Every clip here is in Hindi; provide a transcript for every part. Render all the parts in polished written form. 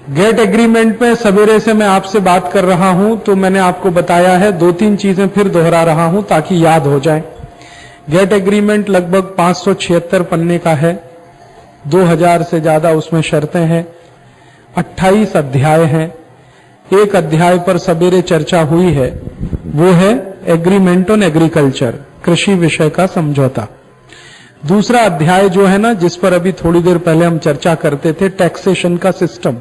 गेट एग्रीमेंट में सवेरे से मैं आपसे बात कर रहा हूं तो मैंने आपको बताया है, 2-3 चीजें फिर दोहरा रहा हूं ताकि याद हो जाए। गेट एग्रीमेंट लगभग 576 पन्ने का है, 2000 से ज्यादा उसमें शर्तें हैं, 28 अध्याय हैं। एक अध्याय पर सवेरे चर्चा हुई है, वो है एग्रीमेंट ऑन एग्रीकल्चर, कृषि विषय का समझौता। दूसरा अध्याय जो है ना, जिस पर अभी थोड़ी देर पहले हम चर्चा करते थे, टैक्सेशन का सिस्टम।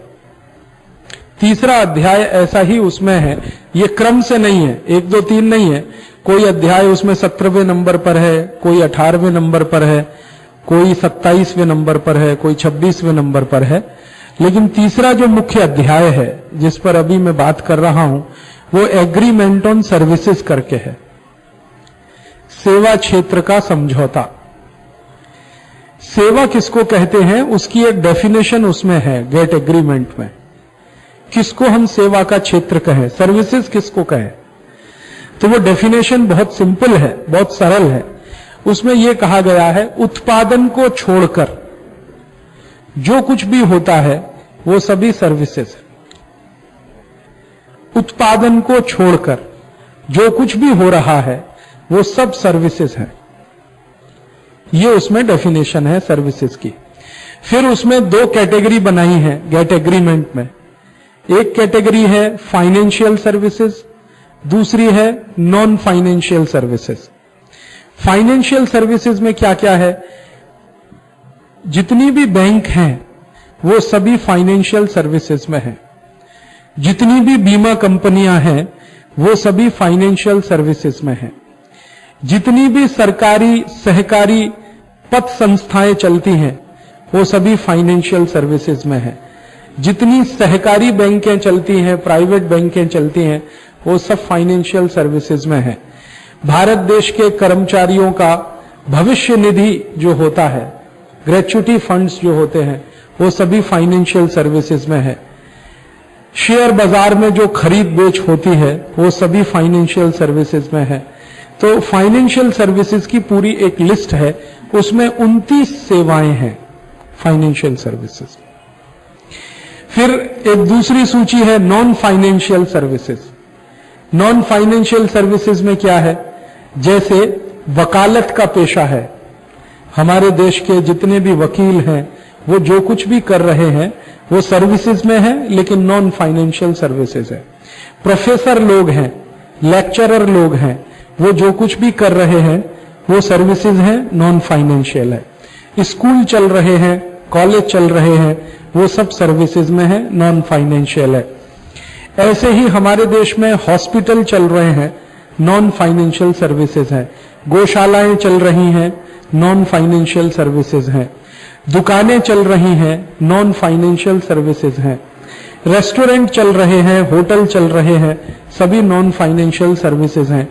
तीसरा अध्याय ऐसा ही उसमें है, ये क्रम से नहीं है, 1, 2, 3 नहीं है। कोई अध्याय उसमें 17वें नंबर पर है, कोई 18वें नंबर पर है, कोई 27वें नंबर पर है, कोई 26वें नंबर पर है। लेकिन तीसरा जो मुख्य अध्याय है जिस पर अभी मैं बात कर रहा हूं, वो एग्रीमेंट ऑन सर्विसेज करके है, सेवा क्षेत्र का समझौता। सेवा किसको कहते हैं उसकी एक डेफिनेशन उसमें है गेट एग्रीमेंट में। किसको हम सेवा का क्षेत्र कहें, सर्विसेज किसको कहें, तो वो डेफिनेशन बहुत सिंपल है, बहुत सरल है। उसमें यह कहा गया है, उत्पादन को छोड़कर जो कुछ भी होता है वो सभी सर्विसेज है। उत्पादन को छोड़कर जो कुछ भी हो रहा है वो सब सर्विसेज है। ये उसमें डेफिनेशन है सर्विसेज की। फिर उसमें 2 कैटेगरी बनाई है गेट एग्रीमेंट में। एक कैटेगरी है फाइनेंशियल सर्विसेज, दूसरी है non financial services. Financial services में क्या क्या है, जितनी भी बैंक हैं वो सभी फाइनेंशियल सर्विसेज में हैं। जितनी भी बीमा कंपनियां हैं वो सभी फाइनेंशियल सर्विसेज में हैं। जितनी भी सरकारी सहकारी पत संस्थाएं चलती हैं वो सभी फाइनेंशियल सर्विसेज में हैं। जितनी सहकारी बैंकें चलती हैं, प्राइवेट बैंकें चलती हैं, वो सब फाइनेंशियल सर्विसेज में हैं। भारत देश के कर्मचारियों का भविष्य निधि जो होता है, ग्रेच्युटी फंड्स जो होते हैं, वो सभी फाइनेंशियल सर्विसेज में है। शेयर बाजार में जो खरीद बेच होती है वो सभी फाइनेंशियल सर्विसेज में है। तो फाइनेंशियल सर्विसेज की पूरी एक लिस्ट है, उसमें 29 सेवाएं हैं फाइनेंशियल सर्विसेज। फिर एक दूसरी सूची है non financial services. Non financial services में क्या है, जैसे वकालत का पेशा है। हमारे देश के जितने भी वकील हैं वो जो कुछ भी कर रहे हैं वो सर्विसेज में है, लेकिन नॉन फाइनेंशियल सर्विसेज है। प्रोफेसर लोग हैं, लेक्चरर लोग हैं, वो जो कुछ भी कर रहे हैं वो सर्विसेज हैं, नॉन फाइनेंशियल है। स्कूल चल रहे हैं, कॉलेज चल रहे हैं, वो सब सर्विसेज में है, नॉन फाइनेंशियल है। ऐसे ही हमारे देश में हॉस्पिटल चल रहे हैं, नॉन फाइनेंशियल सर्विसेज हैं। गौशालाएं चल रही हैं, नॉन फाइनेंशियल सर्विसेज हैं। दुकानें चल रही हैं, नॉन फाइनेंशियल सर्विसेज हैं। रेस्टोरेंट चल रहे हैं, होटल चल रहे हैं, सभी नॉन फाइनेंशियल सर्विसेज हैं।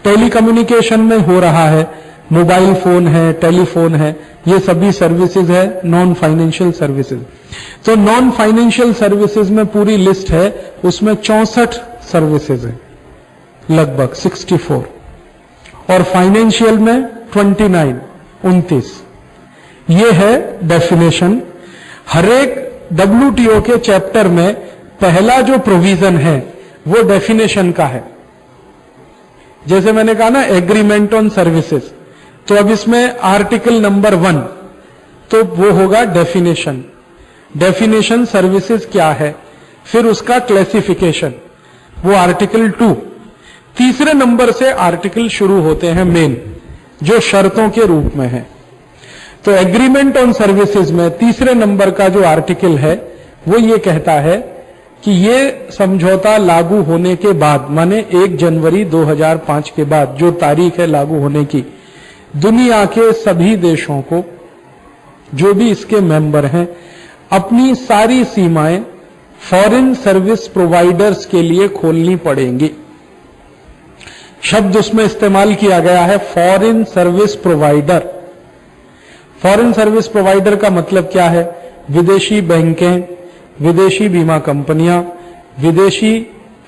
टेलीकम्युनिकेशन में हो रहा है, मोबाइल फोन है, टेलीफोन है, ये सभी सर्विसेज है, नॉन फाइनेंशियल सर्विसेज। तो नॉन फाइनेंशियल सर्विसेज में पूरी लिस्ट है, उसमें 64 सर्विसेज है, लगभग 64, और फाइनेंशियल में 29। ये है डेफिनेशन। हरेक WTO के चैप्टर में पहला जो प्रोविजन है वो डेफिनेशन का है। जैसे मैंने कहा ना एग्रीमेंट ऑन सर्विसेज, तो अब इसमें आर्टिकल नंबर 1 तो वो होगा डेफिनेशन। डेफिनेशन सर्विसेज क्या है, फिर उसका क्लासिफिकेशन, वो आर्टिकल 2। तीसरे नंबर से आर्टिकल शुरू होते हैं मेन, जो शर्तों के रूप में है। तो एग्रीमेंट ऑन सर्विसेज में तीसरे नंबर का जो आर्टिकल है वो ये कहता है कि ये समझौता लागू होने के बाद, माने 1 जनवरी 2005 के बाद जो तारीख है लागू होने की, दुनिया के सभी देशों को, जो भी इसके मेंबर हैं, अपनी सारी सीमाएं फॉरेन सर्विस प्रोवाइडर्स के लिए खोलनी पड़ेंगी। शब्द उसमें इस्तेमाल किया गया है foreign service provider. Foreign service provider का मतलब क्या है, विदेशी बैंकें, विदेशी बीमा कंपनियां, विदेशी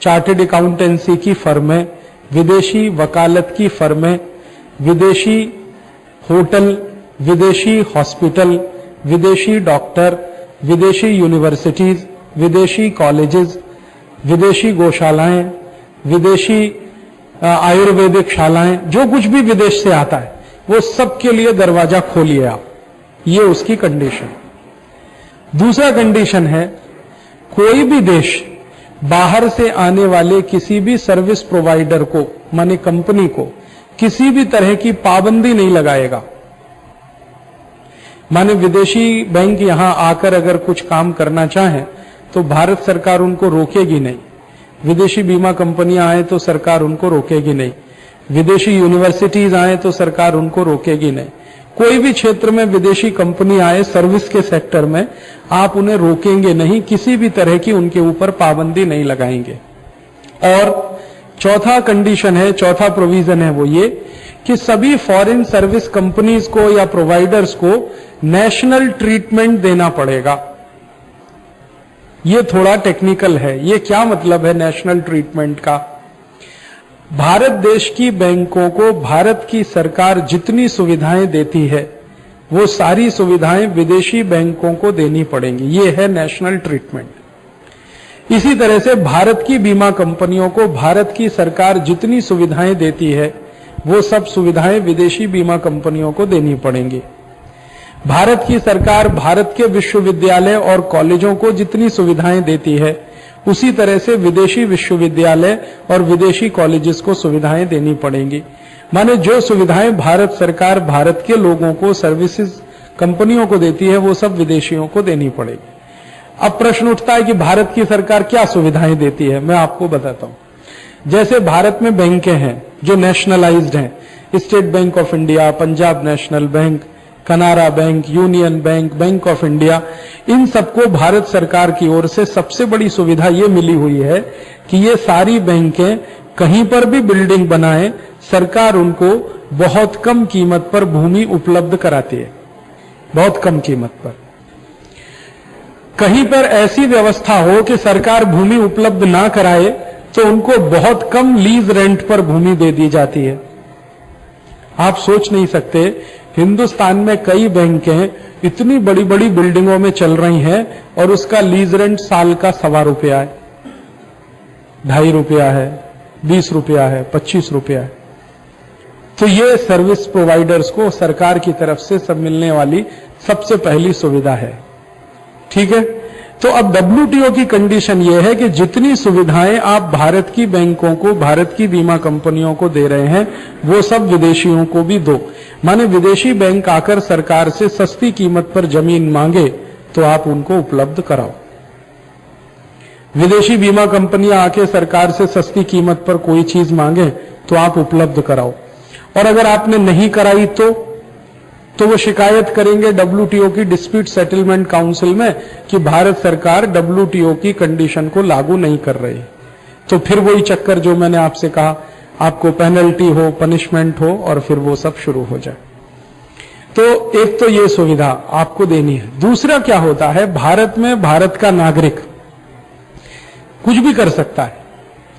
चार्टर्ड अकाउंटेंसी की फर्में, विदेशी वकालत की फर्में, विदेशी होटल, विदेशी हॉस्पिटल, विदेशी डॉक्टर, विदेशी यूनिवर्सिटीज, विदेशी कॉलेजेस, विदेशी गौशालाएं, विदेशी आयुर्वेदिक शालाएं, जो कुछ भी विदेश से आता है वो सबके लिए दरवाजा खोलिए आप। ये उसकी कंडीशन। दूसरा कंडीशन है, कोई भी देश बाहर से आने वाले किसी भी सर्विस प्रोवाइडर को, माने कंपनी को, किसी भी तरह की पाबंदी नहीं लगाएगा। माने विदेशी बैंक यहां आकर अगर कुछ काम करना चाहे तो भारत सरकार उनको रोकेगी नहीं। विदेशी बीमा कंपनियां आए तो सरकार उनको रोकेगी नहीं। विदेशी यूनिवर्सिटीज आए तो सरकार उनको रोकेगी नहीं। कोई भी क्षेत्र में विदेशी कंपनी आए सर्विस के सेक्टर में, आप उन्हें रोकेंगे नहीं, किसी भी तरह की उनके ऊपर पाबंदी नहीं लगाएंगे। और चौथा कंडीशन है, चौथा प्रोविजन है वो ये कि सभी फॉरेन सर्विस कंपनीज को या प्रोवाइडर्स को नेशनल ट्रीटमेंट देना पड़ेगा। ये थोड़ा टेक्निकल है। ये क्या मतलब है नेशनल ट्रीटमेंट का? भारत देश की बैंकों को भारत की सरकार जितनी सुविधाएं देती है वो सारी सुविधाएं विदेशी बैंकों को देनी पड़ेंगी। ये है नेशनल ट्रीटमेंट। इसी तरह से भारत की बीमा कंपनियों को भारत की सरकार जितनी सुविधाएं देती है वो सब सुविधाएं विदेशी बीमा कंपनियों को देनी पड़ेंगी। भारत की सरकार भारत के विश्वविद्यालय और कॉलेजों को जितनी सुविधाएं देती है उसी तरह से विदेशी विश्वविद्यालय और विदेशी कॉलेजेस को सुविधाएं देनी पड़ेंगी। माने जो सुविधाएं भारत सरकार भारत के लोगों को, सर्विसेज कंपनियों को देती है वो सब विदेशियों को देनी पड़ेगी। अब प्रश्न उठता है कि भारत की सरकार क्या सुविधाएं देती है। मैं आपको बताता हूं। जैसे भारत में बैंकें हैं जो नेशनलाइज्ड हैं, State Bank of India, Punjab National Bank, Canara Bank, Union Bank, Bank of India, इन सबको भारत सरकार की ओर से सबसे बड़ी सुविधा ये मिली हुई है कि ये सारी बैंकें कहीं पर भी बिल्डिंग बनाएं, सरकार उनको बहुत कम कीमत पर भूमि उपलब्ध कराती है। बहुत कम कीमत पर। कहीं पर ऐसी व्यवस्था हो कि सरकार भूमि उपलब्ध ना कराए तो उनको बहुत कम लीज रेंट पर भूमि दे दी जाती है। आप सोच नहीं सकते, हिंदुस्तान में कई बैंकें इतनी बड़ी बड़ी बिल्डिंगों में चल रही हैं और उसका लीज रेंट साल का ₹1.25 है, ₹2.5 है, ₹20 है, ₹25 है। तो ये सर्विस प्रोवाइडर्स को सरकार की तरफ से सब मिलने वाली सबसे पहली सुविधा है। ठीक है। तो अब WTO की कंडीशन यह है कि जितनी सुविधाएं आप भारत की बैंकों को, भारत की बीमा कंपनियों को दे रहे हैं वो सब विदेशियों को भी दो। माने विदेशी बैंक आकर सरकार से सस्ती कीमत पर जमीन मांगे तो आप उनको उपलब्ध कराओ। विदेशी बीमा कंपनियां आके सरकार से सस्ती कीमत पर कोई चीज मांगे तो आप उपलब्ध कराओ। और अगर आपने नहीं कराई तो वो शिकायत करेंगे WTO की डिस्प्यूट सेटलमेंट काउंसिल में कि भारत सरकार WTO की कंडीशन को लागू नहीं कर रही। तो फिर वही चक्कर जो मैंने आपसे कहा, आपको पेनल्टी हो, पनिशमेंट हो और फिर वो सब शुरू हो जाए। तो एक तो ये सुविधा आपको देनी है। दूसरा क्या होता है, भारत में भारत का नागरिक कुछ भी कर सकता है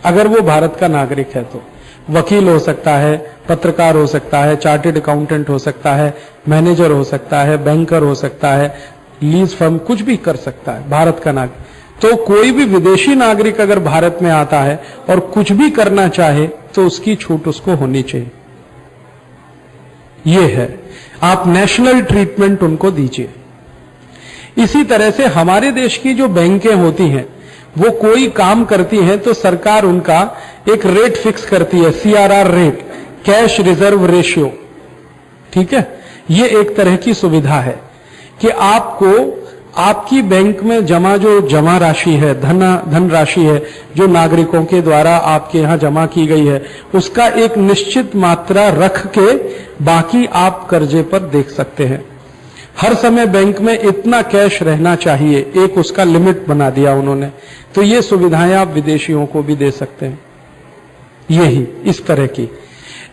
अगर वो भारत का नागरिक है। तो वकील हो सकता है, पत्रकार हो सकता है, चार्टेड अकाउंटेंट हो सकता है, मैनेजर हो सकता है, बैंकर हो सकता है, लीज फर्म, कुछ भी कर सकता है भारत का नागरिक। तो कोई भी विदेशी नागरिक अगर भारत में आता है और कुछ भी करना चाहे तो उसकी छूट उसको होनी चाहिए। ये है, आप नेशनल ट्रीटमेंट उनको दीजिए। इसी तरह से हमारे देश की जो बैंकें होती हैं वो कोई काम करती हैं तो सरकार उनका एक रेट फिक्स करती है, CRR rate, cash reserve ratio. ठीक है। ये एक तरह की सुविधा है कि आपको आपकी बैंक में जमा राशि है, धन राशि है जो नागरिकों के द्वारा आपके यहां जमा की गई है, उसका एक निश्चित मात्रा रख के बाकी आप कर्जे पर देख सकते हैं। हर समय बैंक में इतना कैश रहना चाहिए, एक उसका लिमिट बना दिया उन्होंने। तो ये सुविधाएं आप विदेशियों को भी दे सकते हैं। यही इस तरह की।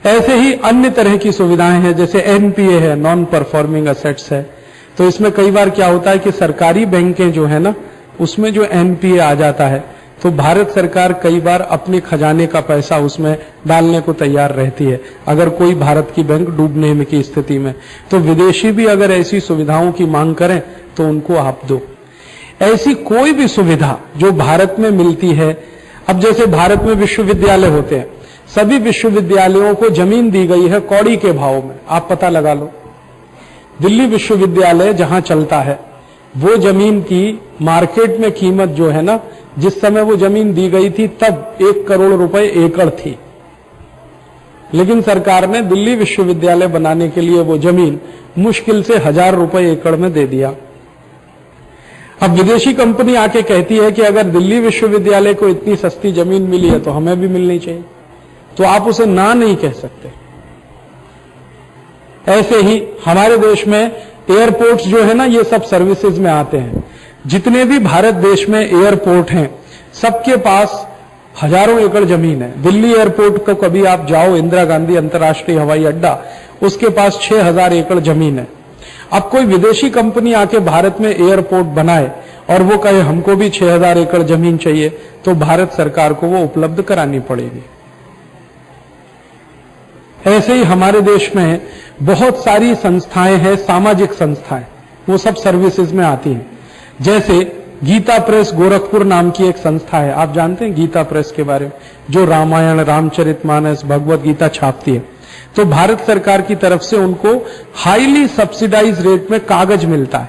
ऐसे ही अन्य तरह की सुविधाएं हैं, जैसे NPA है, नॉन परफॉर्मिंग असेट्स है। तो इसमें कई बार क्या होता है कि सरकारी बैंकें जो है ना, उसमें जो NPA आ जाता है तो भारत सरकार कई बार अपने खजाने का पैसा उसमें डालने को तैयार रहती है अगर कोई भारत की बैंक डूबने में की स्थिति में। तो विदेशी भी अगर ऐसी सुविधाओं की मांग करें तो उनको आप दो। ऐसी कोई भी सुविधा जो भारत में मिलती है, अब जैसे भारत में विश्वविद्यालय होते हैं, सभी विश्वविद्यालयों को जमीन दी गई है कौड़ी के भाव में। आप पता लगा लो, दिल्ली विश्वविद्यालय जहां चलता है वो जमीन की मार्केट में कीमत जो है ना, जिस समय वो जमीन दी गई थी तब 1 करोड़ रुपए एकड़ थी, लेकिन सरकार ने दिल्ली विश्वविद्यालय बनाने के लिए वो जमीन मुश्किल से 1000 रुपए एकड़ में दे दिया। अब विदेशी कंपनी आके कहती है कि अगर दिल्ली विश्वविद्यालय को इतनी सस्ती जमीन मिली है तो हमें भी मिलनी चाहिए, तो आप उसे ना नहीं कह सकते। ऐसे ही हमारे देश में एयरपोर्ट्स जो है ना, ये सब सर्विसेज में आते हैं। जितने भी भारत देश में एयरपोर्ट हैं, सबके पास हजारों एकड़ जमीन है। दिल्ली एयरपोर्ट को कभी आप जाओ, इंदिरा गांधी अंतर्राष्ट्रीय हवाई अड्डा, उसके पास 6000 एकड़ जमीन है। अब कोई विदेशी कंपनी आके भारत में एयरपोर्ट बनाए और वो कहे हमको भी 6000 एकड़ जमीन चाहिए, तो भारत सरकार को वो उपलब्ध करानी पड़ेगी। ऐसे ही हमारे देश में बहुत सारी संस्थाएं हैं, सामाजिक संस्थाएं, वो सब सर्विसेज में आती हैं। जैसे गीता प्रेस गोरखपुर नाम की एक संस्था है, आप जानते हैं गीता प्रेस के बारे में, जो रामायण, रामचरितमानस, भगवत गीता छापती है। तो भारत सरकार की तरफ से उनको हाईली सब्सिडाइज रेट में कागज मिलता है,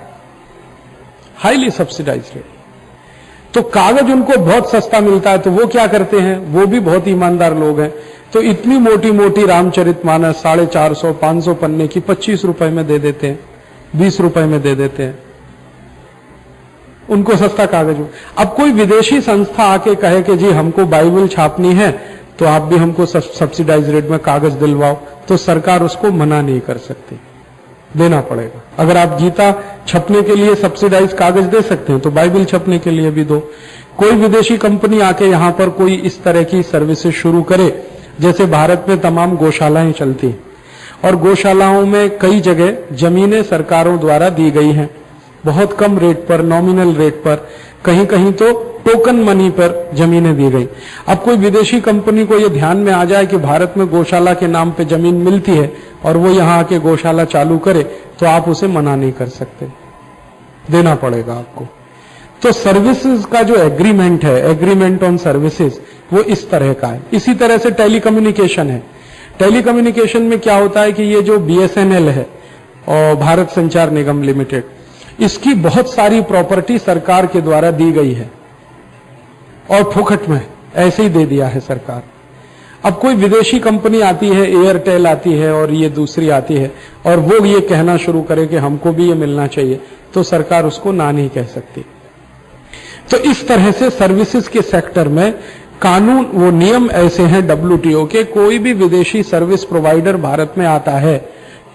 हाईली सब्सिडाइज रेट। तो कागज उनको बहुत सस्ता मिलता है, तो वो क्या करते हैं, वो भी बहुत ईमानदार लोग हैं, तो इतनी मोटी मोटी रामचरितमानस 450 500 पन्ने की 25 रुपए में दे देते हैं, 20 रुपए में दे देते हैं, उनको सस्ता कागज हो। अब कोई विदेशी संस्था आके कहे कि जी हमको बाइबल छापनी है, तो आप भी हमको सब्सिडाइज रेट में कागज दिलवाओ, तो सरकार उसको मना नहीं कर सकती, देना पड़ेगा। अगर आप गीता छपने के लिए सब्सिडाइज कागज दे सकते हैं, तो बाइबल छपने के लिए भी दो। कोई विदेशी कंपनी आके यहां पर कोई इस तरह की सर्विसेज शुरू करे, जैसे भारत में तमाम गौशालाएं चलती हैं, और गौशालाओं में कई जगह जमीनें सरकारों द्वारा दी गई हैं, बहुत कम रेट पर, नॉमिनल रेट पर, कहीं कहीं तो टोकन मनी पर जमीनें दी गई। अब कोई विदेशी कंपनी को यह ध्यान में आ जाए कि भारत में गौशाला के नाम पे जमीन मिलती है और वो यहां आके गौशाला चालू करे, तो आप उसे मना नहीं कर सकते, देना पड़ेगा आपको। तो सर्विसेज का जो एग्रीमेंट है, एग्रीमेंट ऑन सर्विसेज, वो इस तरह का है। इसी तरह से टेलीकम्युनिकेशन है। टेलीकम्युनिकेशन में क्या होता है कि ये जो BSNL है और भारत संचार निगम लिमिटेड, इसकी बहुत सारी प्रॉपर्टी सरकार के द्वारा दी गई है और फोकट में ऐसे ही दे दिया है सरकार। अब कोई विदेशी कंपनी आती है, एयरटेल आती है और ये दूसरी आती है, और वो ये कहना शुरू करे कि हमको भी ये मिलना चाहिए, तो सरकार उसको ना नहीं कह सकती। तो इस तरह से सर्विसेज के सेक्टर में कानून, वो नियम ऐसे हैं WTO के, कोई भी विदेशी सर्विस प्रोवाइडर भारत में आता है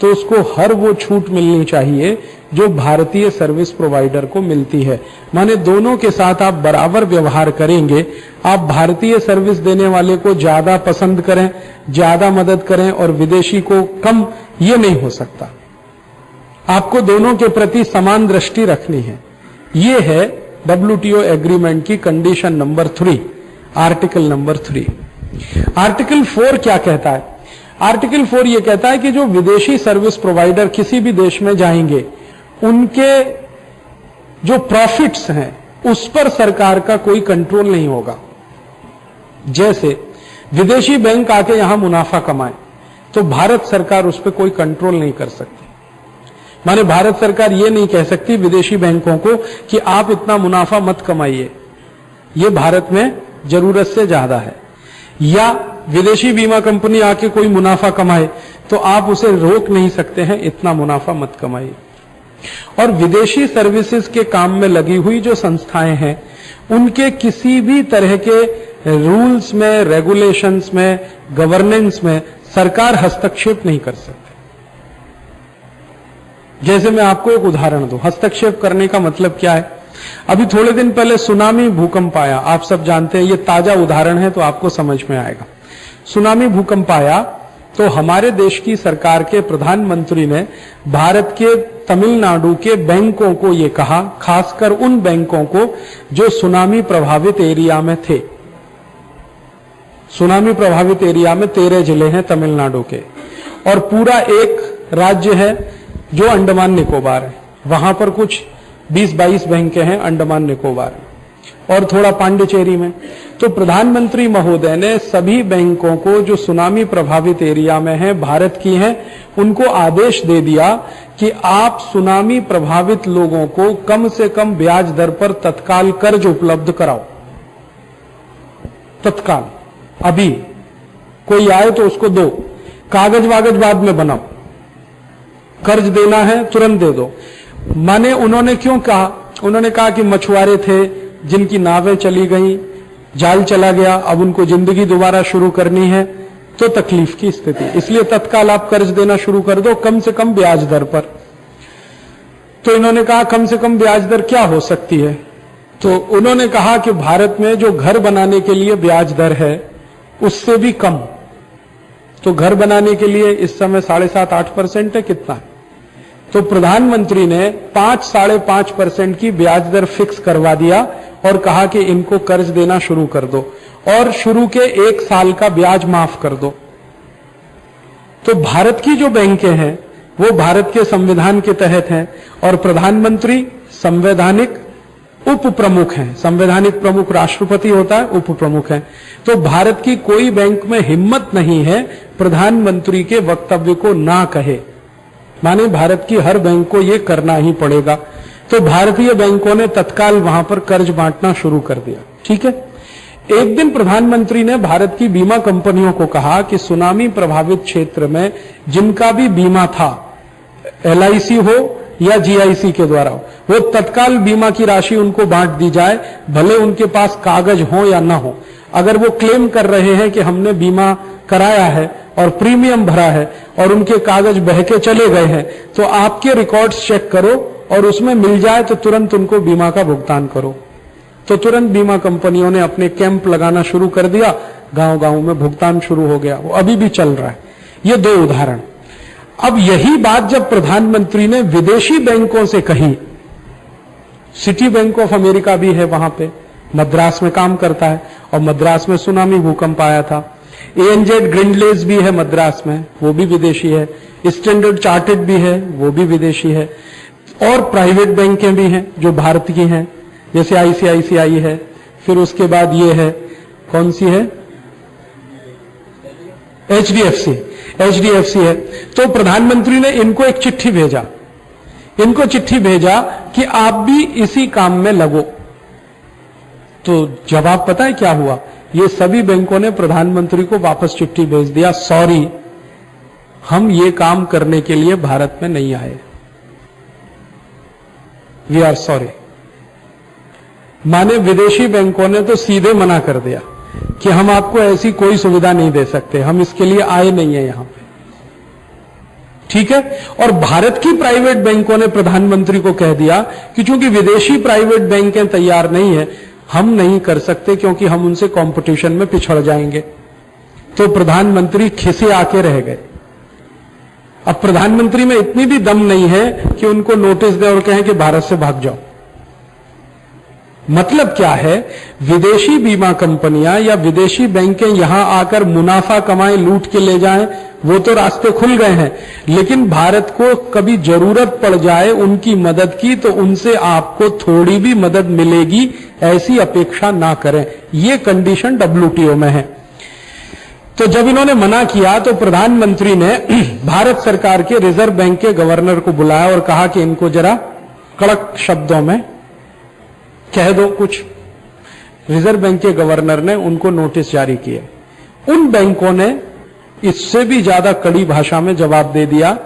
तो उसको हर वो छूट मिलनी चाहिए जो भारतीय सर्विस प्रोवाइडर को मिलती है। माने दोनों के साथ आप बराबर व्यवहार करेंगे। आप भारतीय सर्विस देने वाले को ज्यादा पसंद करें, ज्यादा मदद करें और विदेशी को कम, ये नहीं हो सकता। आपको दोनों के प्रति समान दृष्टि रखनी है। ये है WTO एग्रीमेंट की condition number 3, article number 3। Article 4 क्या कहता है? आर्टिकल 4 ये कहता है कि जो विदेशी सर्विस प्रोवाइडर किसी भी देश में जाएंगे, उनके जो प्रॉफिट्स हैं उस पर सरकार का कोई कंट्रोल नहीं होगा। जैसे विदेशी बैंक आके यहां मुनाफा कमाए, तो भारत सरकार उस पर कोई कंट्रोल नहीं कर सकती। माने भारत सरकार ये नहीं कह सकती विदेशी बैंकों को कि आप इतना मुनाफा मत कमाइए, ये भारत में जरूरत से ज्यादा है। या विदेशी बीमा कंपनी आके कोई मुनाफा कमाए तो आप उसे रोक नहीं सकते हैं, इतना मुनाफा मत कमाइए। और विदेशी सर्विसेज के काम में लगी हुई जो संस्थाएं हैं, उनके किसी भी तरह के रूल्स में, रेगुलेशंस में, गवर्नेंस में सरकार हस्तक्षेप नहीं कर सकती। जैसे मैं आपको एक उदाहरण दूं, हस्तक्षेप करने का मतलब क्या है। अभी थोड़े दिन पहले सुनामी भूकंप आया, आप सब जानते हैं, ये ताजा उदाहरण है तो आपको समझ में आएगा। सुनामी भूकंप आया तो हमारे देश की सरकार के प्रधानमंत्री ने भारत के तमिलनाडु के बैंकों को ये कहा, खासकर उन बैंकों को जो सुनामी प्रभावित एरिया में थे। सुनामी प्रभावित एरिया में 13 जिले हैं तमिलनाडु के, और पूरा एक राज्य है जो अंडमान निकोबार है। वहां पर कुछ 20-22 बैंकें हैं अंडमान निकोबार और थोड़ा पांडिचेरी में। तो प्रधानमंत्री महोदय ने सभी बैंकों को जो सुनामी प्रभावित एरिया में हैं, भारत की हैं, उनको आदेश दे दिया कि आप सुनामी प्रभावित लोगों को कम से कम ब्याज दर पर तत्काल कर्ज उपलब्ध कराओ। तत्काल, अभी कोई आए तो उसको दो, कागज वागज बाद में बनाओ, कर्ज देना है तुरंत दे दो। माने उन्होंने क्यों कहा? उन्होंने कहा कि मछुआरे थे जिनकी नावें चली गई, जाल चला गया, अब उनको जिंदगी दोबारा शुरू करनी है तो तकलीफ की स्थिति, इसलिए तत्काल आप कर्ज देना शुरू कर दो कम से कम ब्याज दर पर। तो इन्होंने कहा कम से कम ब्याज दर क्या हो सकती है? तो उन्होंने कहा कि भारत में जो घर बनाने के लिए ब्याज दर है उससे भी कम। तो घर बनाने के लिए इस समय 7.5-8% है, कितना है? तो प्रधानमंत्री ने 5-5.5% की ब्याज दर फिक्स करवा दिया और कहा कि इनको कर्ज देना शुरू कर दो और शुरू के 1 साल का ब्याज माफ कर दो। तो भारत की जो बैंकें हैं वो भारत के संविधान के तहत हैं और प्रधानमंत्री संवैधानिक उप प्रमुख हैं। संवैधानिक प्रमुख राष्ट्रपति होता है, उप प्रमुख हैं। तो भारत की कोई बैंक में हिम्मत नहीं है प्रधानमंत्री के वक्तव्य को ना कहे, माने भारत की हर बैंक को यह करना ही पड़ेगा। तो भारतीय बैंकों ने तत्काल वहां पर कर्ज बांटना शुरू कर दिया। ठीक है। एक दिन प्रधानमंत्री ने भारत की बीमा कंपनियों को कहा कि सुनामी प्रभावित क्षेत्र में जिनका भी बीमा था, LIC हो या GIC के द्वारा हो, वो तत्काल बीमा की राशि उनको बांट दी जाए, भले उनके पास कागज हो या ना हो। अगर वो क्लेम कर रहे हैं कि हमने बीमा कराया है और प्रीमियम भरा है और उनके कागज बह के चले गए हैं, तो आपके रिकॉर्ड्स चेक करो और उसमें मिल जाए तो तुरंत उनको बीमा का भुगतान करो। तो तुरंत बीमा कंपनियों ने अपने कैंप लगाना शुरू कर दिया, गांव-गांव में भुगतान शुरू हो गया, वो अभी भी चल रहा है। ये 2 उदाहरण। अब यही बात जब प्रधानमंत्री ने विदेशी बैंकों से कही, सिटी बैंक ऑफ अमेरिका भी है वहां पे, मद्रास में काम करता है और मद्रास में सुनामी भूकंप आया था। ANZ ग्रिंडलेज भी है मद्रास में, वो भी विदेशी है। स्टैंडर्ड चार्टर्ड भी है, वो भी विदेशी है। और प्राइवेट बैंकें भी हैं जो भारत की हैं, जैसे ICICI है, फिर उसके बाद ये है, कौन सी है? HDFC है। तो प्रधानमंत्री ने इनको एक चिट्ठी भेजा, कि आप भी इसी काम में लगो। तो जवाब पता है क्या हुआ? ये सभी बैंकों ने प्रधानमंत्री को वापस चिट्ठी भेज दिया, सॉरी, हम ये काम करने के लिए भारत में नहीं आए, वी आर सॉरी। माने विदेशी बैंकों ने तो सीधे मना कर दिया कि हम आपको ऐसी कोई सुविधा नहीं दे सकते, हम इसके लिए आए नहीं है यहां पे। ठीक है। और भारत की प्राइवेट बैंकों ने प्रधानमंत्री को कह दिया कि चूंकि विदेशी प्राइवेट बैंकें तैयार नहीं है, हम नहीं कर सकते क्योंकि हम उनसे कंपटीशन में पिछड़ जाएंगे। तो प्रधानमंत्री खिसे आके रह गए। अब प्रधानमंत्री में इतनी भी दम नहीं है कि उनको नोटिस दे और कहें कि भारत से भाग जाओ। मतलब क्या है? विदेशी बीमा कंपनियां या विदेशी बैंकें यहां आकर मुनाफा कमाएं, लूट के ले जाएं, वो तो रास्ते खुल गए हैं, लेकिन भारत को कभी जरूरत पड़ जाए उनकी मदद की तो उनसे आपको थोड़ी भी मदद मिलेगी ऐसी अपेक्षा ना करें। ये कंडीशन WTO में है। तो जब इन्होंने मना किया तो प्रधानमंत्री ने भारत सरकार के रिजर्व बैंक के गवर्नर को बुलाया और कहा कि इनको जरा कड़क शब्दों में कह दो कुछ। रिजर्व बैंक के गवर्नर ने उनको नोटिस जारी किए। उन बैंकों ने इससे भी ज्यादा कड़ी भाषा में जवाब दे दिया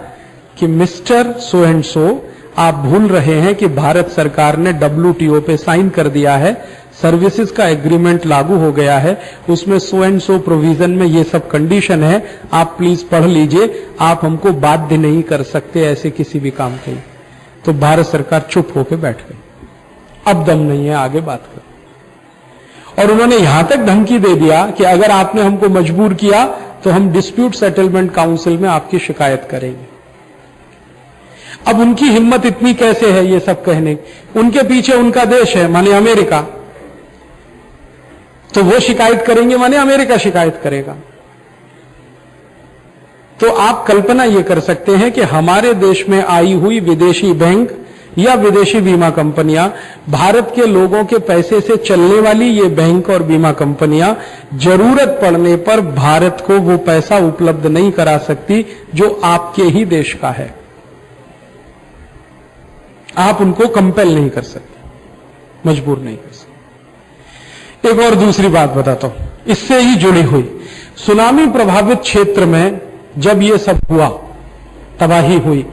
कि मिस्टर सो एंड सो, आप भूल रहे हैं कि भारत सरकार ने WTO पे साइन कर दिया है, सर्विसेज का एग्रीमेंट लागू हो गया है, उसमें सो एंड सो प्रोविजन में ये सब कंडीशन है, आप प्लीज पढ़ लीजिए, आप हमको बाध्य नहीं कर सकते ऐसे किसी भी काम के। तो भारत सरकार चुप होकर बैठ गई, अब दम नहीं है आगे बात कर। और उन्होंने यहां तक धमकी दे दिया कि अगर आपने हमको मजबूर किया तो हम डिस्प्यूट सेटलमेंट काउंसिल में आपकी शिकायत करेंगे। अब उनकी हिम्मत इतनी कैसे है ये सब कहने? उनके पीछे उनका देश है, माने अमेरिका, तो वो शिकायत करेंगे माने अमेरिका शिकायत करेगा। तो आप कल्पना ये कर सकते हैं कि हमारे देश में आई हुई विदेशी बैंक या विदेशी बीमा कंपनियां भारत के लोगों के पैसे से चलने वाली ये बैंक और बीमा कंपनियां जरूरत पड़ने पर भारत को वो पैसा उपलब्ध नहीं करा सकती जो आपके ही देश का है। आप उनको कंपेल नहीं कर सकते, मजबूर नहीं कर सकते। एक और दूसरी बात बताता हूं, इससे ही जुड़ी हुई। सुनामी प्रभावित क्षेत्र में जब ये सब हुआ, तबाही हुई,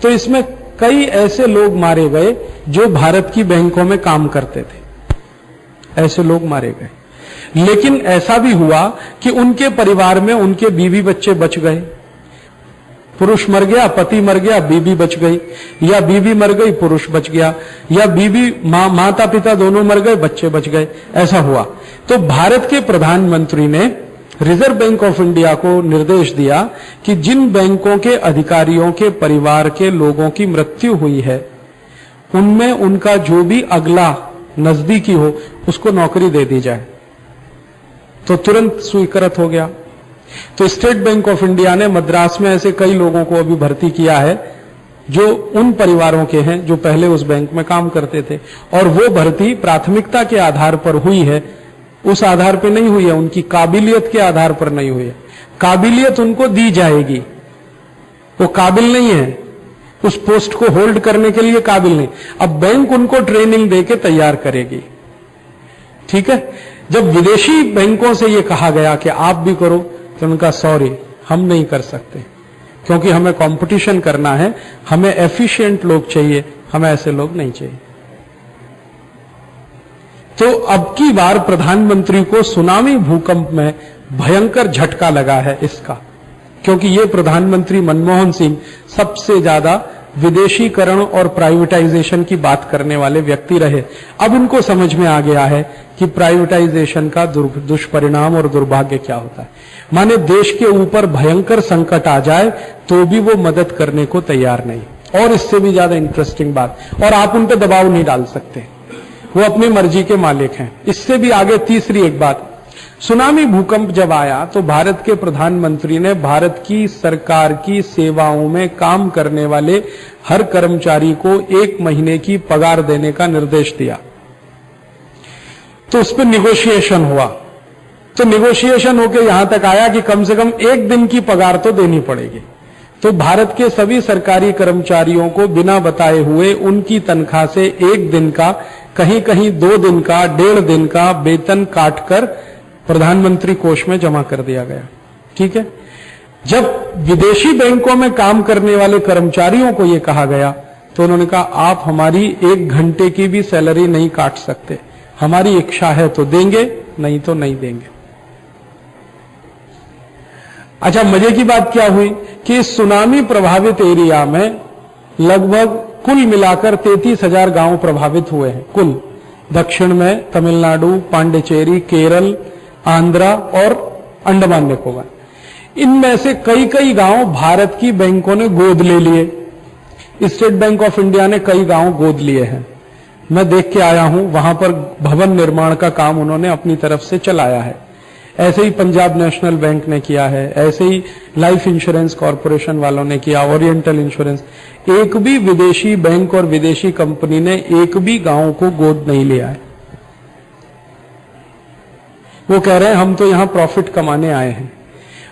तो इसमें कई ऐसे लोग मारे गए जो भारत की बैंकों में काम करते थे। ऐसे लोग मारे गए, लेकिन ऐसा भी हुआ कि उनके परिवार में उनके बीवी बच्चे बच गए। पुरुष मर गया, पति मर गया, बीवी बच गई, या बीवी मर गई, पुरुष बच गया, या बीवी माता पिता दोनों मर गए, बच्चे बच गए। ऐसा हुआ तो भारत के प्रधानमंत्री ने रिजर्व बैंक ऑफ इंडिया को निर्देश दिया कि जिन बैंकों के अधिकारियों के परिवार के लोगों की मृत्यु हुई है, उनमें उनका जो भी अगला नजदीकी हो उसको नौकरी दे दी जाए। तो तुरंत स्वीकृत हो गया। तो स्टेट बैंक ऑफ इंडिया ने मद्रास में ऐसे कई लोगों को अभी भर्ती किया है जो उन परिवारों के हैं जो पहले उस बैंक में काम करते थे, और वो भर्ती प्राथमिकता के आधार पर हुई है, उस आधार पर नहीं हुई है, उनकी काबिलियत के आधार पर नहीं हुई है। काबिलियत उनको दी जाएगी, वो काबिल नहीं है, उस पोस्ट को होल्ड करने के लिए काबिल नहीं। अब बैंक उनको ट्रेनिंग देके तैयार करेगी। ठीक है। जब विदेशी बैंकों से ये कहा गया कि आप भी करो, तो उनका सॉरी, हम नहीं कर सकते, क्योंकि हमें कंपटीशन करना है, हमें एफिशिएंट लोग चाहिए, हमें ऐसे लोग नहीं चाहिए। तो अब की बार प्रधानमंत्री को सुनामी भूकंप में भयंकर झटका लगा है इसका, क्योंकि ये प्रधानमंत्री मनमोहन सिंह सबसे ज्यादा विदेशीकरण और प्राइवेटाइजेशन की बात करने वाले व्यक्ति रहे। अब उनको समझ में आ गया है कि प्राइवेटाइजेशन का दुष्परिणाम और दुर्भाग्य क्या होता है। माने देश के ऊपर भयंकर संकट आ जाए तो भी वो मदद करने को तैयार नहीं। और इससे भी ज्यादा इंटरेस्टिंग बात, और आप उन पर दबाव नहीं डाल सकते, वो अपनी मर्जी के मालिक हैं। इससे भी आगे तीसरी एक बात, सुनामी भूकंप जब आया तो भारत के प्रधानमंत्री ने भारत की सरकार की सेवाओं में काम करने वाले हर कर्मचारी को 1 महीने की पगार देने का निर्देश दिया। तो उस पर निगोशिएशन हुआ, तो निगोशिएशन होकर यहां तक आया कि कम से कम 1 दिन की पगार तो देनी पड़ेगी। तो भारत के सभी सरकारी कर्मचारियों को बिना बताए हुए उनकी तनख्वाह से 1 दिन का, कहीं कहीं 2 दिन का, 1.5 दिन का वेतन काटकर प्रधानमंत्री कोष में जमा कर दिया गया। ठीक है। जब विदेशी बैंकों में काम करने वाले कर्मचारियों को यह कहा गया तो उन्होंने कहा, आप हमारी 1 घंटे की भी सैलरी नहीं काट सकते, हमारी इच्छा है तो देंगे, नहीं तो नहीं देंगे। अच्छा, मजे की बात क्या हुई कि सुनामी प्रभावित एरिया में लगभग कुल मिलाकर 33,000 गांव प्रभावित हुए हैं। कुल दक्षिण में तमिलनाडु, पांडिचेरी, केरल, आंध्रा और अंडमान निकोबार, इनमें से कई कई गांव भारत की बैंकों ने गोद ले लिए। स्टेट बैंक ऑफ इंडिया ने कई गांव गोद लिए हैं, मैं देख के आया हूं। वहां पर भवन निर्माण का काम उन्होंने अपनी तरफ से चलाया है। ऐसे ही पंजाब नेशनल बैंक ने किया है, ऐसे ही लाइफ इंश्योरेंस कॉरपोरेशन वालों ने किया, ओरिएंटल इंश्योरेंस। एक भी विदेशी बैंक और विदेशी कंपनी ने एक भी गांव को गोद नहीं लिया है। वो कह रहे हैं हम तो यहां प्रॉफिट कमाने आए हैं।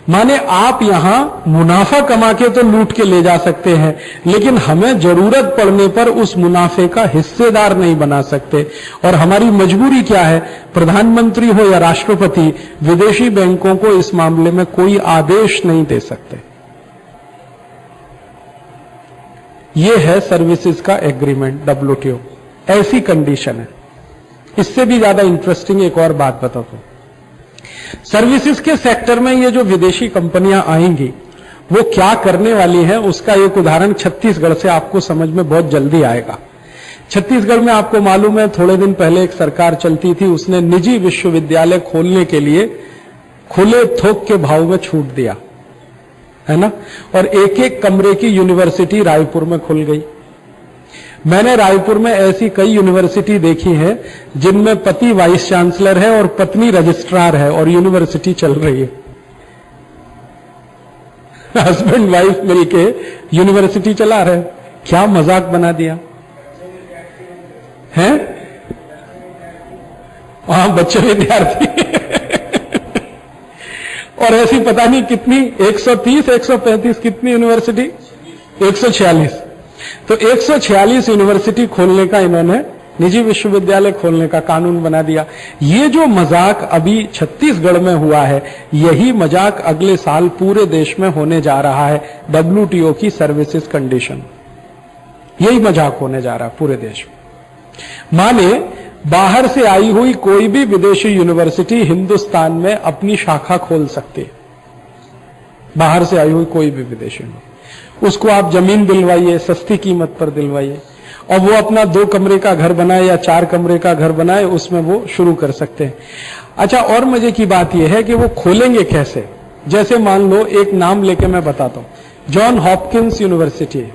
माने आप यहां मुनाफा कमा के तो लूट के ले जा सकते हैं, लेकिन हमें जरूरत पड़ने पर उस मुनाफे का हिस्सेदार नहीं बना सकते। और हमारी मजबूरी क्या है, प्रधानमंत्री हो या राष्ट्रपति, विदेशी बैंकों को इस मामले में कोई आदेश नहीं दे सकते। यह है सर्विसेज का एग्रीमेंट, WTO, ऐसी कंडीशन है। इससे भी ज्यादा इंटरेस्टिंग एक और बात बताता हूं। सर्विसेज के सेक्टर में ये जो विदेशी कंपनियां आएंगी वो क्या करने वाली हैं, उसका एक उदाहरण छत्तीसगढ़ से आपको समझ में बहुत जल्दी आएगा। छत्तीसगढ़ में आपको मालूम है, थोड़े दिन पहले एक सरकार चलती थी, उसने निजी विश्वविद्यालय खोलने के लिए खुले थोक के भाव में छूट दिया है ना, और एक एक कमरे की यूनिवर्सिटी रायपुर में खुल गई। मैंने रायपुर में ऐसी कई यूनिवर्सिटी देखी है जिनमें पति वाइस चांसलर है और पत्नी रजिस्ट्रार है और यूनिवर्सिटी चल रही है। हस्बैंड वाइफ मिलके यूनिवर्सिटी चला रहे, क्या मजाक बना दिया। हैं? वहां बच्चे विद्यार्थी और ऐसी पता नहीं कितनी 130, 135 कितनी यूनिवर्सिटी, 146। तो 146 यूनिवर्सिटी खोलने का इन्होंने, निजी विश्वविद्यालय खोलने का कानून बना दिया। ये जो मजाक अभी छत्तीसगढ़ में हुआ है, यही मजाक अगले साल पूरे देश में होने जा रहा है। WTO की सर्विसेज कंडीशन, यही मजाक होने जा रहा है पूरे देश में। माने बाहर से आई हुई कोई भी विदेशी यूनिवर्सिटी हिंदुस्तान में अपनी शाखा खोल सकती है। बाहर से आई हुई कोई भी विदेशी, उसको आप जमीन दिलवाइए, सस्ती कीमत पर दिलवाइए, और वो अपना 2 कमरे का घर बनाए या 4 कमरे का घर बनाए, उसमें वो शुरू कर सकते हैं। अच्छा, और मजे की बात यह है कि वो खोलेंगे कैसे? जैसे मान लो, एक नाम लेके मैं बताता हूं, जॉन हॉपकिंस यूनिवर्सिटी है,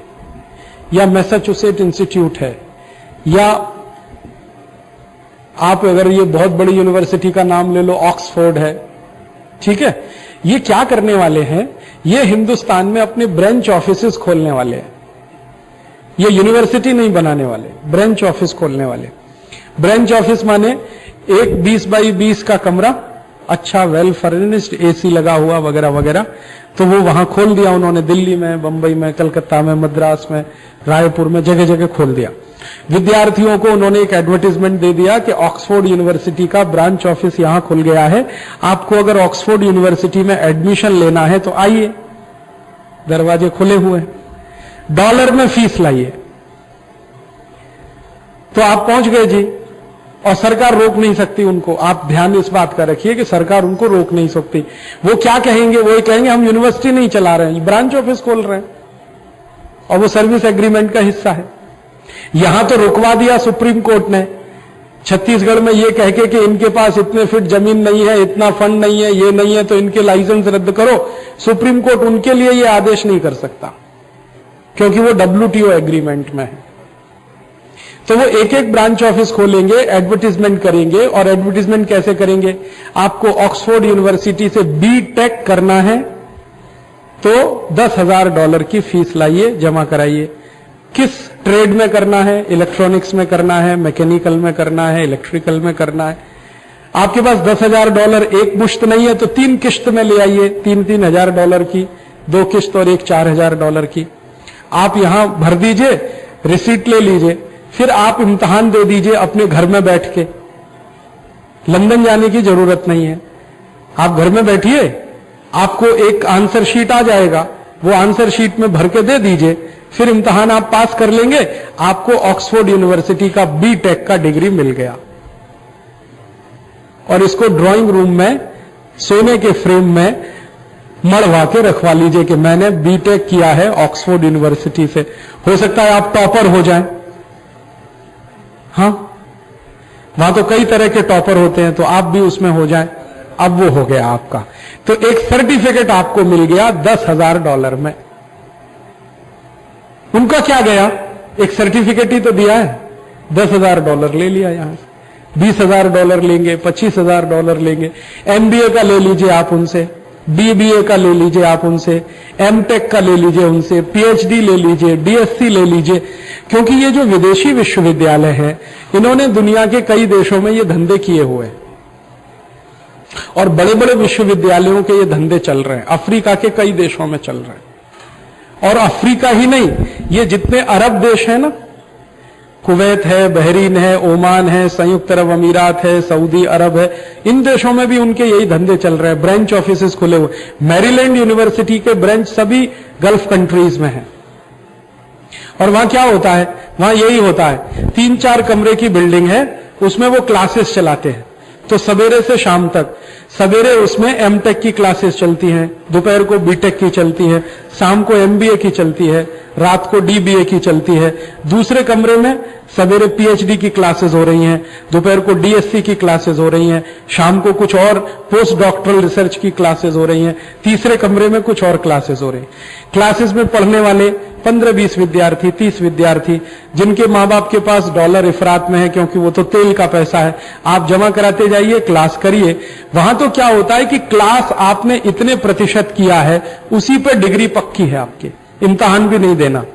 या मैसाचुसेट इंस्टीट्यूट है, या आप अगर ये बहुत बड़ी यूनिवर्सिटी का नाम ले लो, ऑक्सफोर्ड है, ठीक है। ये क्या करने वाले हैं? ये हिंदुस्तान में अपने ब्रांच ऑफिसेस खोलने वाले हैं। ये यूनिवर्सिटी नहीं बनाने वाले, ब्रांच ऑफिस खोलने वाले। ब्रांच ऑफिस माने एक 20 बाई 20 का कमरा, अच्छा वेल फर्निश्ड, AC लगा हुआ वगैरह वगैरह। तो वो वहां खोल दिया उन्होंने, दिल्ली में, बंबई में, कलकत्ता में, मद्रास में, रायपुर में, जगह जगह खोल दिया। विद्यार्थियों को उन्होंने एक एडवर्टाइजमेंट दे दिया कि ऑक्सफोर्ड यूनिवर्सिटी का ब्रांच ऑफिस यहां खुल गया है, आपको अगर ऑक्सफोर्ड यूनिवर्सिटी में एडमिशन लेना है तो आइए, दरवाजे खुले हुए, $1 में फीस लाइए। तो आप पहुंच गए जी, और सरकार रोक नहीं सकती उनको। आप ध्यान इस बात का रखिए कि सरकार उनको रोक नहीं सकती। वो क्या कहेंगे? वो कहेंगे हम यूनिवर्सिटी नहीं चला रहे हैं, ब्रांच ऑफिस खोल रहे हैं, और वो सर्विस एग्रीमेंट का हिस्सा है। यहां तो रुकवा दिया सुप्रीम कोर्ट ने, छत्तीसगढ़ में ये कह के कि इनके पास इतने फीट जमीन नहीं है, इतना फंड नहीं है, ये नहीं है, तो इनके लाइसेंस रद्द करो। सुप्रीम कोर्ट उनके लिए ये आदेश नहीं कर सकता, क्योंकि वो WTO एग्रीमेंट में है। तो वो एक एक ब्रांच ऑफिस खोलेंगे, एडवर्टीजमेंट करेंगे। और एडवर्टीजमेंट कैसे करेंगे? आपको ऑक्सफोर्ड यूनिवर्सिटी से BTech करना है तो $10,000 की फीस लाइए, जमा कराइए। किस ट्रेड में करना है? इलेक्ट्रॉनिक्स में करना है, मैकेनिकल में करना है, इलेक्ट्रिकल में करना है। आपके पास $10,000 एक मुश्त नहीं है तो 3 किश्त में ले आइए, $3-3 हजार की, 2 किश्त और एक $4,000 की। आप यहां भर दीजिए, रिसीट ले लीजिए, फिर आप इम्तिहान दे दीजिए अपने घर में बैठ के। लंदन जाने की जरूरत नहीं है, आप घर में बैठिए, आपको एक आंसर शीट आ जाएगा, वो आंसर शीट में भर के दे दीजिए, फिर इम्तिहान आप पास कर लेंगे, आपको ऑक्सफोर्ड यूनिवर्सिटी का BTech का डिग्री मिल गया। और इसको ड्राइंग रूम में सोने के फ्रेम में मढ़वा के रखवा लीजिए कि मैंने BTech किया है ऑक्सफोर्ड यूनिवर्सिटी से। हो सकता है आप टॉपर हो जाएं। हाँ, वहां तो कई तरह के टॉपर होते हैं, तो आप भी उसमें हो जाएं। अब वो हो गया आपका, तो एक सर्टिफिकेट आपको मिल गया $10,000 में। उनका क्या गया? एक सर्टिफिकेट ही तो दिया है, $10,000 ले लिया यहां से। $20,000 लेंगे, $25,000 लेंगे। MBA का ले लीजिए आप उनसे, BBA का ले लीजिए आप उनसे, MTech का ले लीजिए उनसे, PhD ले लीजिए, DSc ले लीजिए। क्योंकि ये जो विदेशी विश्वविद्यालय हैं, इन्होंने दुनिया के कई देशों में ये धंधे किए हुए हैं, और बड़े बड़े विश्वविद्यालयों के ये धंधे चल रहे हैं, अफ्रीका के कई देशों में चल रहे हैं। और अफ्रीका ही नहीं, ये जितने अरब देश हैं ना, कुवैत है, बहरीन है, ओमान है, संयुक्त अरब अमीरात है, सऊदी अरब है, इन देशों में भी उनके यही धंधे चल रहे हैं। ब्रांच ऑफिसेस खुले हुए, मैरीलैंड यूनिवर्सिटी के ब्रांच सभी गल्फ कंट्रीज में हैं। और वहां क्या होता है? वहां यही होता है, 3-4 कमरे की बिल्डिंग है, उसमें वो क्लासेस चलाते हैं। तो सवेरे से शाम तक, सवेरे उसमें MTech की क्लासेस चलती हैं, दोपहर को BTech की चलती है, शाम को MBA की चलती है, रात को DBA की चलती है। दूसरे कमरे में सवेरे PhD की क्लासेस हो रही हैं, दोपहर को DSc की क्लासेस हो रही हैं, शाम को कुछ और पोस्ट डॉक्टरल रिसर्च की क्लासेस हो रही हैं, तीसरे कमरे में कुछ और क्लासेस हो रही हैं। क्लासेस में पढ़ने वाले 15-20 विद्यार्थी, 30 विद्यार्थी, जिनके मां बाप के पास डॉलर इफरात में है, क्योंकि वो तो तेल का पैसा है। आप जमा कराते जाइए, क्लास करिए। वहां तो क्या होता है कि क्लास आपने इतने प्रतिशत किया है, उसी पर डिग्री पक्की है आपकी, इम्तिहान भी नहीं देना।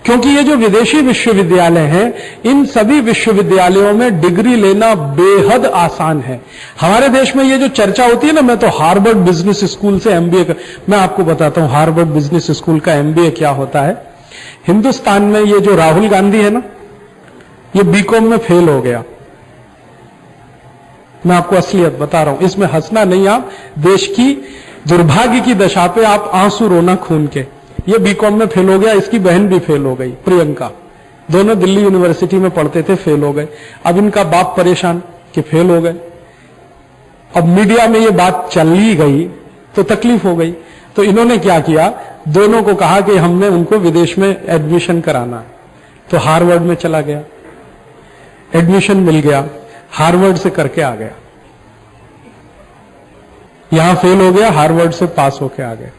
क्योंकि ये जो विदेशी विश्वविद्यालय हैं, इन सभी विश्वविद्यालयों में डिग्री लेना बेहद आसान है। हमारे देश में ये जो चर्चा होती है ना, मैं तो हार्वर्ड बिजनेस स्कूल से एमबीए, मैं आपको बताता हूं हार्वर्ड बिजनेस स्कूल का एमबीए क्या होता है। हिंदुस्तान में ये जो राहुल गांधी है ना, ये बीकॉम में फेल हो गया। मैं आपको असलियत बता रहा हूं, इसमें हंसना नहीं, आप देश की दुर्भाग्य की दशा पे आप आंसू रोना खून के। ये बीकॉम में फेल हो गया, इसकी बहन भी फेल हो गई, प्रियंका, दोनों दिल्ली यूनिवर्सिटी में पढ़ते थे, फेल हो गए। अब इनका बाप परेशान कि फेल हो गए। अब मीडिया में ये बात चल ही गई तो तकलीफ हो गई, तो इन्होंने क्या किया, दोनों को कहा कि हमने उनको विदेश में एडमिशन कराना। तो हार्वर्ड में चला गया, एडमिशन मिल गया, हार्वर्ड से करके आ गया। यहां फेल हो गया, हार्वर्ड से पास होके आ गया।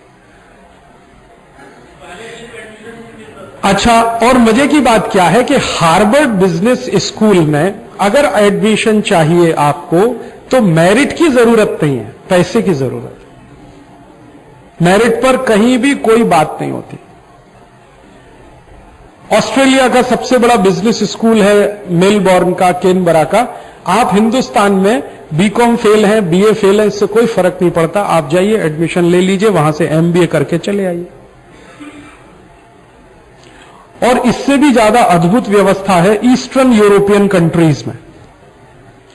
अच्छा, और मजे की बात क्या है कि हार्वर्ड बिजनेस स्कूल में अगर एडमिशन चाहिए आपको तो मेरिट की जरूरत नहीं है, पैसे की जरूरत है। मेरिट पर कहीं भी कोई बात नहीं होती। ऑस्ट्रेलिया का सबसे बड़ा बिजनेस स्कूल है मेलबोर्न का, केनबरा का। आप हिंदुस्तान में बीकॉम फेल हैं, बीए फेल है, इससे कोई फर्क नहीं पड़ता। आप जाइए, एडमिशन ले लीजिए, वहां से एमबीए करके चले आइए। और इससे भी ज्यादा अद्भुत व्यवस्था है ईस्टर्न यूरोपियन कंट्रीज में।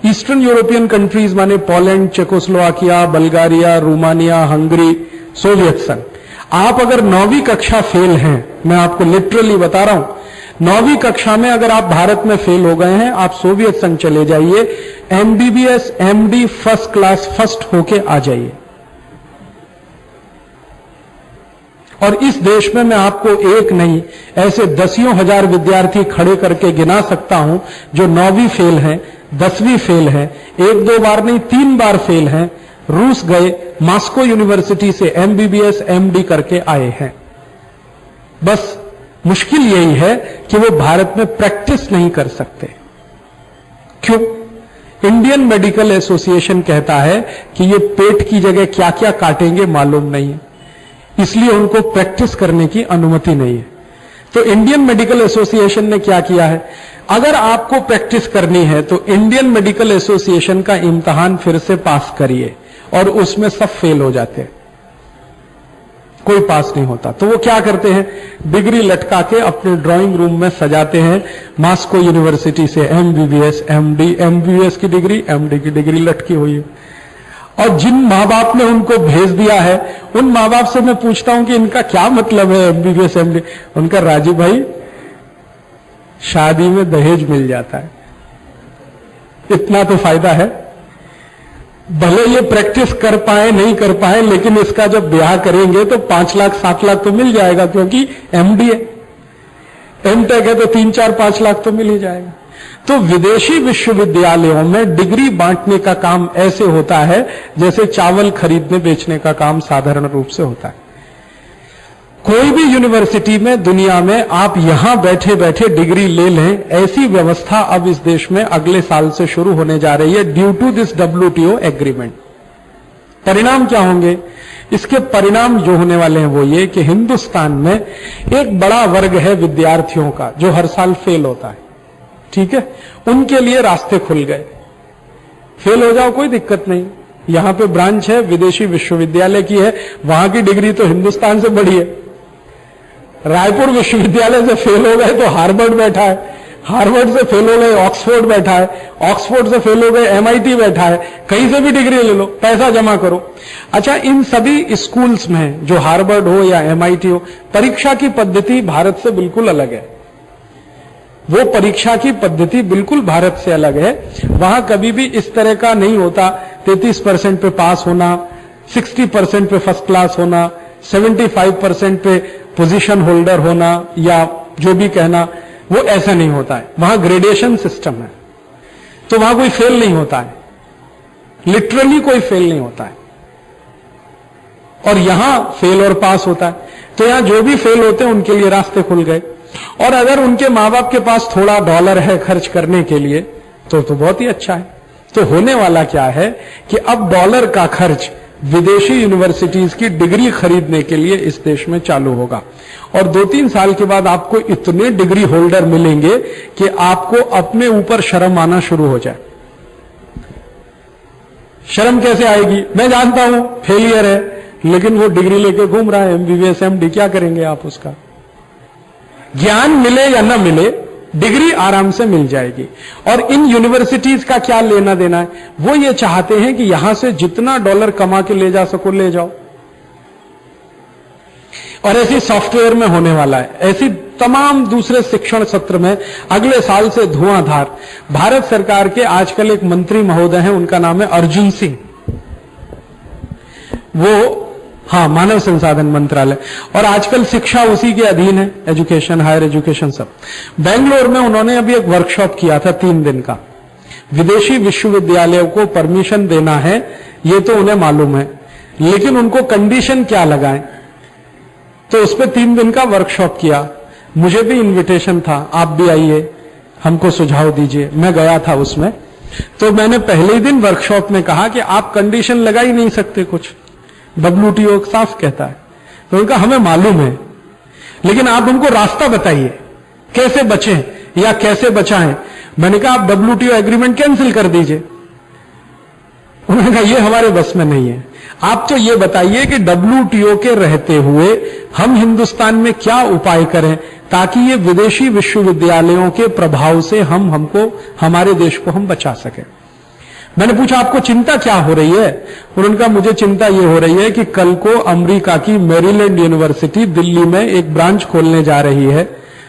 ईस्टर्न यूरोपियन कंट्रीज माने Poland, Czechoslovakia, Bulgaria, Romania, Hungary, Soviet संघ। आप अगर 9वीं कक्षा फेल हैं, मैं आपको लिटरली बता रहा हूं, 9वीं कक्षा में अगर आप भारत में फेल हो गए हैं, आप सोवियत संघ चले जाइए, MBBS MD first class first होके आ जाइए। और इस देश में मैं आपको एक नहीं, ऐसे दसियों हजार विद्यार्थी खड़े करके गिना सकता हूं जो 9वीं फेल हैं, 10वीं फेल हैं, 1-2 बार नहीं 3 बार फेल हैं, रूस गए, मॉस्को यूनिवर्सिटी से एमबीबीएस एमडी करके आए हैं। बस मुश्किल यही है कि वो भारत में प्रैक्टिस नहीं कर सकते। क्यों? इंडियन मेडिकल एसोसिएशन कहता है कि ये पेट की जगह क्या क्या काटेंगे मालूम नहीं है, इसलिए उनको प्रैक्टिस करने की अनुमति नहीं है। तो इंडियन मेडिकल एसोसिएशन ने क्या किया है, अगर आपको प्रैक्टिस करनी है तो इंडियन मेडिकल एसोसिएशन का इम्तिहान फिर से पास करिए, और उसमें सब फेल हो जाते हैं, कोई पास नहीं होता। तो वो क्या करते हैं, डिग्री लटका के अपने ड्राइंग रूम में सजाते हैं, मॉस्को यूनिवर्सिटी से एमबीबीएस एमडी, एमबीबीएस की डिग्री, एमडी की डिग्री लटकी हुई है। और जिन मां बाप ने उनको भेज दिया है, उन मां बाप से मैं पूछता हूं कि इनका क्या मतलब है एमबीबीएस एमडी। उनका, राजीव भाई, शादी में दहेज मिल जाता है, इतना तो फायदा है। भले ये प्रैक्टिस कर पाए नहीं कर पाए, लेकिन इसका जब ब्याह करेंगे तो 5 लाख 7 लाख तो मिल जाएगा, क्योंकि एमडी है, एमटेक है, तो 3-4-5 लाख तो मिल ही जाएगा। तो विदेशी विश्वविद्यालयों में डिग्री बांटने का काम ऐसे होता है जैसे चावल खरीदने बेचने का काम साधारण रूप से होता है। कोई भी यूनिवर्सिटी में दुनिया में आप यहां बैठे बैठे डिग्री ले लें, ऐसी व्यवस्था अब इस देश में अगले साल से शुरू होने जा रही है, due to this WTO agreement. परिणाम क्या होंगे? इसके परिणाम जो होने वाले हैं वो ये कि हिंदुस्तान में एक बड़ा वर्ग है विद्यार्थियों का जो हर साल फेल होता है, ठीक है, उनके लिए रास्ते खुल गए। फेल हो जाओ, कोई दिक्कत नहीं, यहां पे ब्रांच है, विदेशी विश्वविद्यालय की है, वहां की डिग्री तो हिंदुस्तान से बड़ी है। रायपुर विश्वविद्यालय से फेल हो गए तो हार्वर्ड बैठा है, हार्वर्ड से फेल हो गए ऑक्सफोर्ड बैठा है, ऑक्सफोर्ड से फेल हो गए MIT बैठा है। कहीं से भी डिग्री ले लो, पैसा जमा करो। अच्छा, इन सभी स्कूल्स में, जो हार्वर्ड हो या MIT हो, परीक्षा की पद्धति भारत से बिल्कुल अलग है। वो परीक्षा की पद्धति बिल्कुल भारत से अलग है। वहां कभी भी इस तरह का नहीं होता 33% पे पास होना, 60% पे फर्स्ट क्लास होना, 75% पे पोजीशन होल्डर होना, या जो भी कहना, वो ऐसा नहीं होता है। वहां ग्रेडेशन सिस्टम है, तो वहां कोई फेल नहीं होता है, लिटरली कोई फेल नहीं होता है। और यहां फेल और पास होता है। तो यहां जो भी फेल होते हैं उनके लिए रास्ते खुल गए। और अगर उनके मां बाप के पास थोड़ा डॉलर है खर्च करने के लिए तो बहुत ही अच्छा है। तो होने वाला क्या है कि अब डॉलर का खर्च विदेशी यूनिवर्सिटीज की डिग्री खरीदने के लिए इस देश में चालू होगा। और 2-3 साल के बाद आपको इतने डिग्री होल्डर मिलेंगे कि आपको अपने ऊपर शर्म आना शुरू हो जाए। शर्म कैसे आएगी? मैं जानता हूं फेलियर है, लेकिन वो डिग्री लेके घूम रहा है, एमबीबीएस एमडी, क्या करेंगे आप उसका? ज्ञान मिले या ना मिले, डिग्री आराम से मिल जाएगी। और इन यूनिवर्सिटीज का क्या लेना देना है? वो ये चाहते हैं कि यहां से जितना डॉलर कमा के ले जा सको ले जाओ। और ऐसी सॉफ्टवेयर में होने वाला है, ऐसी तमाम दूसरे शिक्षण सत्र में अगले साल से धुआंधार। भारत सरकार के आजकल एक मंत्री महोदय हैं, उनका नाम है अर्जुन सिंह, वो मानव संसाधन मंत्रालय, और आजकल शिक्षा उसी के अधीन है, एजुकेशन, हायर एजुकेशन सब। बेंगलोर में उन्होंने अभी एक वर्कशॉप किया था 3 दिन का। विदेशी विश्वविद्यालयों को परमिशन देना है ये तो उन्हें मालूम है, लेकिन उनको कंडीशन क्या लगाएं, तो उस पर 3 दिन का वर्कशॉप किया। मुझे भी इन्विटेशन था, आप भी आइए, हमको सुझाव दीजिए। मैं गया था उसमें। तो मैंने पहले ही दिन वर्कशॉप में कहा कि आप कंडीशन लगा ही नहीं सकते कुछ, WTO साफ कहता है। तो उनका हमें मालूम है, लेकिन आप हमको रास्ता बताइए कैसे बचें या कैसे बचाएं। मैंने कहा आप WTO एग्रीमेंट कैंसिल कर दीजिए। उन्होंने कहा ये हमारे बस में नहीं है, आप तो ये बताइए कि WTO के रहते हुए हम हिंदुस्तान में क्या उपाय करें ताकि ये विदेशी विश्वविद्यालयों के प्रभाव से हमको हमारे देश को हम बचा सकें। मैंने पूछा आपको चिंता क्या हो रही है? उन्होंने कहा मुझे चिंता ये हो रही है कि कल को अमेरिका की मैरीलैंड यूनिवर्सिटी दिल्ली में एक ब्रांच खोलने जा रही है,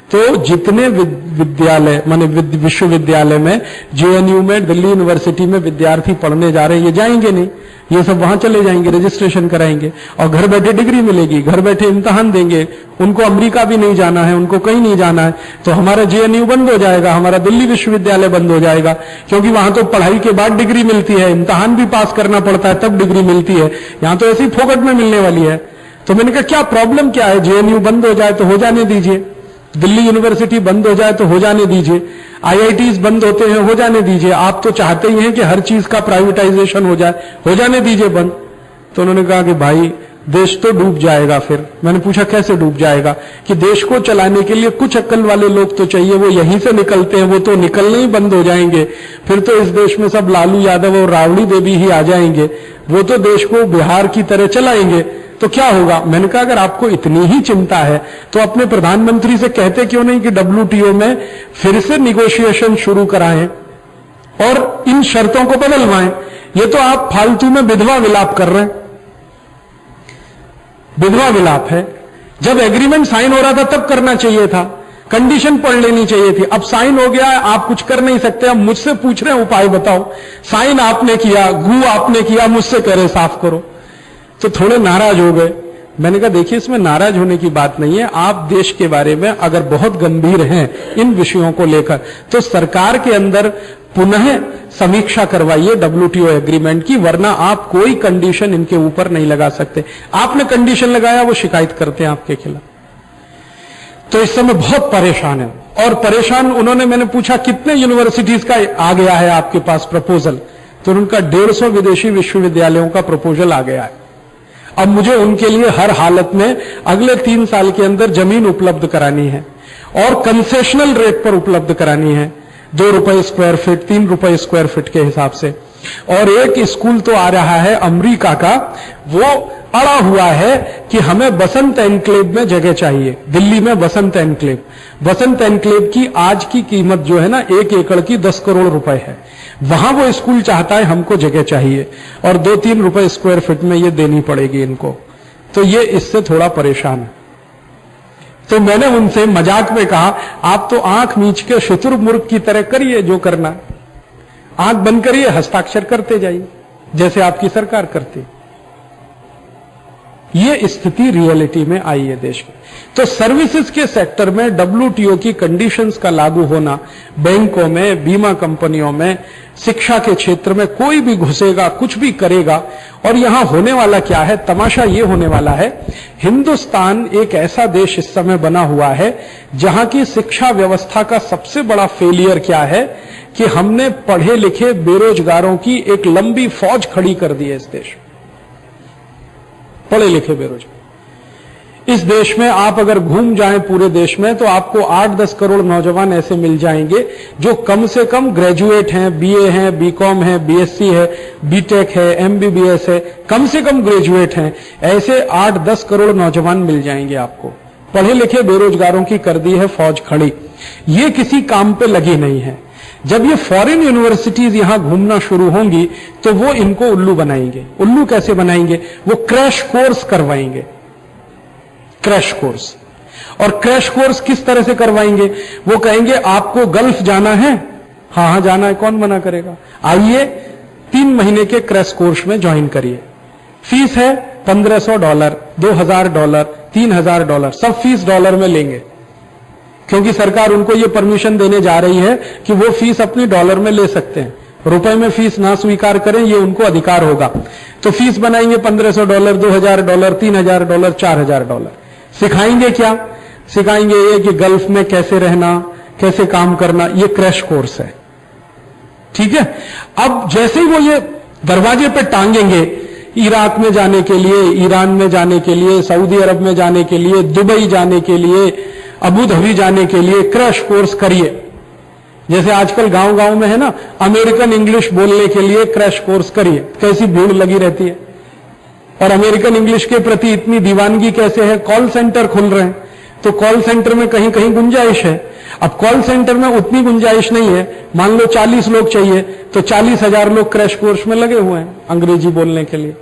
तो जितने विद्यालय माने विश्वविद्यालय में, JNU में, दिल्ली यूनिवर्सिटी में विद्यार्थी पढ़ने जा रहे हैं, ये जाएंगे नहीं, ये सब वहां चले जाएंगे, रजिस्ट्रेशन कराएंगे और घर बैठे डिग्री मिलेगी, घर बैठे इम्तिहान देंगे। उनको अमेरिका भी नहीं जाना है, उनको कहीं नहीं जाना है, तो हमारा JNU बंद हो जाएगा, हमारा दिल्ली विश्वविद्यालय बंद हो जाएगा, क्योंकि वहां तो पढ़ाई के बाद डिग्री मिलती है, इम्तिहान भी पास करना पड़ता है तब डिग्री मिलती है, यहां तो ऐसी फोकट में मिलने वाली है। तो मैंने कहा क्या प्रॉब्लम क्या है? JNU बंद हो जाए तो हो जाने दीजिए, दिल्ली यूनिवर्सिटी बंद हो जाए तो हो जाने दीजिए, IITs बंद होते हैं हो जाने दीजिए, आप तो चाहते ही हैं कि हर चीज का प्राइवेटाइजेशन हो जाए, हो जाने दीजिए बंद। तो उन्होंने कहा कि भाई देश तो डूब जाएगा। फिर मैंने पूछा कैसे डूब जाएगा? कि देश को चलाने के लिए कुछ अक्ल वाले लोग तो चाहिए, वो यहीं से निकलते हैं, वो तो निकलने ही बंद हो जाएंगे, फिर तो इस देश में सब लालू यादव और राबड़ी देवी ही आ जाएंगे, वो तो देश को बिहार की तरह चलाएंगे, तो क्या होगा? मैंने कहा अगर आपको इतनी ही चिंता है तो अपने प्रधानमंत्री से कहते क्यों नहीं कि WTO में फिर से निगोशिएशन शुरू कराएं और इन शर्तों को बदलवाएं। ये तो आप फालतू में विधवा विलाप कर रहे हैं, विधवा विलाप है। जब एग्रीमेंट साइन हो रहा था तब करना चाहिए था, कंडीशन पढ़ लेनी चाहिए थी। अब साइन हो गया है, आप कुछ कर नहीं सकते, अब मुझसे पूछ रहे हैं उपाय बताओ। साइन आपने किया, गू आपने किया, मुझसे कह रहे साफ करो, तो थोड़े नाराज हो गए। मैंने कहा देखिए इसमें नाराज होने की बात नहीं है, आप देश के बारे में अगर बहुत गंभीर हैं इन विषयों को लेकर तो सरकार के अंदर पुनः समीक्षा करवाइए WTO एग्रीमेंट की, वरना आप कोई कंडीशन इनके ऊपर नहीं लगा सकते। आपने कंडीशन लगाया, वो शिकायत करते हैं आपके खिलाफ। तो इस समय बहुत परेशान है। और परेशान उन्होंने, मैंने पूछा कितने यूनिवर्सिटीज का आ गया है आपके पास प्रपोजल, तो उनका 150 विदेशी विश्वविद्यालयों का प्रपोजल आ गया है। अब मुझे उनके लिए हर हालत में अगले 3 साल के अंदर जमीन उपलब्ध करानी है और कंसेशनल रेट पर उपलब्ध करानी है, 2 रुपए स्क्वायर फीट, 3 रुपए स्क्वायर फीट के हिसाब से। और एक स्कूल तो आ रहा है अमेरिका का, वो अड़ा हुआ है कि हमें बसंत एनक्लेव में जगह चाहिए, दिल्ली में बसंत एनक्लेव। बसंत एनक्लेव की आज की कीमत जो है ना 1 एकड़ की 10 करोड़ रुपए है। वहां वो स्कूल चाहता है, हमको जगह चाहिए और 2-3 रुपए स्क्वायर फीट में ये देनी पड़ेगी इनको। तो ये इससे थोड़ा परेशान है। तो मैंने उनसे मजाक में कहा आप तो आंख मींच के शुतुरमुर्ग की तरह करिए जो करना, आंख बंद करिए, हस्ताक्षर करते जाइए जैसे आपकी सरकार करती। ये स्थिति रियलिटी में आई है देश की। तो सर्विसेज के सेक्टर में WTO की कंडीशंस का लागू होना, बैंकों में, बीमा कंपनियों में, शिक्षा के क्षेत्र में कोई भी घुसेगा, कुछ भी करेगा। और यहां होने वाला क्या है, तमाशा ये होने वाला है, हिंदुस्तान एक ऐसा देश इस समय बना हुआ है जहां की शिक्षा व्यवस्था का सबसे बड़ा फेलियर क्या है कि हमने पढ़े लिखे बेरोजगारों की एक लंबी फौज खड़ी कर दी है इस देश में। पढ़े लिखे बेरोजगार। इस देश में आप अगर घूम जाएं पूरे देश में तो आपको 8-10 करोड़ नौजवान ऐसे मिल जाएंगे जो कम से कम ग्रेजुएट हैं, बीए हैं, बीकॉम है, बीएससी है, बीटेक है, एमबीबीएस है, कम से कम ग्रेजुएट हैं। ऐसे 8-10 करोड़ नौजवान मिल जाएंगे आपको। पढ़े लिखे बेरोजगारों की कर दी है फौज खड़ी। ये किसी काम पे लगी नहीं है। जब ये फॉरेन यूनिवर्सिटीज यहां घूमना शुरू होंगी तो वो इनको उल्लू बनाएंगे। उल्लू कैसे बनाएंगे? वो क्रैश कोर्स करवाएंगे, क्रैश कोर्स। और क्रैश कोर्स किस तरह से करवाएंगे? वो कहेंगे आपको गल्फ जाना है, हाँ जाना है, कौन मना करेगा, आइए 3 महीने के क्रैश कोर्स में ज्वाइन करिए। फीस है $1500, $2000, $3000, सब फीस डॉलर में लेंगे, क्योंकि सरकार उनको ये परमिशन देने जा रही है कि वो फीस अपनी डॉलर में ले सकते हैं। रुपए में फीस ना स्वीकार करें, ये उनको अधिकार होगा। तो फीस बनाएंगे $1500, $2000, $3000, $4000। सिखाएंगे क्या? सिखाएंगे ये कि गल्फ में कैसे रहना, कैसे काम करना। ये क्रैश कोर्स है, ठीक है। अब जैसे ही वो ये दरवाजे पे टांगेंगे, इराक में जाने के लिए, ईरान में जाने के लिए, सऊदी अरब में जाने के लिए, दुबई जाने के लिए, अबू धाबी जाने के लिए क्रैश कोर्स करिए। जैसे आजकल गांव गांव में है ना, अमेरिकन इंग्लिश बोलने के लिए क्रैश कोर्स करिए। कैसी भीड़ लगी रहती है। और अमेरिकन इंग्लिश के प्रति इतनी दीवानगी कैसे है? कॉल सेंटर खुल रहे हैं, तो कॉल सेंटर में कहीं कहीं गुंजाइश है। अब कॉल सेंटर में उतनी गुंजाइश नहीं है। मान लो 40 लोग चाहिए, तो 40,000 लोग क्रैश कोर्स में लगे हुए हैं अंग्रेजी बोलने के लिए।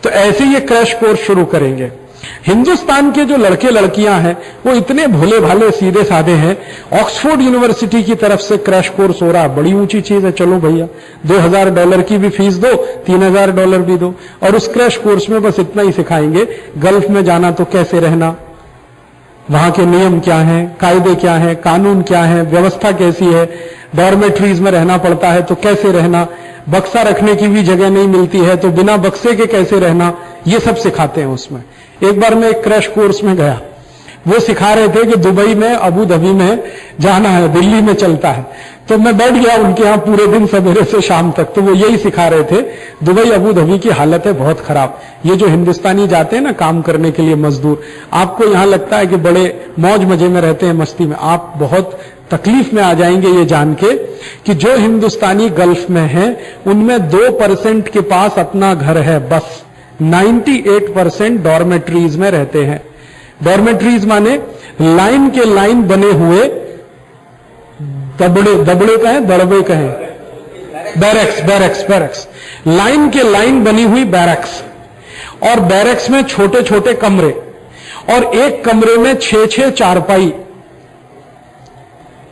तो ऐसे ये क्रैश कोर्स शुरू करेंगे। हिंदुस्तान के जो लड़के लड़कियां हैं वो इतने भोले भाले सीधे साधे हैं। ऑक्सफोर्ड यूनिवर्सिटी की तरफ से क्रैश कोर्स हो रहा है, बड़ी ऊंची चीज है। चलो भैया, $2000 की भी फीस दो, $3000 भी दो, और उस क्रैश कोर्स में बस इतना ही सिखाएंगे, गल्फ में जाना तो कैसे रहना, वहां के नियम क्या हैं, कायदे क्या हैं, कानून क्या है, व्यवस्था कैसी है, डॉर्मेट्रीज में रहना पड़ता है तो कैसे रहना, बक्सा रखने की भी जगह नहीं मिलती है तो बिना बक्से के कैसे रहना, ये सब सिखाते हैं उसमें। एक बार मैं एक क्रैश कोर्स में गया, वो सिखा रहे थे कि दुबई में, अबू धाबी में जाना है, दिल्ली में चलता है। तो मैं बैठ गया उनके यहां पूरे दिन, सवेरे से शाम तक। तो वो यही सिखा रहे थे। दुबई अबू धाबी की हालत है बहुत खराब। ये जो हिंदुस्तानी जाते हैं ना काम करने के लिए मजदूर, आपको यहां लगता है कि बड़े मौज मजे में रहते हैं, मस्ती में, आप बहुत तकलीफ में आ जाएंगे ये जान के कि जो हिंदुस्तानी गल्फ में हैं उनमें 2% के पास अपना घर है बस। 98% डॉर्मेट्रीज में रहते हैं। डॉर्मेट्रीज माने लाइन के लाइन बने हुए दबड़े, दबड़े कहें, दड़बे कहें, बैरक्स, बैरक्स, बैरक्स, लाइन के लाइन बनी हुई बैरक्स। और बैरक्स में छोटे छोटे कमरे, और एक कमरे में 6-6 चारपाई।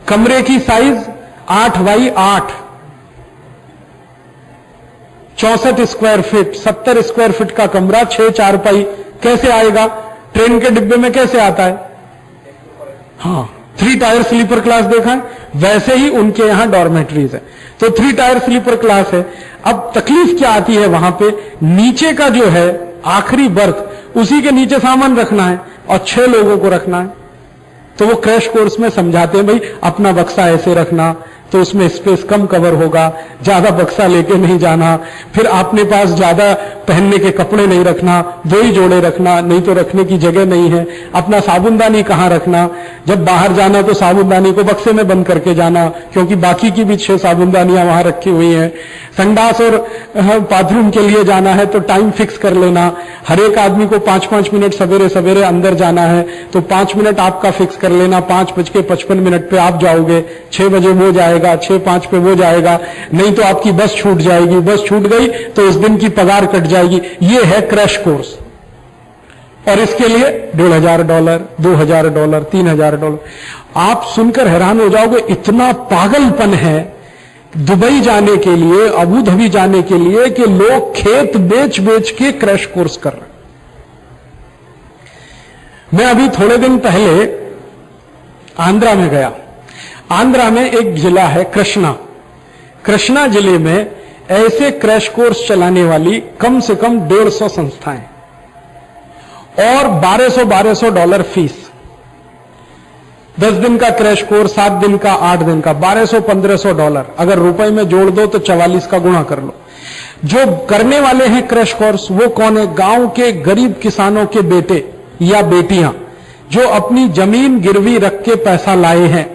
कमरे की size 8x8, 64 square feet, 70 square feet का कमरा, 6 चारपाई। कैसे आएगा? ट्रेन के डिब्बे में कैसे आता है? हाँ, 3 टायर स्लीपर क्लास देखा है, वैसे ही उनके यहां डॉर्मेट्रीज है। तो 3 टायर स्लीपर क्लास है। अब तकलीफ क्या आती है वहां पे? नीचे का जो है आखिरी बर्थ, उसी के नीचे सामान रखना है और 6 लोगों को रखना है। तो वो क्रैश कोर्स में समझाते हैं, भाई अपना बक्सा ऐसे रखना तो उसमें स्पेस कम कवर होगा, ज्यादा बक्सा लेके नहीं जाना, फिर अपने पास ज्यादा पहनने के कपड़े नहीं रखना, 2 ही जोड़े रखना, नहीं तो रखने की जगह नहीं है। अपना साबुनदानी कहां रखना, जब बाहर जाना तो साबुनदानी को बक्से में बंद करके जाना, क्योंकि बाकी की भी 6 साबुनदानियां वहां रखी हुई हैं। संडास और बाथरूम के लिए जाना है तो टाइम फिक्स कर लेना। हर एक आदमी को 5-5 मिनट सवेरे सवेरे अंदर जाना है तो 5 मिनट आपका फिक्स कर लेना। 5:55 पे आप जाओगे, 6 बजे वो जाएगा, 6:05 पे वो जाएगा, नहीं तो आपकी बस छूट जाएगी। बस छूट गई तो उस दिन की पगार कट जाएगी। ये है क्रैश कोर्स। और इसके लिए $1,500, $2,000, $3,000। आप सुनकर हैरान हो जाओगे, इतना पागलपन है दुबई जाने के लिए, अबू धाबी जाने के लिए कि लोग खेत बेच बेच के क्रैश कोर्स कर रहे हैं। मैं अभी थोड़े दिन पहले आंध्रा में गया। आंध्रा में एक जिला है कृष्णा। कृष्णा जिले में ऐसे क्रैश कोर्स चलाने वाली कम से कम 150 संस्थाएं और $1200 फीस। 10 दिन का क्रैश कोर्स, 7 दिन का, 8 दिन का, $1200-1500। अगर रुपए में जोड़ दो तो 44 का गुणा कर लो। जो करने वाले हैं क्रैश कोर्स वो कौन है? गांव के गरीब किसानों के बेटे या बेटियां जो अपनी जमीन गिरवी रख के पैसा लाए हैं,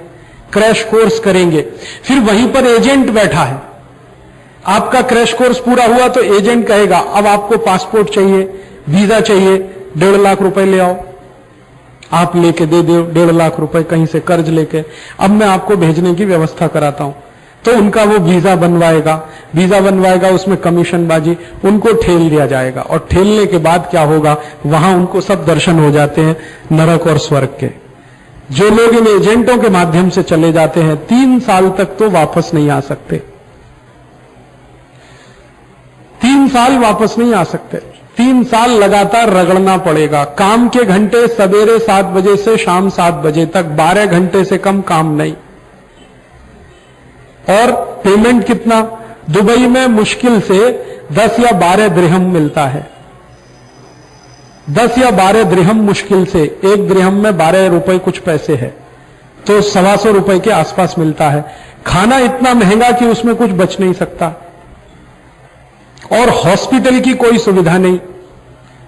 क्रैश कोर्स करेंगे। फिर वहीं पर एजेंट बैठा है। आपका क्रैश कोर्स पूरा हुआ तो एजेंट कहेगा अब आपको पासपोर्ट चाहिए, वीजा चाहिए, 1.5 लाख रुपए ले आओ। आप लेके दे दो 1.5 लाख रुपए कहीं से कर्ज लेके, अब मैं आपको भेजने की व्यवस्था कराता हूं। तो उनका वो वीजा बनवाएगा, उसमें कमीशन बाजी, उनको ठेल दिया जाएगा। और ठेलने के बाद क्या होगा? वहां उनको सब दर्शन हो जाते हैं नरक और स्वर्ग के। जो लोग इन एजेंटों के माध्यम से चले जाते हैं 3 साल तक तो वापस नहीं आ सकते। 3 साल वापस नहीं आ सकते। 3 साल लगातार रगड़ना पड़ेगा। काम के घंटे सवेरे 7 बजे से शाम 7 बजे तक, 12 घंटे से कम काम नहीं। और पेमेंट कितना? दुबई में मुश्किल से 10 या 12 दिरहम मिलता है। 10 या 12 दिरहम मुश्किल से, 1 दिरहम में 12 रुपए कुछ पैसे है, तो 125 रुपए के आसपास मिलता है। खाना इतना महंगा कि उसमें कुछ बच नहीं सकता। और हॉस्पिटल की कोई सुविधा नहीं।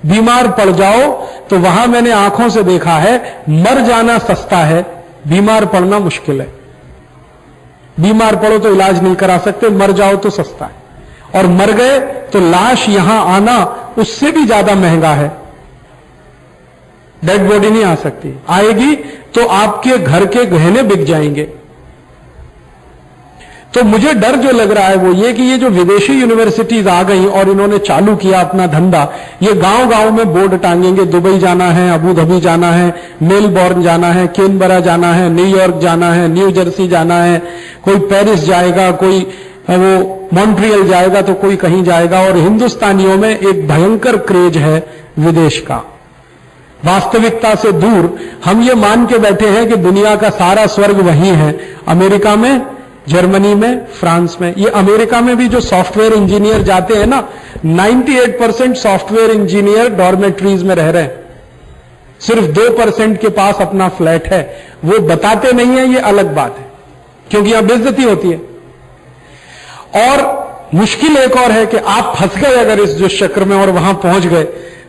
बीमार पड़ जाओ तो वहां मैंने आंखों से देखा है, मर जाना सस्ता है, बीमार पड़ना मुश्किल है। बीमार पड़ो तो इलाज नहीं करा सकते, मर जाओ तो सस्ता है। और मर गए तो लाश यहां आना उससे भी ज्यादा महंगा है। डेड बॉडी नहीं आ सकती, आएगी तो आपके घर के गहने बिक जाएंगे। तो मुझे डर जो लग रहा है वो ये कि ये जो विदेशी यूनिवर्सिटीज आ गई और इन्होंने चालू किया अपना धंधा, ये गांव गांव में बोर्ड टांगेंगे, दुबई जाना है, अबू धाबी जाना है, मेलबोर्न जाना है, कैनबरा जाना है, न्यूयॉर्क जाना है, न्यू जर्सी जाना है, कोई पेरिस जाएगा, कोई वो मॉन्ट्रियल जाएगा, तो कोई कहीं जाएगा। और हिंदुस्तानियों में एक भयंकर क्रेज है विदेश का। वास्तविकता से दूर हम ये मान के बैठे हैं कि दुनिया का सारा स्वर्ग वही है, अमेरिका में, जर्मनी में, फ्रांस में। ये अमेरिका में भी जो सॉफ्टवेयर इंजीनियर जाते हैं ना, 98% सॉफ्टवेयर इंजीनियर डॉर्मेट्रीज में रह रहे हैं। सिर्फ 2% के पास अपना फ्लैट है। वो बताते नहीं है, ये अलग बात है, क्योंकि यहां बेइज्जती होती है। और मुश्किल एक और है कि आप फंस गए अगर इस जो चक्र में और वहां पहुंच गए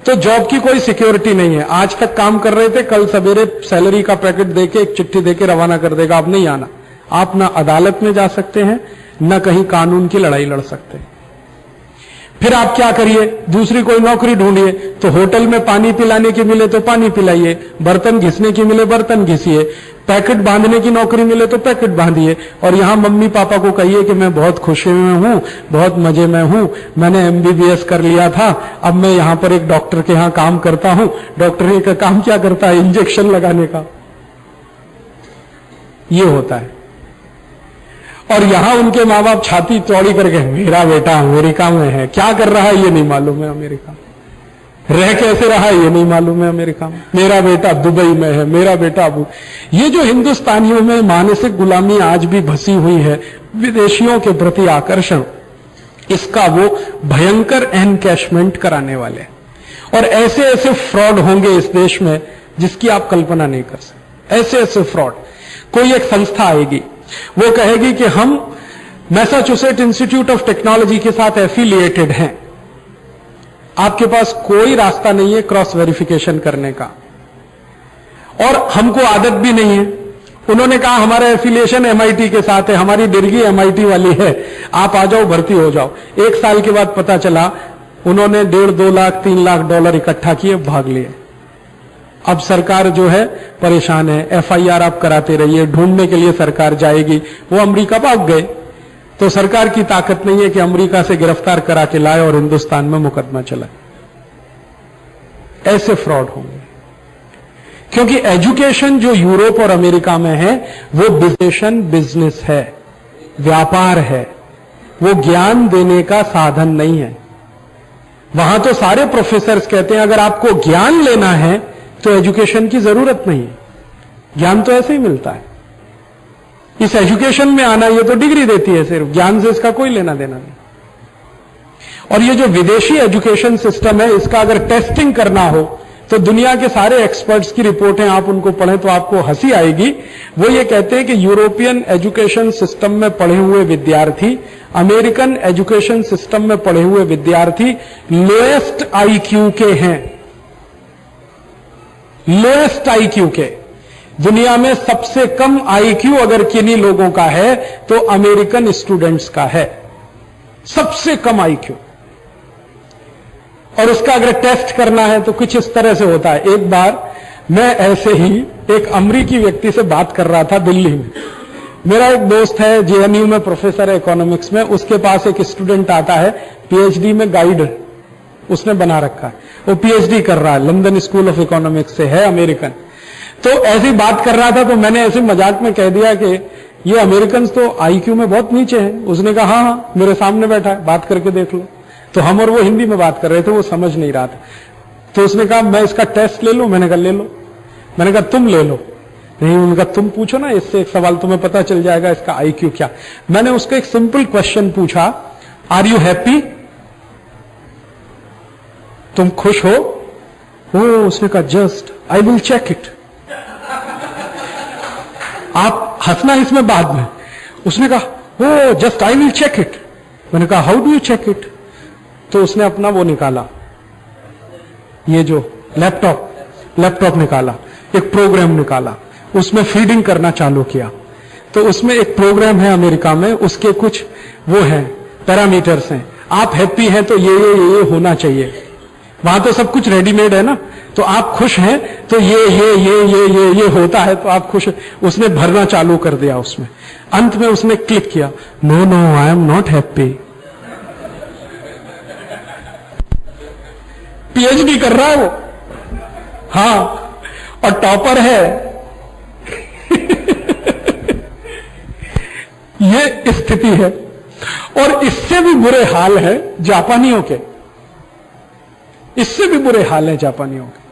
तो जॉब की कोई सिक्योरिटी नहीं है। आज तक काम कर रहे थे, कल सवेरे सैलरी का पैकेट देके, एक चिट्ठी देके रवाना कर देगा, अब नहीं आना। आप ना अदालत में जा सकते हैं, ना कहीं कानून की लड़ाई लड़ सकते हैं। फिर आप क्या करिए? दूसरी कोई नौकरी ढूंढिए। तो होटल में पानी पिलाने की मिले तो पानी पिलाइए, बर्तन घिसने की मिले बर्तन घिसिए, पैकेट बांधने की नौकरी मिले तो पैकेट बांधिए। और यहां मम्मी पापा को कहिए कि मैं बहुत खुशी में हूं, बहुत मजे में हूं, मैंने MBBS कर लिया था, अब मैं यहां पर एक डॉक्टर के यहां काम करता हूं। डॉक्टर का काम क्या करता है? इंजेक्शन लगाने का। ये होता है। और यहां उनके मां बाप छाती चौड़ी करके, मेरा बेटा अमेरिका में है, क्या कर रहा है ये नहीं मालूम है, अमेरिका में रह कैसे रहा है ये नहीं मालूम है, अमेरिका में मेरा बेटा दुबई में है, मेरा बेटा अबू। ये जो हिंदुस्तानियों में मानसिक गुलामी आज भी बसी हुई है, विदेशियों के प्रति आकर्षण, इसका वो भयंकर एनकैशमेंट कराने वाले। और ऐसे ऐसे फ्रॉड होंगे इस देश में जिसकी आप कल्पना नहीं कर सकते। ऐसे ऐसे फ्रॉड। कोई एक संस्था आएगी, वो कहेगी कि हम मैसाचुसेट्स इंस्टीट्यूट ऑफ टेक्नोलॉजी के साथ एफिलिएटेड हैं। आपके पास कोई रास्ता नहीं है क्रॉस वेरिफिकेशन करने का, और हमको आदत भी नहीं है। उन्होंने कहा हमारा एफिलिएशन MIT के साथ है, हमारी डिग्री MIT वाली है, आप आ जाओ, भर्ती हो जाओ। 1 साल के बाद पता चला उन्होंने 1.5-2 लाख $3 लाख इकट्ठा किए, भाग लिए। अब सरकार जो है परेशान है। FIR आप कराते रहिए, ढूंढने के लिए सरकार जाएगी। वो अमेरिका भाग गए, तो सरकार की ताकत नहीं है कि अमेरिका से गिरफ्तार करा के लाए और हिंदुस्तान में मुकदमा चलाए। ऐसे फ्रॉड होंगे, क्योंकि एजुकेशन जो यूरोप और अमेरिका में है वो बिजनेस है, व्यापार है, वो ज्ञान देने का साधन नहीं है। वहां तो सारे प्रोफेसर्स कहते हैं अगर आपको ज्ञान लेना है तो एजुकेशन की जरूरत नहीं है, ज्ञान तो ऐसे ही मिलता है। इस एजुकेशन में आना, ये तो डिग्री देती है, सिर्फ ज्ञान से इसका कोई लेना देना नहीं। और ये जो विदेशी एजुकेशन सिस्टम है, इसका अगर टेस्टिंग करना हो तो दुनिया के सारे एक्सपर्ट्स की रिपोर्टें आप उनको पढ़ें तो आपको हंसी आएगी। वो ये कहते हैं कि यूरोपियन एजुकेशन सिस्टम में पढ़े हुए विद्यार्थी अमेरिकन एजुकेशन सिस्टम में पढ़े हुए विद्यार्थी लोएस्ट आईक्यू के हैं। लोएस्ट आईक्यू के, दुनिया में सबसे कम आईक्यू अगर किन्हीं लोगों का है तो अमेरिकन स्टूडेंट्स का है, सबसे कम आईक्यू। और उसका अगर टेस्ट करना है तो कुछ इस तरह से होता है। एक बार मैं ऐसे ही एक अमरीकी व्यक्ति से बात कर रहा था दिल्ली में। मेरा एक दोस्त है जेएनयू में प्रोफेसर है इकोनॉमिक्स में, उसके पास एक स्टूडेंट आता है पीएचडी में, गाइड उसने बना रखा है, वो पीएचडी कर रहा है, लंदन स्कूल ऑफ इकोनॉमिक्स से है, अमेरिकन। तो ऐसी बात कर रहा था तो मैंने ऐसे मजाक में कह दिया कि ये अमेरिकन तो आईक्यू में बहुत नीचे हैं। उसने कहा हाँ हाँ मेरे सामने बैठा है, बात करके देख लो। तो हम और वो हिंदी में बात कर रहे थे, वो समझ नहीं रहा था। तो उसने कहा मैं इसका टेस्ट ले लूं? मैंने कहा ले लो। मैंने कहा तुम ले लो। नहीं, उनका तुम पूछो ना, इससे एक सवाल तुम्हें पता चल जाएगा इसका आईक्यू क्या। मैंने उसको एक सिंपल क्वेश्चन पूछा, आर यू हैप्पी? तुम खुश हो? उसने कहा just I will check it. आप हंसना इसमें बाद में। उसने कहा just I will check it. मैंने कहा how do you check it? तो उसने अपना वो निकाला, ये जो लैपटॉप निकाला, एक प्रोग्राम निकाला, उसमें फीडिंग करना चालू किया। तो उसमें एक प्रोग्राम है अमेरिका में, उसके कुछ वो हैं पैरामीटर्स हैं। आप हैप्पी हैं तो ये होना चाहिए। वहां तो सब कुछ रेडीमेड है ना, तो आप खुश हैं तो ये होता है तो आप खुश। उसने भरना चालू कर दिया उसमें। अंत में उसने क्लिक किया, no I am not happy. PhD कर रहा है वो, हाँ, और टॉपर है। ये स्थिति है। और इससे भी बुरे हाल है जापानियों के, इससे भी बुरे हाल है जापानियों के।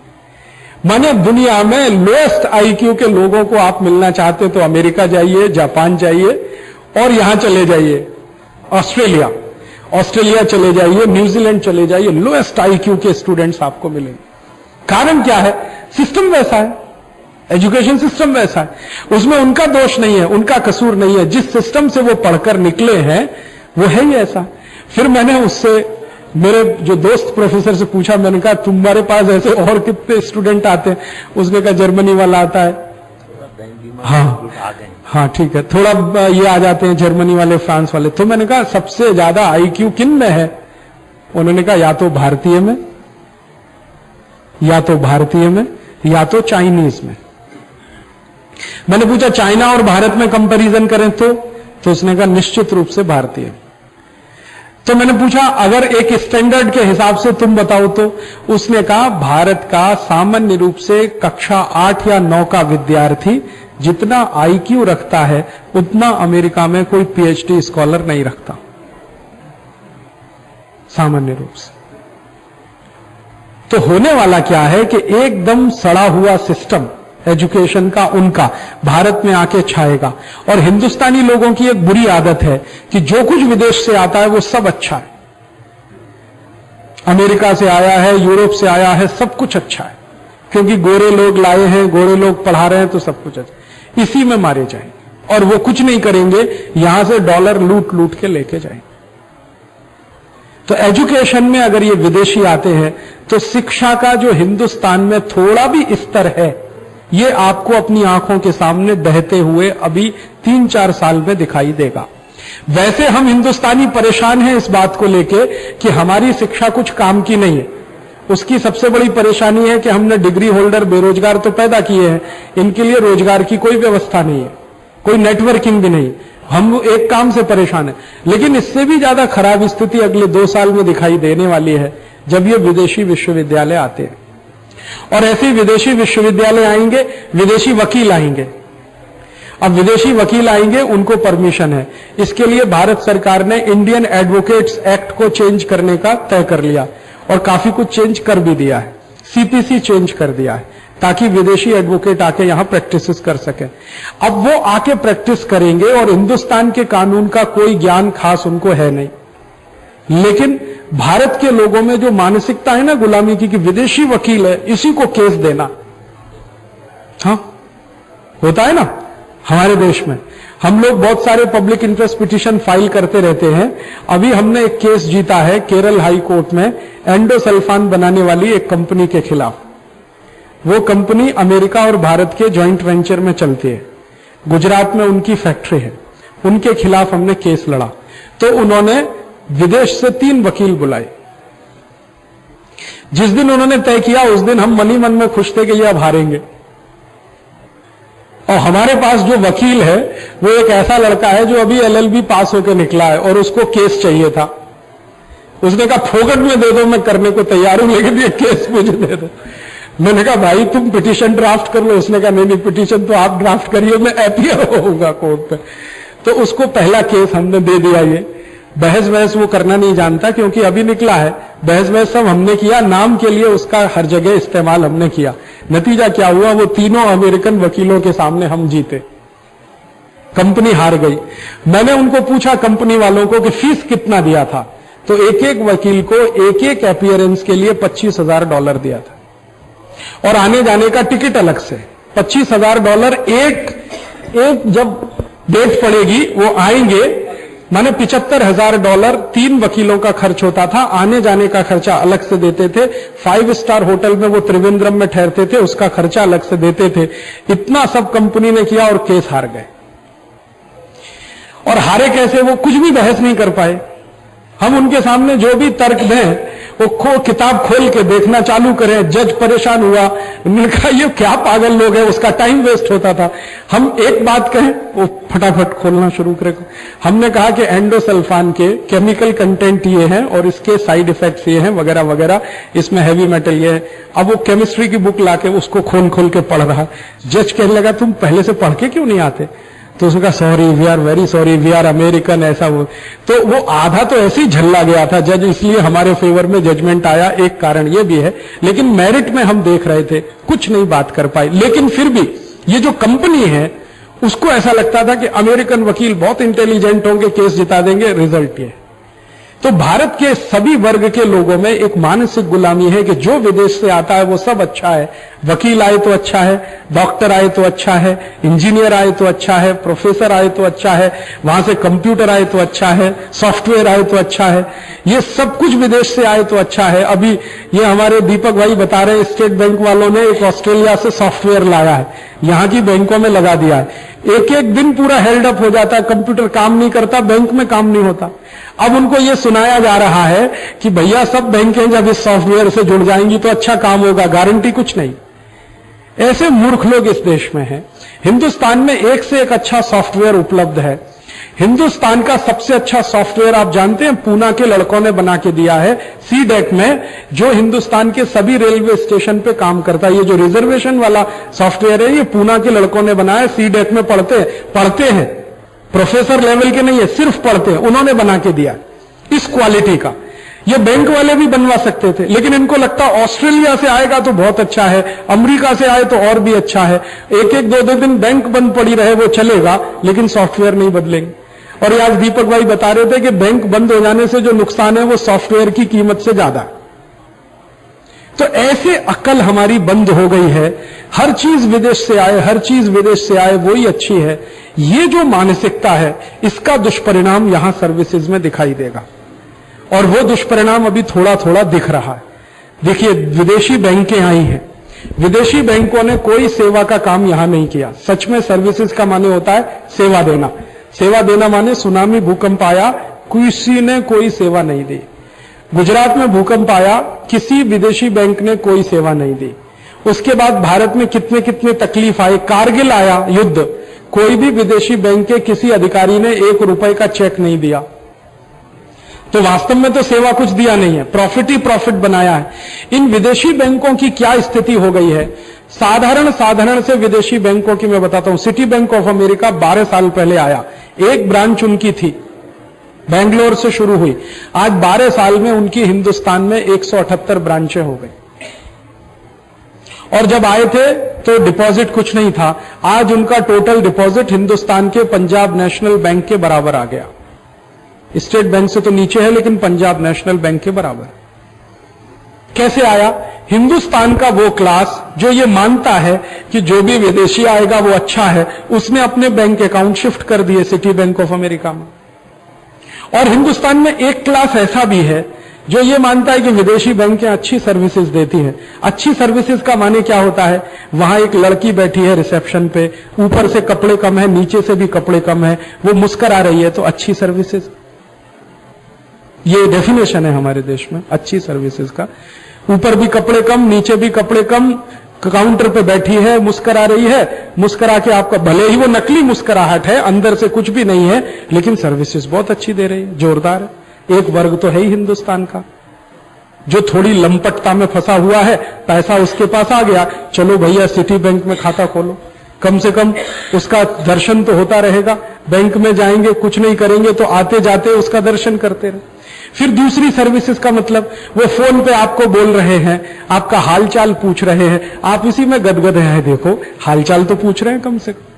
माने दुनिया में लोएस्ट आईक्यू के लोगों को आप मिलना चाहते तो अमेरिका जाइए, जापान जाइए, और यहां चले जाइए ऑस्ट्रेलिया चले जाइए, न्यूजीलैंड चले जाइए, लोएस्ट आईक्यू के स्टूडेंट्स आपको मिलेंगे। कारण क्या है? सिस्टम वैसा है, एजुकेशन सिस्टम वैसा है। उसमें उनका दोष नहीं है, उनका कसूर नहीं है, जिस सिस्टम से वो पढ़कर निकले हैं वो है ही ऐसा। फिर मैंने उससे, मेरे जो दोस्त प्रोफेसर से पूछा, मैंने कहा तुम्हारे पास ऐसे और कितने स्टूडेंट आते हैं? उसने कहा जर्मनी वाला आता है, हाँ ठीक है, थोड़ा ये आ जाते हैं जर्मनी वाले, फ्रांस वाले। तो मैंने कहा सबसे ज्यादा आईक्यू किन में है? उन्होंने कहा या तो भारतीय में, या तो चाइनीज में। मैंने पूछा चाइना और भारत में कंपैरिजन करें तो उसने कहा निश्चित रूप से भारतीय। तो मैंने पूछा अगर एक स्टैंडर्ड के हिसाब से तुम बताओ तो? उसने कहा भारत का सामान्य रूप से कक्षा 8 या 9 का विद्यार्थी जितना आईक्यू रखता है उतना अमेरिका में कोई पीएचडी स्कॉलर नहीं रखता, सामान्य रूप से। तो होने वाला क्या है कि एकदम सड़ा हुआ सिस्टम एजुकेशन का उनका भारत में आके छाएगा। और हिंदुस्तानी लोगों की एक बुरी आदत है कि जो कुछ विदेश से आता है वो सब अच्छा है। अमेरिका से आया है, यूरोप से आया है, सब कुछ अच्छा है, क्योंकि गोरे लोग लाए हैं, गोरे लोग पढ़ा रहे हैं, तो सब कुछ अच्छा। इसी में मारे जाएंगे और वो कुछ नहीं करेंगे, यहां से डॉलर लूट लूट के लेके जाएंगे। तो एजुकेशन में अगर ये विदेशी आते हैं तो शिक्षा का जो हिंदुस्तान में थोड़ा भी स्तर है ये आपको अपनी आंखों के सामने बहते हुए अभी 3-4 साल में दिखाई देगा। वैसे हम हिंदुस्तानी परेशान हैं इस बात को लेके कि हमारी शिक्षा कुछ काम की नहीं है। उसकी सबसे बड़ी परेशानी है कि हमने डिग्री होल्डर बेरोजगार तो पैदा किए हैं, इनके लिए रोजगार की कोई व्यवस्था नहीं है, कोई नेटवर्किंग भी नहीं। हम एक काम से परेशान है। लेकिन इससे भी ज्यादा खराब स्थिति अगले 2 साल में दिखाई देने वाली है जब ये विदेशी विश्वविद्यालय आते हैं। और ऐसे विदेशी विश्वविद्यालय आएंगे, विदेशी वकील आएंगे। अब विदेशी वकील आएंगे, उनको परमिशन है। इसके लिए भारत सरकार ने इंडियन एडवोकेट्स एक्ट को चेंज करने का तय कर लिया और काफी कुछ चेंज कर भी दिया है। सीपीसी चेंज कर दिया है ताकि विदेशी एडवोकेट आके यहां प्रैक्टिस कर सके। अब वो आके प्रैक्टिस करेंगे और हिंदुस्तान के कानून का कोई ज्ञान खास उनको है नहीं, लेकिन भारत के लोगों में जो मानसिकता है ना गुलामी की कि विदेशी वकील है, इसी को केस देना, हाँ होता है ना, हमारे देश में हम लोग बहुत सारे पब्लिक इंटरेस्ट पिटीशन फाइल करते रहते हैं। अभी हमने एक केस जीता है केरल हाई कोर्ट में एंडोसल्फान बनाने वाली एक कंपनी के खिलाफ। वो कंपनी अमेरिका और भारत के जॉइंट वेंचर में चलती है, गुजरात में उनकी फैक्ट्री है, उनके खिलाफ हमने केस लड़ा। तो उन्होंने विदेश से 3 वकील बुलाए। जिस दिन उन्होंने तय किया उस दिन हम मन ही मन में खुश थे कि ये अब हारेंगे। और हमारे पास जो वकील है वो एक ऐसा लड़का है जो अभी LLB पास होकर निकला है और उसको केस चाहिए था। उसने कहा फोकट में दे दो, मैं करने को तैयार हूं, लेकिन ये केस मुझे दे दो। मैंने कहा भाई तुम पिटीशन ड्राफ्ट कर लो। उसने कहा नहीं पिटीशन तो आप ड्राफ्ट करिए, मैं अपीयर होऊंगा कोर्ट पे। तो उसको पहला केस हमने दे दिया। ये बहस बहस वो करना नहीं जानता क्योंकि अभी निकला है। बहस बहस सब हमने किया, नाम के लिए उसका हर जगह इस्तेमाल हमने किया। नतीजा क्या हुआ, वो तीनों अमेरिकन वकीलों के सामने हम जीते, कंपनी हार गई। मैंने उनको पूछा कंपनी वालों को कि फीस कितना दिया था, तो एक एक वकील को एक एक अपीयरेंस के लिए $25,000 दिया था और आने जाने का टिकट अलग से। $25,000 एक जब डेट पड़ेगी वो आएंगे, माने $75,000 3 वकीलों का खर्च होता था। आने जाने का खर्चा अलग से देते थे। 5 स्टार होटल में वो त्रिवेंद्रम में ठहरते थे, उसका खर्चा अलग से देते थे। इतना सब कंपनी ने किया और केस हार गए। और हारे कैसे, वो कुछ भी बहस नहीं कर पाए। हम उनके सामने जो भी तर्क दें वो किताब खोल के देखना चालू करें। जज परेशान हुआ, उन्होंने कहा ये क्या पागल लोग हैं, उसका टाइम वेस्ट होता था। हम एक बात कहें वो फटाफट खोलना शुरू करें। हमने कहा कि एंडोसल्फान के केमिकल कंटेंट ये हैं और इसके साइड इफेक्ट्स ये हैं वगैरह वगैरह, इसमें हैवी मेटल ये है। अब वो केमिस्ट्री की बुक लाके उसको खोल खोल के पढ़ रहा। जज कहने लगा तुम पहले से पढ़ के क्यों नहीं आते, तो उसने कहा sorry, we are very sorry, we are American, ऐसा वो। तो वो आधा तो ऐसे ही झल्ला गया था जज, इसलिए हमारे फेवर में जजमेंट आया। एक कारण ये भी है, लेकिन मेरिट में हम देख रहे थे, कुछ नहीं बात कर पाए। लेकिन फिर भी ये जो कंपनी है उसको ऐसा लगता था कि अमेरिकन वकील बहुत इंटेलिजेंट होंगे, केस जिता देंगे। रिजल्ट ये। तो भारत के सभी वर्ग के लोगों में एक मानसिक गुलामी है कि जो विदेश से आता है वो सब अच्छा है। वकील आए तो अच्छा है, डॉक्टर आए तो अच्छा है, इंजीनियर आए तो अच्छा है, प्रोफेसर आए तो अच्छा है, वहां से कंप्यूटर आए तो अच्छा है, सॉफ्टवेयर आए तो अच्छा है, ये सब कुछ विदेश से आए तो अच्छा है। अभी ये हमारे दीपक भाई बता रहे हैं, स्टेट बैंक वालों ने एक ऑस्ट्रेलिया से सॉफ्टवेयर लाया है, यहां की बैंकों में लगा दिया है। एक एक दिन पूरा हेल्ड अप हो जाता है, कंप्यूटर काम नहीं करता, बैंक में काम नहीं होता। अब उनको ये सुनाया जा रहा है कि भैया सब बैंकें जब इस सॉफ्टवेयर से जुड़ जाएंगी तो अच्छा काम होगा, गारंटी कुछ नहीं। ऐसे मूर्ख लोग इस देश में हैं। हिंदुस्तान में एक से एक अच्छा सॉफ्टवेयर उपलब्ध है। हिंदुस्तान का सबसे अच्छा सॉफ्टवेयर आप जानते हैं, पूना के लड़कों ने बना के दिया है, सीडेक में, जो हिंदुस्तान के सभी रेलवे स्टेशन पे काम करता है। ये जो रिजर्वेशन वाला सॉफ्टवेयर है ये पूना के लड़कों ने बनाया, सीडेक में पढ़ते हैं, प्रोफेसर लेवल के नहीं है, सिर्फ पढ़ते हैं, उन्होंने बना के दिया इस क्वालिटी का। ये बैंक वाले भी बनवा सकते थे, लेकिन इनको लगता ऑस्ट्रेलिया से आएगा तो बहुत अच्छा है, अमेरिका से आए तो और भी अच्छा है। एक एक दो दिन बैंक बंद पड़ी रहे वो चलेगा, लेकिन सॉफ्टवेयर नहीं बदलेंगे। और आज दीपक भाई बता रहे थे कि बैंक बंद हो जाने से जो नुकसान है वो सॉफ्टवेयर की कीमत से ज्यादा। तो ऐसे अक्ल हमारी बंद हो गई है, हर चीज विदेश से आए, हर चीज विदेश से आए वही अच्छी है। ये जो मानसिकता है इसका दुष्परिणाम यहां सर्विसेज में दिखाई देगा, और वो दुष्परिणाम अभी थोड़ा थोड़ा दिख रहा है। देखिए, विदेशी बैंकें आई हैं, विदेशी बैंकों ने कोई सेवा का काम यहां नहीं किया। सच में सर्विसेज का माने होता है सेवा देना। सेवा देना माने सुनामी भूकंप आया, किसी ने कोई सेवा नहीं दी। गुजरात में भूकंप आया, किसी विदेशी बैंक ने कोई सेवा नहीं दी। उसके बाद भारत में कितने कितने तकलीफ आए, कारगिल आया युद्ध, कोई भी विदेशी बैंक के किसी अधिकारी ने ₹1 का चेक नहीं दिया। तो वास्तव में तो सेवा कुछ दिया नहीं है, प्रॉफिट ही प्रॉफिट बनाया है। इन विदेशी बैंकों की क्या स्थिति हो गई है, साधारण से विदेशी बैंकों की मैं बताता हूं। सिटी बैंक ऑफ अमेरिका 12 साल पहले आया, एक ब्रांच उनकी थी, बेंगलोर से शुरू हुई। आज 12 साल में उनकी हिंदुस्तान में 178 ब्रांचें हो गई। और जब आए थे तो डिपॉजिट कुछ नहीं था, आज उनका टोटल डिपॉजिट हिंदुस्तान के पंजाब नेशनल बैंक के बराबर आ गया। स्टेट बैंक से तो नीचे है, लेकिन पंजाब नेशनल बैंक के बराबर। कैसे आया? हिंदुस्तान का वो क्लास जो ये मानता है कि जो भी विदेशी आएगा वो अच्छा है, उसने अपने बैंक अकाउंट शिफ्ट कर दिए सिटी बैंक ऑफ अमेरिका में। और हिंदुस्तान में एक क्लास ऐसा भी है जो ये मानता है कि विदेशी बैंकें अच्छी सर्विसेज देती हैं। अच्छी सर्विसेज का माने क्या होता है? वहां एक लड़की बैठी है रिसेप्शन पे, ऊपर से कपड़े कम है, नीचे से भी कपड़े कम है, वो मुस्कुरा रही है, तो अच्छी सर्विसेज। ये डेफिनेशन है हमारे देश में अच्छी सर्विसेज का। ऊपर भी कपड़े कम, नीचे भी कपड़े कम, काउंटर पे बैठी है, मुस्कुरा रही है, मुस्कुरा के आपका, भले ही वो नकली मुस्कुराहट है, अंदर से कुछ भी नहीं है, लेकिन सर्विसेज बहुत अच्छी दे रही है, जोरदार है। एक वर्ग तो है ही हिंदुस्तान का जो थोड़ी लंपटता में फंसा हुआ है, पैसा उसके पास आ गया, चलो भैया सिटी बैंक में खाता खोलो, कम से कम उसका दर्शन तो होता रहेगा। बैंक में जाएंगे, कुछ नहीं करेंगे, तो आते जाते उसका दर्शन करते रहे। फिर दूसरी सर्विसेज का मतलब, वो फोन पे आपको बोल रहे हैं, आपका हालचाल पूछ रहे हैं, आप इसी में गदगद हैं, देखो हालचाल तो पूछ रहे हैं कम से कम।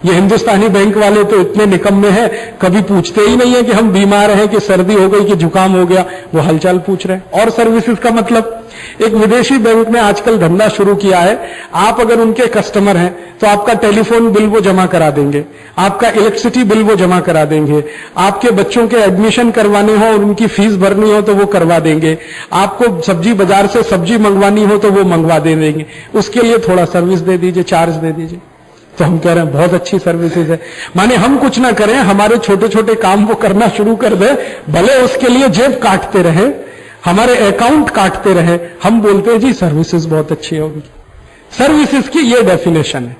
ये हिंदुस्तानी बैंक वाले तो इतने निकम्मे हैं, कभी पूछते ही नहीं है कि हम बीमार हैं, कि सर्दी हो गई, कि जुकाम हो गया, वो हालचाल पूछ रहे हैं। और सर्विसेज का मतलब, एक विदेशी बैंक ने आजकल धंधा शुरू किया है, आप अगर उनके कस्टमर हैं तो आपका टेलीफोन बिल वो जमा करा देंगे, आपका इलेक्ट्रिसिटी बिल वो जमा करा देंगे, आपके बच्चों के एडमिशन करवाने हो और उनकी फीस भरनी हो तो वो करवा देंगे, आपको सब्जी बाजार से सब्जी मंगवानी हो तो वो मंगवा देंगे, उसके लिए थोड़ा सर्विस दे दीजिए, चार्ज दे दीजिए। तो हम कह रहे हैं बहुत अच्छी सर्विसेज है। माने हम कुछ ना करें, हमारे छोटे छोटे काम वो करना शुरू कर दे, भले उसके लिए जेब काटते रहे, हमारे अकाउंट काटते रहे, हम बोलते हैं जी सर्विसेज बहुत अच्छी है उनकी। सर्विसेज की ये डेफिनेशन है।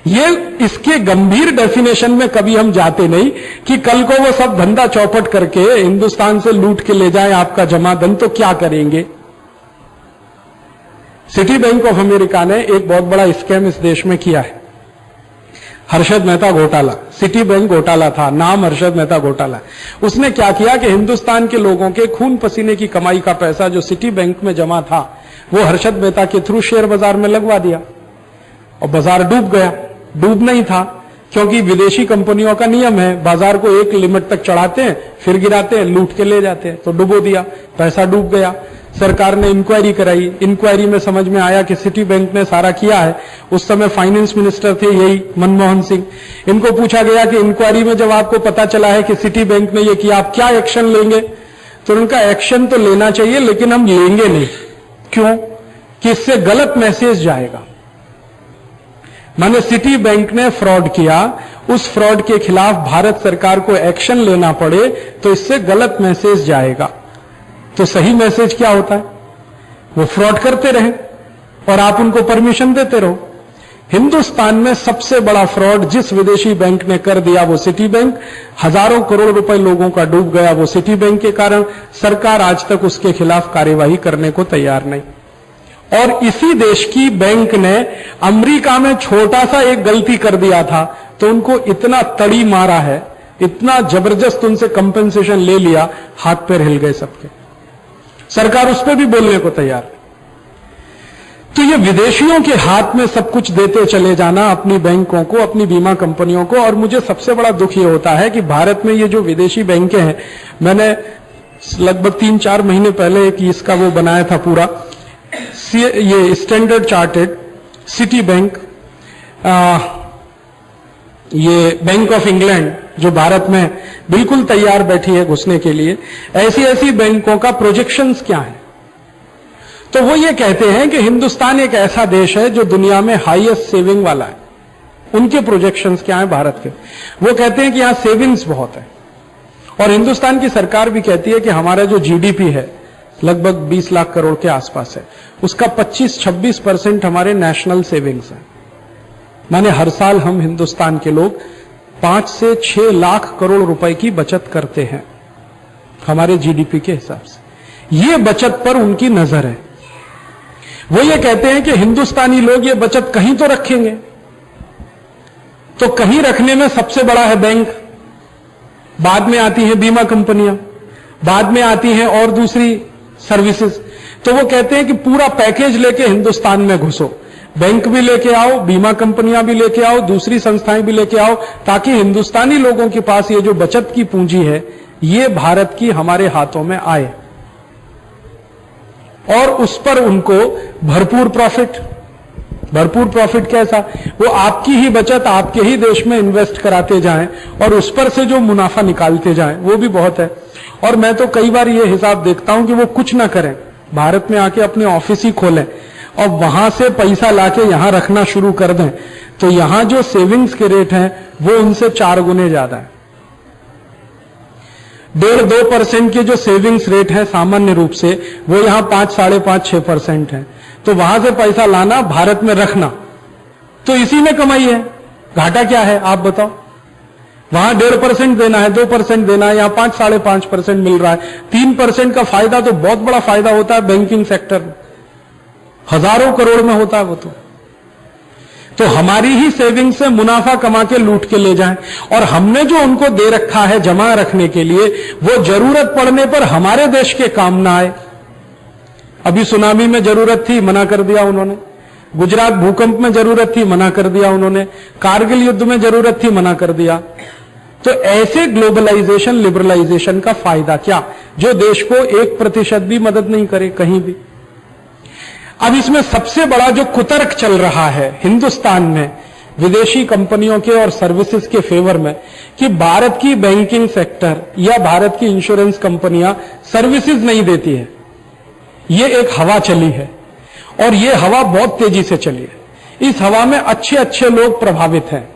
ये इसके गंभीर डेफिनेशन में कभी हम जाते नहीं कि कल को वो सब धंधा चौपट करके हिंदुस्तान से लूट के ले जाए आपका जमा धन, तो क्या करेंगे? सिटी बैंक ऑफ अमेरिका ने एक बहुत बड़ा स्कैम इस देश में किया है, हर्षद मेहता घोटाला। सिटी बैंक घोटाला था, नाम हर्षद मेहता घोटाला। उसने क्या किया कि हिंदुस्तान के लोगों के खून पसीने की कमाई का पैसा जो सिटी बैंक में जमा था, वो हर्षद मेहता के थ्रू शेयर बाजार में लगवा दिया, और बाजार डूब गया। डूब नहीं था, क्योंकि विदेशी कंपनियों का नियम है, बाजार को एक लिमिट तक चढ़ाते हैं, फिर गिराते हैं, लूट के ले जाते हैं, तो डुबो दिया, पैसा डूब गया। सरकार ने इंक्वायरी कराई, इंक्वायरी में समझ में आया कि सिटी बैंक ने सारा किया है। उस समय फाइनेंस मिनिस्टर थे यही मनमोहन सिंह। इनको पूछा गया कि इंक्वायरी में जब आपको पता चला है कि सिटी बैंक ने ये किया, आप क्या एक्शन लेंगे? तो उनका एक्शन तो लेना चाहिए, लेकिन हम लेंगे नहीं। क्यों? कि इससे गलत मैसेज जाएगा। माने सिटी बैंक ने फ्रॉड किया, उस फ्रॉड के खिलाफ भारत सरकार को एक्शन लेना पड़े तो इससे गलत मैसेज जाएगा। तो सही मैसेज क्या होता है? वो फ्रॉड करते रहे और आप उनको परमिशन देते रहो। हिंदुस्तान में सबसे बड़ा फ्रॉड जिस विदेशी बैंक ने कर दिया वो सिटी बैंक। हजारों करोड़ रुपए लोगों का डूब गया वो सिटी बैंक के कारण। सरकार आज तक उसके खिलाफ कार्यवाही करने को तैयार नहीं। और इसी देश की बैंक ने अमेरिका में छोटा सा एक गलती कर दिया था तो उनको इतना तड़ी मारा है, इतना जबरदस्त उनसे कंपेंसेशन ले लिया, हाथ पैर हिल गए सबके। सरकार उस पर भी बोलने को तैयार है। तो ये विदेशियों के हाथ में सब कुछ देते चले जाना, अपनी बैंकों को, अपनी बीमा कंपनियों को। और मुझे सबसे बड़ा दुख ये होता है कि भारत में ये जो विदेशी बैंकें हैं, मैंने लगभग 3-4 महीने पहले एक इसका वो बनाया था पूरा, ये स्टैंडर्ड चार्टेड, सिटी बैंक, ये बैंक ऑफ इंग्लैंड जो भारत में बिल्कुल तैयार बैठी है घुसने के लिए, ऐसी ऐसी बैंकों का प्रोजेक्शंस क्या है? तो वो ये कहते हैं कि हिंदुस्तान एक ऐसा देश है जो दुनिया में हाईएस्ट सेविंग वाला है। उनके प्रोजेक्शंस क्या है भारत के? वो कहते हैं कि यहां सेविंग्स बहुत है। और हिंदुस्तान की सरकार भी कहती है कि हमारा जो जीडीपी है लगभग 20 लाख करोड़ के आसपास है, उसका 25-26% हमारे नेशनल सेविंग्स है। माने हर साल हम हिंदुस्तान के लोग 5 से 6 लाख करोड़ रुपए की बचत करते हैं हमारे जीडीपी के हिसाब से। ये बचत पर उनकी नजर है। वो ये कहते हैं कि हिंदुस्तानी लोग ये बचत कहीं तो रखेंगे, तो कहीं रखने में सबसे बड़ा है बैंक, बाद में आती है बीमा कंपनियां, बाद में आती हैं और दूसरी सर्विसेज। तो वो कहते हैं कि पूरा पैकेज लेके हिंदुस्तान में घुसो, बैंक भी लेके आओ, बीमा कंपनियां भी लेके आओ, दूसरी संस्थाएं भी लेके आओ, ताकि हिंदुस्तानी लोगों के पास ये जो बचत की पूंजी है ये भारत की हमारे हाथों में आए। और उस पर उनको भरपूर प्रॉफिट। भरपूर प्रॉफिट कैसा? वो आपकी ही बचत आपके ही देश में इन्वेस्ट कराते जाएं और उस पर से जो मुनाफा निकालते जाएं, वो भी बहुत है। और मैं तो कई बार ये हिसाब देखता हूं कि वो कुछ ना करें, भारत में आके अपने ऑफिस ही खोलें और वहां से पैसा लाके यहां रखना शुरू कर दें, तो यहां जो सेविंग्स के रेट हैं वो उनसे 4 गुने ज्यादा है। 1.5-2% के जो सेविंग्स रेट है सामान्य रूप से, वो यहां 5-5.5-6% है। तो वहां से पैसा लाना, भारत में रखना, तो इसी में कमाई है। घाटा क्या है आप बताओ? वहां 1.5% देना है, 2% देना है, यहां 5-5.5% मिल रहा है। 3% का फायदा तो बहुत बड़ा फायदा होता है बैंकिंग सेक्टर में, हजारों करोड़ में होता है वो तो हमारी ही सेविंग से मुनाफा कमा के लूट के ले जाएं, और हमने जो उनको दे रखा है जमा रखने के लिए, वो जरूरत पड़ने पर हमारे देश के काम ना आए। अभी सुनामी में जरूरत थी, मना कर दिया उन्होंने। गुजरात भूकंप में जरूरत थी, मना कर दिया उन्होंने। कारगिल युद्ध में जरूरत थी, मना कर दिया। तो ऐसे ग्लोबलाइजेशन, लिबरलाइजेशन का फायदा क्या, जो देश को 1% भी मदद नहीं करे कहीं भी। अब इसमें सबसे बड़ा जो कुतर्क चल रहा है हिंदुस्तान में विदेशी कंपनियों के और सर्विसेज के फेवर में, कि भारत की बैंकिंग सेक्टर या भारत की इंश्योरेंस कंपनियां सर्विसेज नहीं देती है। ये एक हवा चली है और ये हवा बहुत तेजी से चली है। इस हवा में अच्छे अच्छे लोग प्रभावित हैं।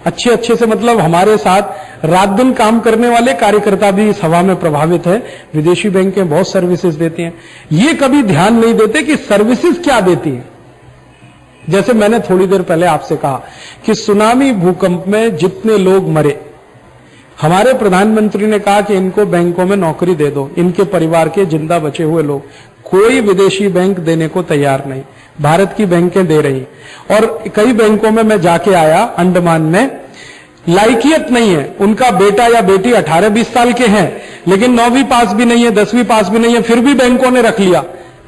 अच्छे अच्छे से मतलब हमारे साथ रात दिन काम करने वाले कार्यकर्ता भी इस हवा में प्रभावित है। विदेशी बैंकें बहुत सर्विसेज देती हैं, ये कभी ध्यान नहीं देते कि सर्विसेज क्या देती है। जैसे मैंने थोड़ी देर पहले आपसे कहा कि सुनामी भूकंप में जितने लोग मरे, हमारे प्रधानमंत्री ने कहा कि इनको बैंकों में नौकरी दे दो, इनके परिवार के जिंदा बचे हुए लोग। कोई विदेशी बैंक देने को तैयार नहीं, भारत की बैंकें दे रही। और कई बैंकों में मैं जाके आया, अंडमान में लायकियत नहीं है, उनका बेटा या बेटी 18-20 साल के हैं, लेकिन 9वीं पास भी नहीं है, 10वीं पास भी नहीं है, फिर भी बैंकों ने रख लिया।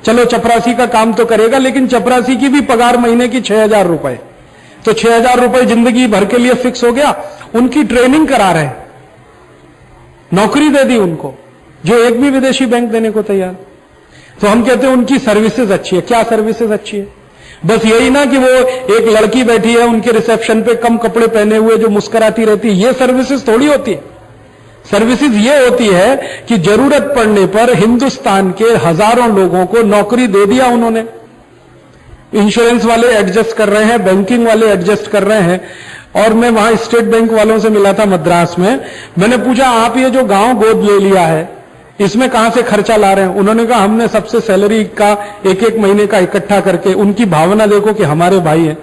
चलो चपरासी का काम तो करेगा, लेकिन चपरासी की भी पगार महीने की 6,000 रुपए, तो 6,000 रुपए जिंदगी भर के लिए फिक्स हो गया। उनकी ट्रेनिंग करा रहे, नौकरी दे दी उनको, जो एक भी विदेशी बैंक देने को तैयार। तो हम कहते हैं उनकी सर्विसेज अच्छी है। क्या सर्विसेज अच्छी है? बस यही ना कि वो एक लड़की बैठी है उनके रिसेप्शन पे कम कपड़े पहने हुए जो मुस्कुराती रहती है, ये सर्विसेज थोड़ी होती है। सर्विसेज ये होती है कि जरूरत पड़ने पर हिंदुस्तान के हजारों लोगों को नौकरी दे दिया उन्होंने। इंश्योरेंस वाले एडजस्ट कर रहे हैं, बैंकिंग वाले एडजस्ट कर रहे हैं। और मैं वहां स्टेट बैंक वालों से मिला था मद्रास में, मैंने पूछा आप ये जो गांव गोद ले लिया है इसमें कहां से खर्चा ला रहे हैं? उन्होंने कहा हमने सबसे सैलरी का एक महीने का इकट्ठा करके, उनकी भावना देखो कि हमारे भाई हैं,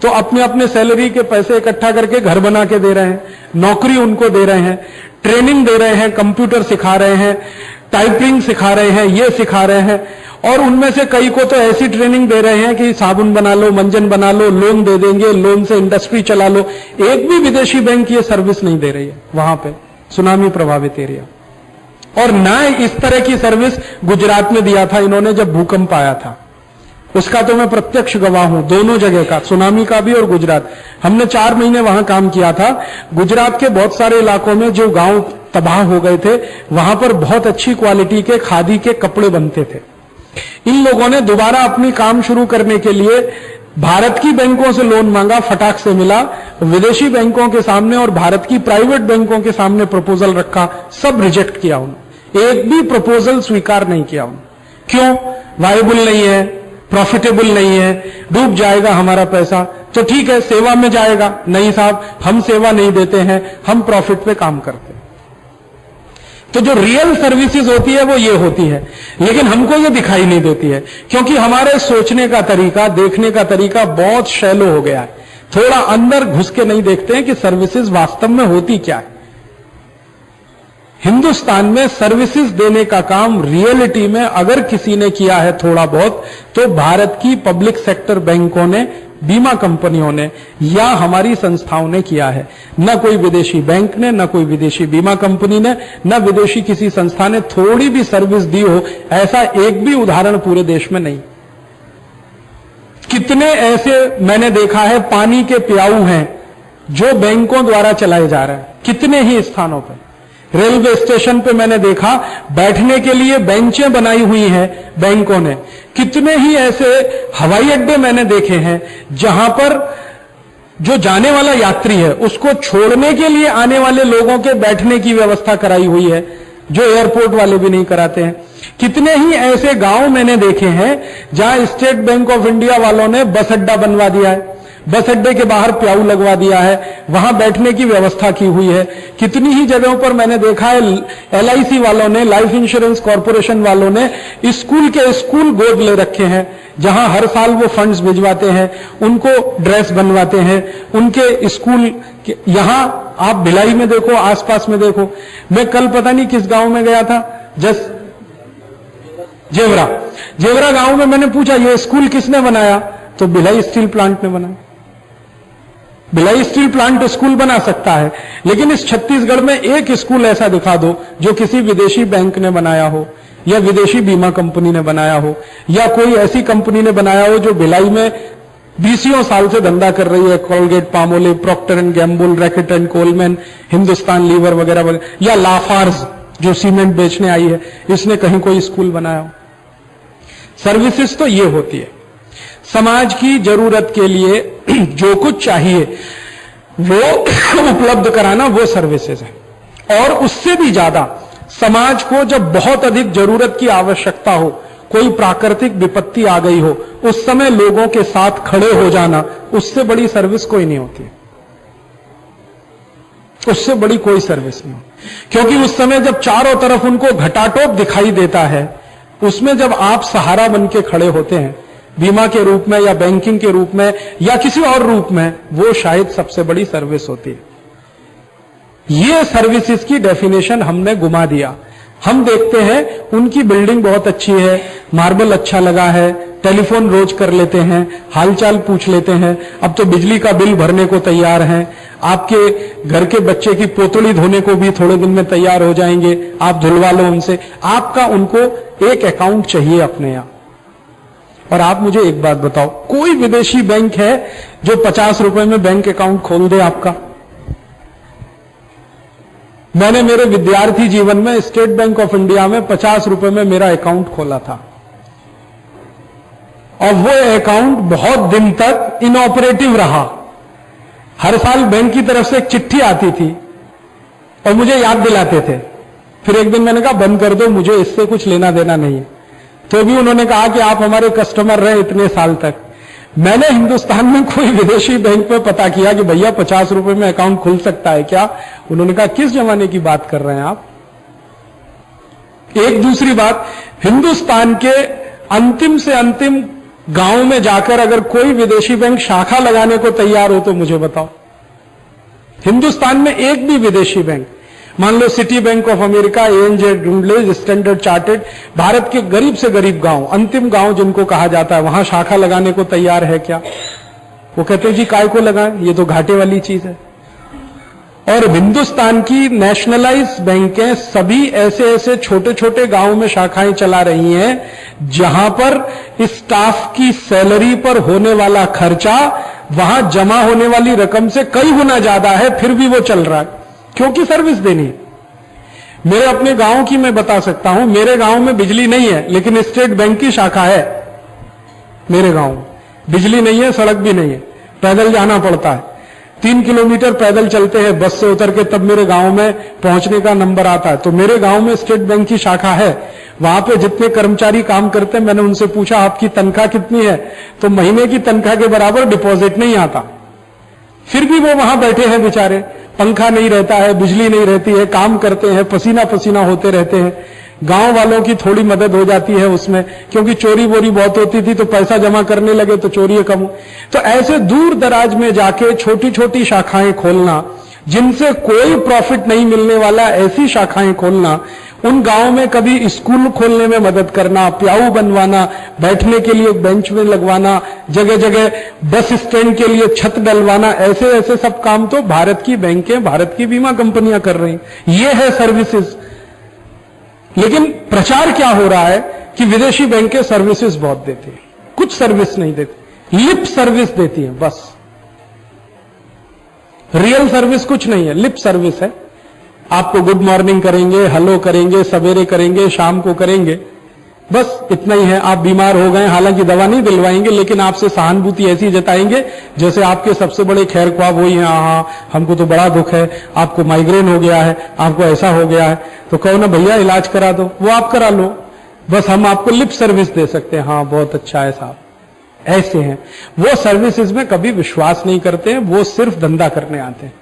तो अपने अपने सैलरी के पैसे इकट्ठा करके घर बना के दे रहे हैं, नौकरी उनको दे रहे हैं, ट्रेनिंग दे रहे हैं, कंप्यूटर सिखा रहे हैं, टाइपिंग सिखा रहे हैं, ये सिखा रहे हैं। और उनमें से कई को तो ऐसी ट्रेनिंग दे रहे हैं कि साबुन बना लो, मंजन बना लो, लोन दे देंगे, लोन से इंडस्ट्री चला लो। एक भी विदेशी बैंक ये सर्विस नहीं दे रही है वहां पे सुनामी प्रभावित एरिया। और ना इस तरह की सर्विस गुजरात में दिया था इन्होंने जब भूकंप आया था, उसका तो मैं प्रत्यक्ष गवाह हूं, दोनों जगह का, सुनामी का भी और गुजरात। हमने 4 महीने वहां काम किया था। गुजरात के बहुत सारे इलाकों में जो गांव तबाह हो गए थे, वहां पर बहुत अच्छी क्वालिटी के खादी के कपड़े बनते थे। इन लोगों ने दोबारा अपनी काम शुरू करने के लिए भारत की बैंकों से लोन मांगा, फटाक से मिला। विदेशी बैंकों के सामने और भारत की प्राइवेट बैंकों के सामने प्रपोजल रखा, सब रिजेक्ट किया उन्होंने, एक भी प्रपोजल स्वीकार नहीं किया उन्होंने। क्यों? वायबल नहीं है, प्रॉफिटेबल नहीं है, डूब जाएगा हमारा पैसा। तो ठीक है, सेवा में जाएगा। नहीं साहब, हम सेवा नहीं देते हैं, हम प्रॉफिट पे काम करते हैं। तो जो रियल सर्विसेज होती है वो ये होती है, लेकिन हमको ये दिखाई नहीं देती है, क्योंकि हमारे सोचने का तरीका, देखने का तरीका बहुत शैलो हो गया है। थोड़ा अंदर घुस के नहीं देखते हैं कि सर्विसेज वास्तव में होती क्या है। हिंदुस्तान में सर्विसेज देने का काम रियलिटी में अगर किसी ने किया है थोड़ा बहुत, तो भारत की पब्लिक सेक्टर बैंकों ने, बीमा कंपनियों ने या हमारी संस्थाओं ने किया है। न कोई विदेशी बैंक ने, न कोई विदेशी बीमा कंपनी ने, न विदेशी किसी संस्था ने थोड़ी भी सर्विस दी हो, ऐसा एक भी उदाहरण पूरे देश में नहीं। कितने ऐसे मैंने देखा है पानी के प्याऊ हैं जो बैंकों द्वारा चलाए जा रहे हैं, कितने ही स्थानों पर। रेलवे स्टेशन पे मैंने देखा बैठने के लिए बेंचें बनाई हुई हैं बैंकों ने। कितने ही ऐसे हवाई अड्डे मैंने देखे हैं जहां पर जो जाने वाला यात्री है उसको छोड़ने के लिए आने वाले लोगों के बैठने की व्यवस्था कराई हुई है, जो एयरपोर्ट वाले भी नहीं कराते हैं। कितने ही ऐसे गांव मैंने देखे हैं जहां स्टेट बैंक ऑफ इंडिया वालों ने बस अड्डा बनवा दिया है, बस अड्डे के बाहर प्याऊ लगवा दिया है, वहां बैठने की व्यवस्था की हुई है। कितनी ही जगहों पर मैंने देखा है LIC वालों ने, लाइफ इंश्योरेंस कॉर्पोरेशन वालों ने स्कूल के स्कूल गोद ले रखे हैं, जहां हर साल वो फंड्स भिजवाते हैं, उनको ड्रेस बनवाते हैं, उनके स्कूल यहां आप भिलाई में देखो, आसपास में देखो। मैं कल पता नहीं किस गांव में गया था, जेवरा गांव में मैंने पूछा ये स्कूल किसने बनाया, तो भिलाई स्टील प्लांट ने बनाया। भिलाई स्टील प्लांट स्कूल बना सकता है, लेकिन इस छत्तीसगढ़ में एक स्कूल ऐसा दिखा दो जो किसी विदेशी बैंक ने बनाया हो, या विदेशी बीमा कंपनी ने बनाया हो, या कोई ऐसी कंपनी ने बनाया हो जो भिलाई में 20 साल से धंधा कर रही है, Colgate, Palmolive, Procter and Gamble, Reckitt and Colman, Hindustan Lever वगैरह वगैरह, या लाफार्ज जो सीमेंट बेचने आई है, इसने कहीं कोई स्कूल बनाया हो। सर्विसेज तो ये होती है, समाज की जरूरत के लिए जो कुछ चाहिए वो उपलब्ध कराना, वो सर्विसेज है। और उससे भी ज्यादा समाज को जब बहुत अधिक जरूरत की आवश्यकता हो, कोई प्राकृतिक विपत्ति आ गई हो, उस समय लोगों के साथ खड़े हो जाना, उससे बड़ी सर्विस कोई नहीं होती, उससे बड़ी कोई सर्विस नहीं होती। क्योंकि उस समय जब चारों तरफ उनको घटाटोप दिखाई देता है, उसमें जब आप सहारा बन के खड़े होते हैं, बीमा के रूप में या बैंकिंग के रूप में या किसी और रूप में, वो शायद सबसे बड़ी सर्विस होती है। ये सर्विसेज की डेफिनेशन हमने गुमा दिया। हम देखते हैं उनकी बिल्डिंग बहुत अच्छी है, मार्बल अच्छा लगा है, टेलीफोन रोज कर लेते हैं, हालचाल पूछ लेते हैं, अब तो बिजली का बिल भरने को तैयार हैं, आपके घर के बच्चे की पोतड़ी धोने को भी थोड़े दिन में तैयार हो जाएंगे, आप धुलवा लो उनसे। आपका उनको एक अकाउंट चाहिए अपने यहां। और आप मुझे एक बात बताओ, कोई विदेशी बैंक है जो 50 रुपए में बैंक अकाउंट खोल दे आपका? मैंने मेरे विद्यार्थी जीवन में स्टेट बैंक ऑफ इंडिया में 50 रुपए में मेरा अकाउंट खोला था, और वो अकाउंट बहुत दिन तक इनऑपरेटिव रहा। हर साल बैंक की तरफ से एक चिट्ठी आती थी और मुझे याद दिलाते थे। फिर एक दिन मैंने कहा बंद कर दो, मुझे इससे कुछ लेना देना नहीं है। तो भी उन्होंने कहा कि आप हमारे कस्टमर रहे इतने साल तक। मैंने हिंदुस्तान में कोई विदेशी बैंक में पता किया कि भैया 50 रुपए में अकाउंट खुल सकता है क्या? उन्होंने कहा किस जमाने की बात कर रहे हैं आप? एक दूसरी बात, हिंदुस्तान के अंतिम से अंतिम गांव में जाकर अगर कोई विदेशी बैंक शाखा लगाने को तैयार हो तो मुझे बताओ। हिंदुस्तान में एक भी विदेशी बैंक, मान लो City Bank of America, ANZ, डुंडलेज, स्टैंडर्ड चार्टेड, भारत के गरीब से गरीब गांव, अंतिम गांव जिनको कहा जाता है, वहां शाखा लगाने को तैयार है क्या? वो कहते हैं जी काय को लगाएं, ये तो घाटे वाली चीज है। और हिंदुस्तान की नेशनलाइज बैंकें सभी ऐसे ऐसे छोटे छोटे गांव में शाखाएं चला रही हैं जहां पर स्टाफ की सैलरी पर होने वाला खर्चा वहां जमा होने वाली रकम से कई गुना ज्यादा है, फिर भी वो चल रहा है, क्योंकि सर्विस देनी है। मेरे अपने गांव की मैं बता सकता हूं, मेरे गांव में बिजली नहीं है लेकिन स्टेट बैंक की शाखा है। मेरे गांव में बिजली नहीं है, सड़क भी नहीं है, पैदल जाना पड़ता है, 3 किलोमीटर पैदल चलते हैं बस से उतर के, तब मेरे गांव में पहुंचने का नंबर आता है। तो मेरे गांव में स्टेट बैंक की शाखा है। वहां पे जितने कर्मचारी काम करते हैं, मैंने उनसे पूछा आपकी तनख्वाह कितनी है, तो महीने की तनख्वाह के बराबर डिपॉजिट नहीं आता। फिर भी वो वहां बैठे हैं बेचारे, पंखा नहीं रहता है, बिजली नहीं रहती है, काम करते हैं, पसीना पसीना होते रहते हैं। गांव वालों की थोड़ी मदद हो जाती है उसमें, क्योंकि चोरी वोरी बहुत होती थी, तो पैसा जमा करने लगे तो चोरी कम हो। तो ऐसे दूर दराज में जाके छोटी छोटी शाखाएं खोलना, जिनसे कोई प्रॉफिट नहीं मिलने वाला, ऐसी शाखाएं खोलना, उन गांव में कभी स्कूल खोलने में मदद करना, प्याऊ बनवाना, बैठने के लिए बेंच में लगवाना, जगह जगह बस स्टैंड के लिए छत डलवाना, ऐसे ऐसे सब काम तो भारत की बैंकें, भारत की बीमा कंपनियां कर रही हैं। ये है सर्विसेज। लेकिन प्रचार क्या हो रहा है कि विदेशी बैंकें सर्विसेज बहुत देती हैं, कुछ सर्विस नहीं देती, लिप सर्विस देती हैं बस। रियल सर्विस कुछ नहीं है, लिप सर्विस है। आपको गुड मॉर्निंग करेंगे, हेलो करेंगे, सवेरे करेंगे, शाम को करेंगे, बस इतना ही है। आप बीमार हो गए, हालांकि दवा नहीं दिलवाएंगे, लेकिन आपसे सहानुभूति ऐसी जताएंगे जैसे आपके सबसे बड़े खैर ख्वाह वही हैं। हाँ, हमको तो बड़ा दुख है, आपको माइग्रेन हो गया है, आपको ऐसा हो गया है, तो कहो ना भैया इलाज करा दो, वो आप करा लो, बस हम आपको लिप सर्विस दे सकते हैं, हाँ बहुत अच्छा है साहब। ऐसे हैं वो, सर्विसेज में कभी विश्वास नहीं करते हैं, वो सिर्फ धंधा करने आते हैं,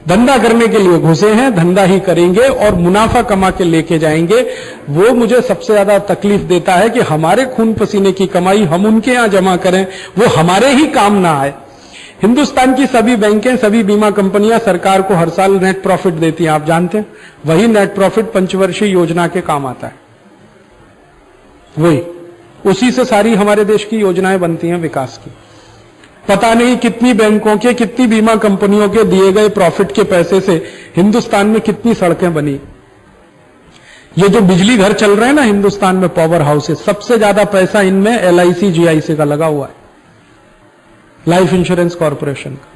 धंधा करने के लिए घुसे हैं, धंधा ही करेंगे और मुनाफा कमा के लेके जाएंगे। वो मुझे सबसे ज्यादा तकलीफ देता है कि हमारे खून पसीने की कमाई हम उनके यहां जमा करें, वो हमारे ही काम ना आए। हिंदुस्तान की सभी बैंकें, सभी बीमा कंपनियां सरकार को हर साल नेट प्रॉफिट देती हैं, आप जानते हैं। वही नेट प्रॉफिट पंचवर्षीय योजना के काम आता है, वही उसी से सारी हमारे देश की योजनाएं बनती हैं विकास की। पता नहीं कितनी बैंकों के, कितनी बीमा कंपनियों के दिए गए प्रॉफिट के पैसे से हिंदुस्तान में कितनी सड़कें बनी। ये जो बिजली घर चल रहे हैं ना हिंदुस्तान में, पावर हाउसेस, सबसे ज्यादा पैसा इनमें LIC GIC का लगा हुआ है, लाइफ इंश्योरेंस कॉर्पोरेशन का।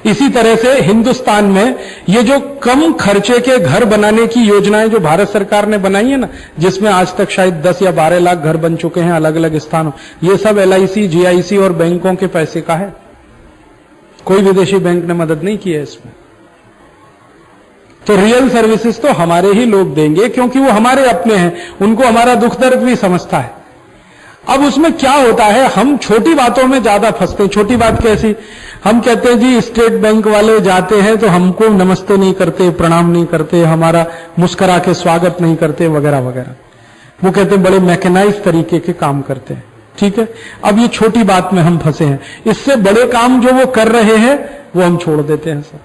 इसी तरह से हिंदुस्तान में ये जो कम खर्चे के घर बनाने की योजनाएं जो भारत सरकार ने बनाई है ना, जिसमें आज तक शायद 10 या 12 लाख घर बन चुके हैं अलग अलग स्थानों, ये सब LIC GIC और बैंकों के पैसे का है। कोई विदेशी बैंक ने मदद नहीं की है इसमें। तो रियल सर्विसेज तो हमारे ही लोग देंगे, क्योंकि वो हमारे अपने हैं, उनको हमारा दुख दर्द भी समझता है। अब उसमें क्या होता है, हम छोटी बातों में ज्यादा फंसते हैं। छोटी बात कैसी, हम कहते हैं जी स्टेट बैंक वाले जाते हैं तो हमको नमस्ते नहीं करते, प्रणाम नहीं करते, हमारा मुस्कुरा के स्वागत नहीं करते, वगैरह वगैरह। वो कहते हैं बड़े मैकेनाइज तरीके के काम करते हैं, ठीक है। अब ये छोटी बात में हम फंसे हैं, इससे बड़े काम जो वो कर रहे हैं वो हम छोड़ देते हैं सब।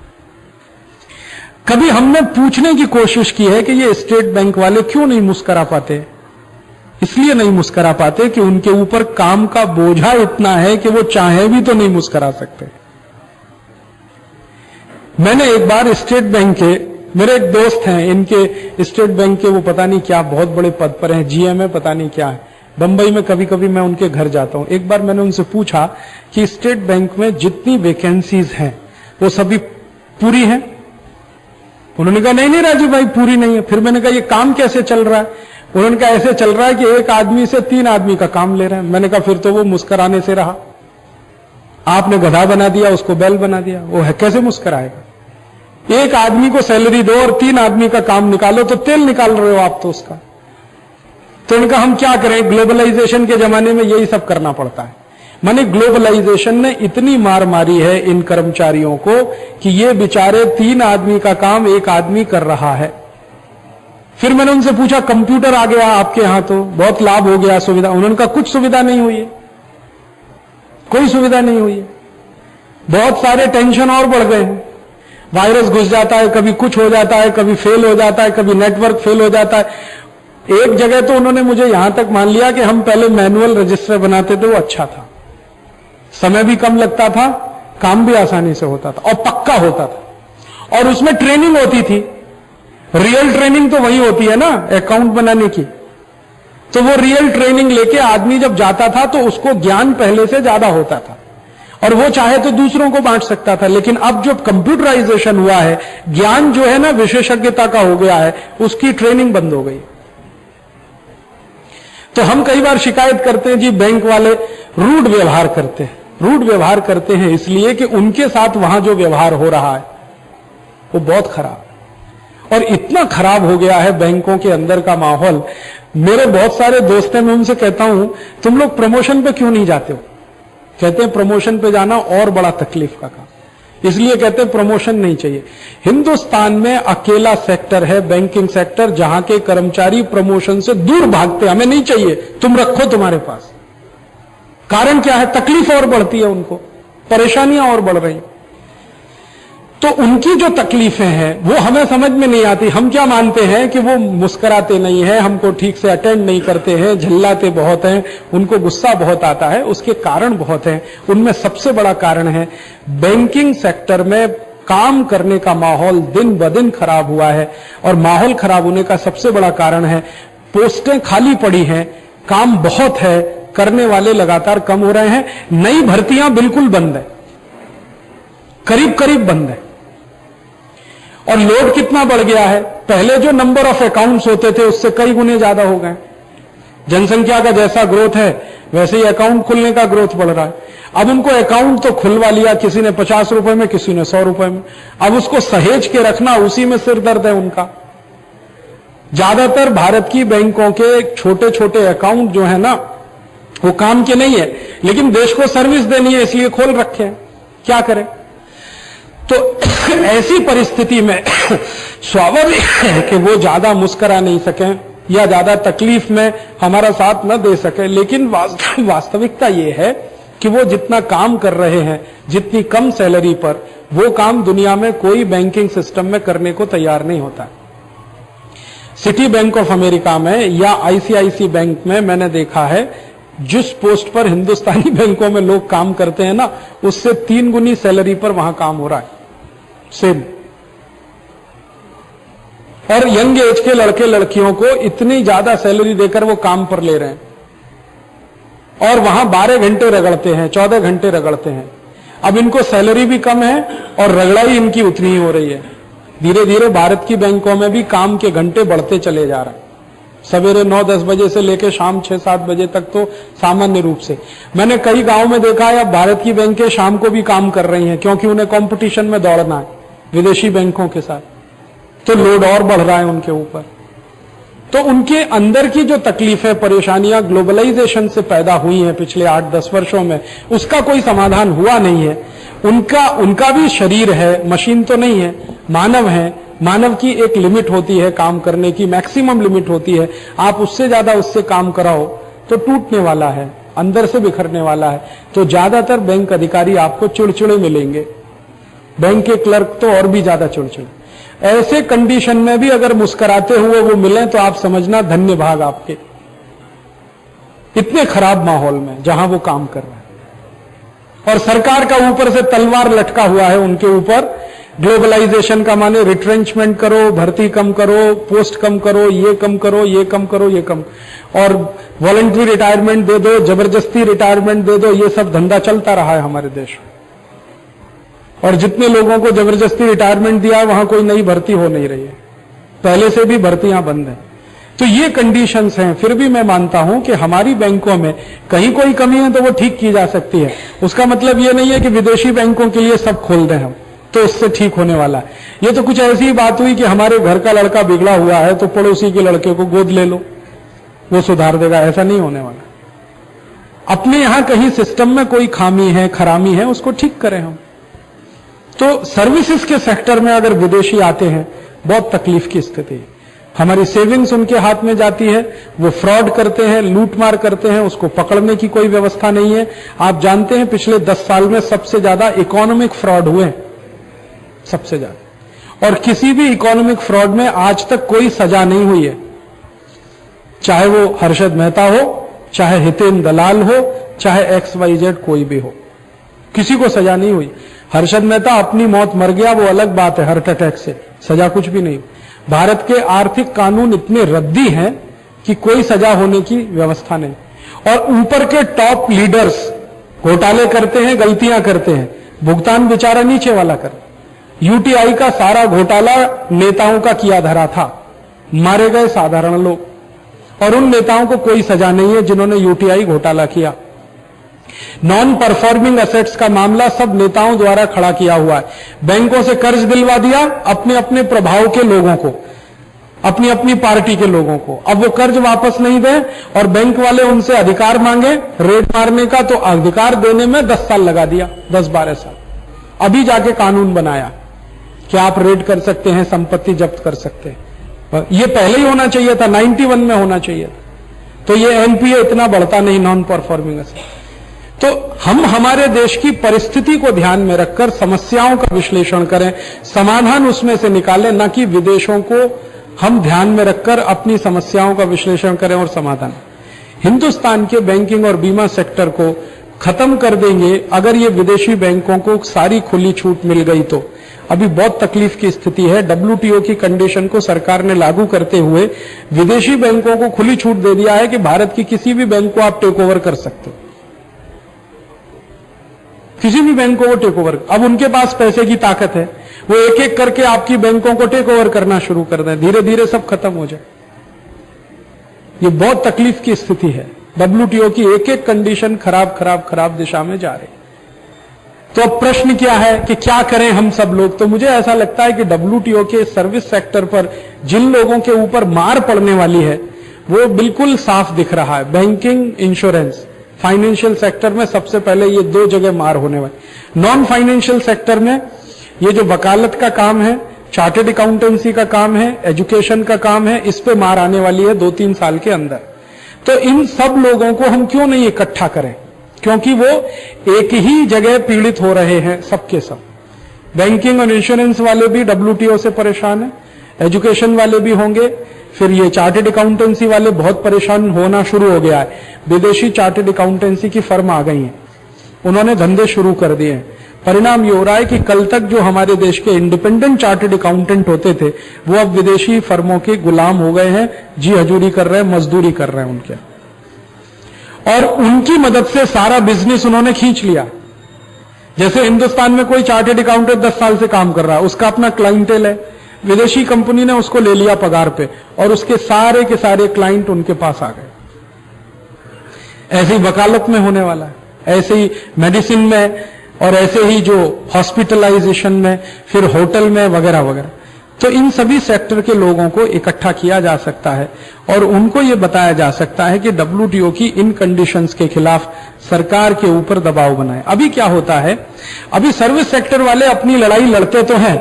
कभी हमने पूछने की कोशिश की है कि ये स्टेट बैंक वाले क्यों नहीं मुस्कुरा पाते? इसलिए नहीं मुस्कुरा पाते कि उनके ऊपर काम का बोझा इतना है कि वो चाहे भी तो नहीं मुस्कुरा सकते। मैंने एक बार स्टेट बैंक के, मेरे एक दोस्त हैं, इनके स्टेट बैंक के वो पता नहीं क्या बहुत बड़े पद पर हैं, GM है, पता नहीं क्या है, बंबई में कभी कभी मैं उनके घर जाता हूं। एक बार मैंने उनसे पूछा कि स्टेट बैंक में जितनी वैकेंसीज हैं वो सभी पूरी हैं? उन्होंने कहा नहीं नहीं राजीव भाई पूरी नहीं है। फिर मैंने कहा ये काम कैसे चल रहा है? उन्होंने कहा ऐसे चल रहा है कि एक आदमी से 3 आदमी का काम ले रहे हैं। मैंने कहा फिर तो वो मुस्कुराने से रहा, आपने गधा बना दिया, उसको बैल बना दिया, वो है कैसे मुस्कुराएगा? एक आदमी को सैलरी दो और 3 आदमी का काम निकालो तो तेल निकाल रहे हो आप तो उसका। तो उनका हम क्या करें, ग्लोबलाइजेशन के जमाने में यही सब करना पड़ता है। माने ग्लोबलाइजेशन ने इतनी मार मारी है इन कर्मचारियों को कि ये बेचारे 3 आदमी का काम एक आदमी कर रहा है। फिर मैंने उनसे पूछा कंप्यूटर आ गया आपके यहां तो बहुत लाभ हो गया, सुविधा। उन्होंने कहा कुछ सुविधा नहीं हुई है, कोई सुविधा नहीं हुई है, बहुत सारे टेंशन और बढ़ गए हैं। वायरस घुस जाता है, कभी कुछ हो जाता है, कभी फेल हो जाता है, कभी नेटवर्क फेल हो जाता है। एक जगह तो उन्होंने मुझे यहां तक मान लिया कि हम पहले मैनुअल रजिस्टर बनाते थे, वो अच्छा था, समय भी कम लगता था, काम भी आसानी से होता था और पक्का होता था, और उसमें ट्रेनिंग होती थी। रियल ट्रेनिंग तो वही होती है ना अकाउंट बनाने की। तो वो रियल ट्रेनिंग लेके आदमी जब जाता था तो उसको ज्ञान पहले से ज्यादा होता था और वो चाहे तो दूसरों को बांट सकता था। लेकिन अब जो कंप्यूटराइजेशन हुआ है, ज्ञान जो है ना विशेषज्ञता का हो गया है, उसकी ट्रेनिंग बंद हो गई। तो हम कई बार शिकायत करते हैं जी बैंक वाले रूड व्यवहार करते हैं। रूड व्यवहार करते हैं इसलिए कि उनके साथ वहां जो व्यवहार हो रहा है वो बहुत खराब है, और इतना खराब हो गया है बैंकों के अंदर का माहौल। मेरे बहुत सारे दोस्त हैं, मैं उनसे कहता हूं तुम लोग प्रमोशन पे क्यों नहीं जाते हो? कहते हैं प्रमोशन पे जाना और बड़ा तकलीफ का काम, इसलिए कहते हैं प्रमोशन नहीं चाहिए। हिंदुस्तान में अकेला सेक्टर है बैंकिंग सेक्टर जहां के कर्मचारी प्रमोशन से दूर भागते, हमें नहीं चाहिए, तुम रखो तुम्हारे पास। कारण क्या है? तकलीफ और बढ़ती है, उनको परेशानियां और बढ़ रही। तो उनकी जो तकलीफें हैं वो हमें समझ में नहीं आती। हम क्या मानते हैं कि वो मुस्कुराते नहीं हैं, हमको ठीक से अटेंड नहीं करते हैं, झल्लाते बहुत हैं, उनको गुस्सा बहुत आता है। उसके कारण बहुत हैं, उनमें सबसे बड़ा कारण है बैंकिंग सेक्टर में काम करने का माहौल दिन ब दिन खराब हुआ है, और माहौल खराब होने का सबसे बड़ा कारण है पोस्टें खाली पड़ी हैं, काम बहुत है, करने वाले लगातार कम हो रहे हैं, नई भर्तियां बिल्कुल बंद है, करीब करीब बंद है। और लोड कितना बढ़ गया है, पहले जो नंबर ऑफ अकाउंट्स होते थे उससे कई गुने ज्यादा हो गए। जनसंख्या का जैसा ग्रोथ है वैसे ही अकाउंट खुलने का ग्रोथ बढ़ रहा है। अब उनको अकाउंट तो खुलवा लिया, किसी ने 50 रुपए में, किसी ने 100 रुपए में, अब उसको सहेज के रखना, उसी में सिर दर्द है उनका। ज्यादातर भारत की बैंकों के छोटे छोटे अकाउंट जो है ना वो काम के नहीं है, लेकिन देश को सर्विस देनी है इसलिए खोल रखे हैं, क्या करें। तो ऐसी परिस्थिति में स्वाभाविक है कि वो ज्यादा मुस्करा नहीं सकें या ज्यादा तकलीफ में हमारा साथ न दे सके, लेकिन वास्तविकता ये है कि वो जितना काम कर रहे हैं, जितनी कम सैलरी पर, वो काम दुनिया में कोई बैंकिंग सिस्टम में करने को तैयार नहीं होता। सिटी बैंक ऑफ अमेरिका में या आईसीआईसी बैंक में मैंने देखा है, जिस पोस्ट पर हिंदुस्तानी बैंकों में लोग काम करते हैं ना, उससे 3 गुनी सैलरी पर वहां काम हो रहा है, सेम। और यंग एज के लड़के लड़कियों को इतनी ज्यादा सैलरी देकर वो काम पर ले रहे हैं, और वहां 12 घंटे रगड़ते हैं, 14 घंटे रगड़ते हैं। अब इनको सैलरी भी कम है और रगड़ाई इनकी उतनी ही हो रही है। धीरे धीरे भारत की बैंकों में भी काम के घंटे बढ़ते चले जा रहे हैं। सवेरे 9-10 बजे से लेकर शाम 6-7 बजे तक तो सामान्य रूप से। मैंने कई गांव में देखा है अब भारत की बैंकें शाम को भी काम कर रही हैं, क्योंकि उन्हें कंपटीशन में दौड़ना है विदेशी बैंकों के साथ, तो लोड और बढ़ रहा है उनके ऊपर। तो उनके अंदर की जो तकलीफें, परेशानियां ग्लोबलाइजेशन से पैदा हुई हैं पिछले 8-10 वर्षों में, उसका कोई समाधान हुआ नहीं है। उनका भी शरीर है, मशीन तो नहीं है, मानव है। मानव की एक लिमिट होती है काम करने की, मैक्सिमम लिमिट होती है। आप उससे ज्यादा उससे काम कराओ तो टूटने वाला है, अंदर से बिखरने वाला है। तो ज्यादातर बैंक अधिकारी आपको चिड़चिड़े मिलेंगे, बैंक के क्लर्क तो और भी ज्यादा चिड़चिड़े। ऐसे कंडीशन में भी अगर मुस्कुराते हुए वो मिलें तो आप समझना धन्य भाग आपके, इतने खराब माहौल में जहां वो काम कर रहे हैं। और सरकार का ऊपर से तलवार लटका हुआ है उनके ऊपर। ग्लोबलाइजेशन का माने रिट्रेंचमेंट करो, भर्ती कम करो, पोस्ट कम करो, ये कम करो, ये कम करो, ये कम, और वॉलंटरी रिटायरमेंट दे दो, जबरदस्ती रिटायरमेंट दे दो, ये सब धंधा चलता रहा है हमारे देश में। और जितने लोगों को जबरदस्ती रिटायरमेंट दिया वहां कोई नई भर्ती हो नहीं रही है, पहले से भी भर्तियां बंद हैं। तो ये कंडीशंस हैं। फिर भी मैं मानता हूं कि हमारी बैंकों में कहीं कोई कमी है तो वो ठीक की जा सकती है। उसका मतलब ये नहीं है कि विदेशी बैंकों के लिए सब खोल दें हम तो उससे ठीक होने वाला है। ये तो कुछ ऐसी बात हुई कि हमारे घर का लड़का बिगड़ा हुआ है तो पड़ोसी के लड़के को गोद ले लो, वो सुधार देगा, ऐसा नहीं होने वाला। अपने यहां कहीं सिस्टम में कोई खामी है, खरामी है, उसको ठीक करें हम। तो सर्विसेज के सेक्टर में अगर विदेशी आते हैं बहुत तकलीफ की स्थिति है। हमारी सेविंग्स उनके हाथ में जाती है, वो फ्रॉड करते हैं, लूटमार करते हैं, उसको पकड़ने की कोई व्यवस्था नहीं है। आप जानते हैं पिछले 10 साल में सबसे ज्यादा इकोनॉमिक फ्रॉड हुए, सबसे ज्यादा। और किसी भी इकोनॉमिक फ्रॉड में आज तक कोई सजा नहीं हुई है, चाहे वो हर्षद मेहता हो, चाहे हितेन दलाल हो, चाहे XYZ कोई भी हो, किसी को सजा नहीं हुई। हर्षद मेहता अपनी मौत मर गया, वो अलग बात है, हार्ट अटैक से, सजा कुछ भी नहीं। भारत के आर्थिक कानून इतने रद्दी हैं कि कोई सजा होने की व्यवस्था नहीं। और ऊपर के टॉप लीडर्स घोटाले करते हैं, गलतियां करते हैं, भुगतान बेचारा नीचे वाला कर। यूटीआई का सारा घोटाला नेताओं का किया धरा था, मारे गए साधारण लोग, और उन नेताओं को कोई सजा नहीं है जिन्होंने यूटीआई घोटाला किया। नॉन परफॉर्मिंग एसेट्स का मामला सब नेताओं द्वारा खड़ा किया हुआ है। बैंकों से कर्ज दिलवा दिया अपने अपने प्रभाव के लोगों को, अपनी अपनी पार्टी के लोगों को। अब वो कर्ज वापस नहीं दे और बैंक वाले उनसे अधिकार मांगे रेड मारने का, तो अधिकार देने में 10 साल लगा दिया, 10-12 साल। अभी जाके कानून बनाया कि आप रेड कर सकते हैं, संपत्ति जब्त कर सकते हैं। ये पहले ही होना चाहिए था, 91 में होना चाहिए था। तो ये एनपीए इतना बढ़ता नहीं, नॉन परफॉर्मिंग एसेट। तो हम हमारे देश की परिस्थिति को ध्यान में रखकर समस्याओं का विश्लेषण करें, समाधान उसमें से निकालें, न कि विदेशों को हम ध्यान में रखकर अपनी समस्याओं का विश्लेषण करें और समाधान। हिंदुस्तान के बैंकिंग और बीमा सेक्टर को खत्म कर देंगे अगर ये विदेशी बैंकों को सारी खुली छूट मिल गई तो। अभी बहुत तकलीफ की स्थिति है। WTO की कंडीशन को सरकार ने लागू करते हुए विदेशी बैंकों को खुली छूट दे दिया है कि भारत की किसी भी बैंक को आप टेक ओवर कर सकते हो। किसी भी बैंक को वो टेक ओवर, अब उनके पास पैसे की ताकत है, वो एक एक करके आपकी बैंकों को टेक ओवर करना शुरू कर दें, धीरे धीरे सब खत्म हो जाए। ये बहुत तकलीफ की स्थिति है। डब्ल्यूटीओ की एक एक कंडीशन खराब दिशा में जा रही। तो अब प्रश्न क्या है कि क्या करें हम सब लोग? तो मुझे ऐसा लगता है कि डब्ल्यूटीओ के सर्विस सेक्टर पर जिन लोगों के ऊपर मार पड़ने वाली है वो बिल्कुल साफ दिख रहा है। बैंकिंग, इंश्योरेंस, फाइनेंशियल सेक्टर में सबसे पहले ये दो जगह मार होने वाली। नॉन फाइनेंशियल सेक्टर में ये जो वकालत का काम है, चार्टर्ड अकाउंटेंसी का काम है, एजुकेशन का काम है, इस पे मार आने वाली है 2-3 साल के अंदर। तो इन सब लोगों को हम क्यों नहीं इकट्ठा करें, क्योंकि वो एक ही जगह पीड़ित हो रहे हैं सबके सब। बैंकिंग और इंश्योरेंस वाले भी डब्ल्यूटीओ से परेशान है, एजुकेशन वाले भी होंगे, फिर ये चार्टर्ड अकाउंटेंसी वाले बहुत परेशान होना शुरू हो गया है। विदेशी चार्टर्ड अकाउंटेंसी की फर्म आ गई हैं, उन्होंने धंधे शुरू कर दिए हैं। परिणाम ये हो रहा है कि कल तक जो हमारे देश के इंडिपेंडेंट चार्टर्ड अकाउंटेंट होते थे वो अब विदेशी फर्मों के गुलाम हो गए हैं, जी हजूरी कर रहे हैं, मजदूरी कर रहे हैं उनके, और उनकी मदद से सारा बिजनेस उन्होंने खींच लिया। जैसे हिंदुस्तान में कोई चार्टर्ड अकाउंटेंट 10 साल से काम कर रहा है, उसका अपना क्लाइंटेल है, विदेशी कंपनी ने उसको ले लिया पगार पे और उसके सारे के सारे क्लाइंट उनके पास आ गए। ऐसे ही वकालत में होने वाला है, ऐसे ही मेडिसिन में, और ऐसे ही जो हॉस्पिटलाइजेशन में, फिर होटल में वगैरह वगैरह। तो इन सभी सेक्टर के लोगों को इकट्ठा किया जा सकता है और उनको यह बताया जा सकता है कि डब्ल्यूटीओ की इन कंडीशंस के खिलाफ सरकार के ऊपर दबाव बनाए। अभी क्या होता है, अभी सर्विस सेक्टर वाले अपनी लड़ाई लड़ते तो हैं,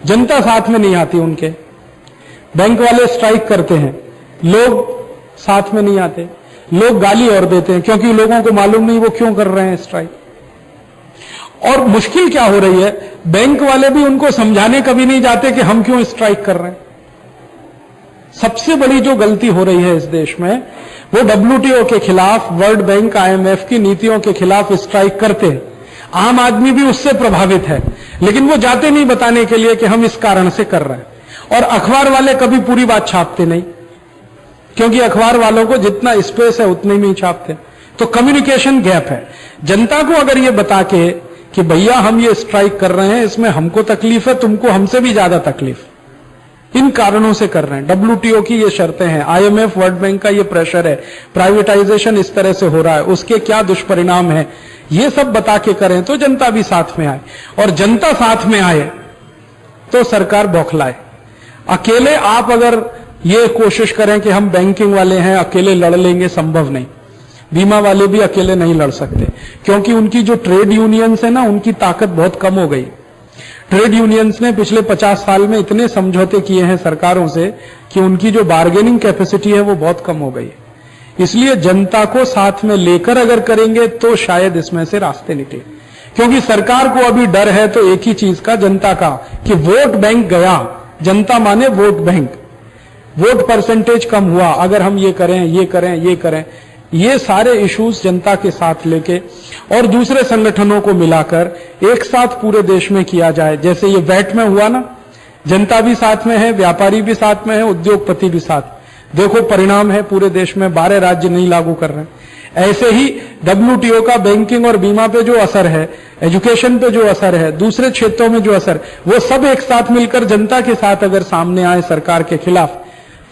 जनता साथ में नहीं आती उनके। बैंक वाले स्ट्राइक करते हैं, लोग साथ में नहीं आते, लोग गाली और देते हैं क्योंकि लोगों को मालूम नहीं वो क्यों कर रहे हैं स्ट्राइक। और मुश्किल क्या हो रही है, बैंक वाले भी उनको समझाने कभी नहीं जाते कि हम क्यों स्ट्राइक कर रहे हैं। सबसे बड़ी जो गलती हो रही है इस देश में, वो डब्ल्यूटीओ के खिलाफ, वर्ल्ड बैंक, आईएमएफ की नीतियों के खिलाफ स्ट्राइक करते हैं। आम आदमी भी उससे प्रभावित है, लेकिन वो जाते नहीं बताने के लिए कि हम इस कारण से कर रहे हैं। और अखबार वाले कभी पूरी बात छापते नहीं, क्योंकि अखबार वालों को जितना स्पेस है उतने में ही छापते। तो कम्युनिकेशन गैप है। जनता को अगर ये बता के कि भैया हम ये स्ट्राइक कर रहे हैं, इसमें हमको तकलीफ है, तुमको हमसे भी ज्यादा तकलीफ, इन कारणों से कर रहे हैं। डब्ल्यूटीओ की ये शर्तें हैं, आईएमएफ, वर्ल्ड बैंक का ये प्रेशर है, प्राइवेटाइजेशन इस तरह से हो रहा है, उसके क्या दुष्परिणाम है, ये सब बता के करें तो जनता भी साथ में आए। और जनता साथ में आए तो सरकार बौखलाए। अकेले आप अगर ये कोशिश करें कि हम बैंकिंग वाले हैं, अकेले लड़ लेंगे, संभव नहीं। बीमा वाले भी अकेले नहीं लड़ सकते, क्योंकि उनकी जो ट्रेड यूनियंस है ना, उनकी ताकत बहुत कम हो गई। ट्रेड यूनियंस ने पिछले 50 साल में इतने समझौते किए हैं सरकारों से कि उनकी जो बार्गेनिंग कैपेसिटी है वो बहुत कम हो गई। इसलिए जनता को साथ में लेकर अगर करेंगे तो शायद इसमें से रास्ते निकले, क्योंकि सरकार को अभी डर है तो एक ही चीज का, जनता का, कि वोट बैंक गया। जनता माने वोट बैंक, वोट परसेंटेज कम हुआ, अगर हम ये करें, ये करें, ये करें, ये सारे इश्यूज जनता के साथ लेके और दूसरे संगठनों को मिलाकर एक साथ पूरे देश में किया जाए। जैसे ये वैट में हुआ ना, जनता भी साथ में है, व्यापारी भी साथ में है, उद्योगपति भी साथ। देखो परिणाम है, पूरे देश में 12 राज्य नहीं लागू कर रहे हैं। ऐसे ही डब्ल्यूटीओ का बैंकिंग और बीमा पे जो असर है, एजुकेशन पे जो असर है, दूसरे क्षेत्रों में जो असर, वो सब एक साथ मिलकर जनता के साथ अगर सामने आए सरकार के खिलाफ,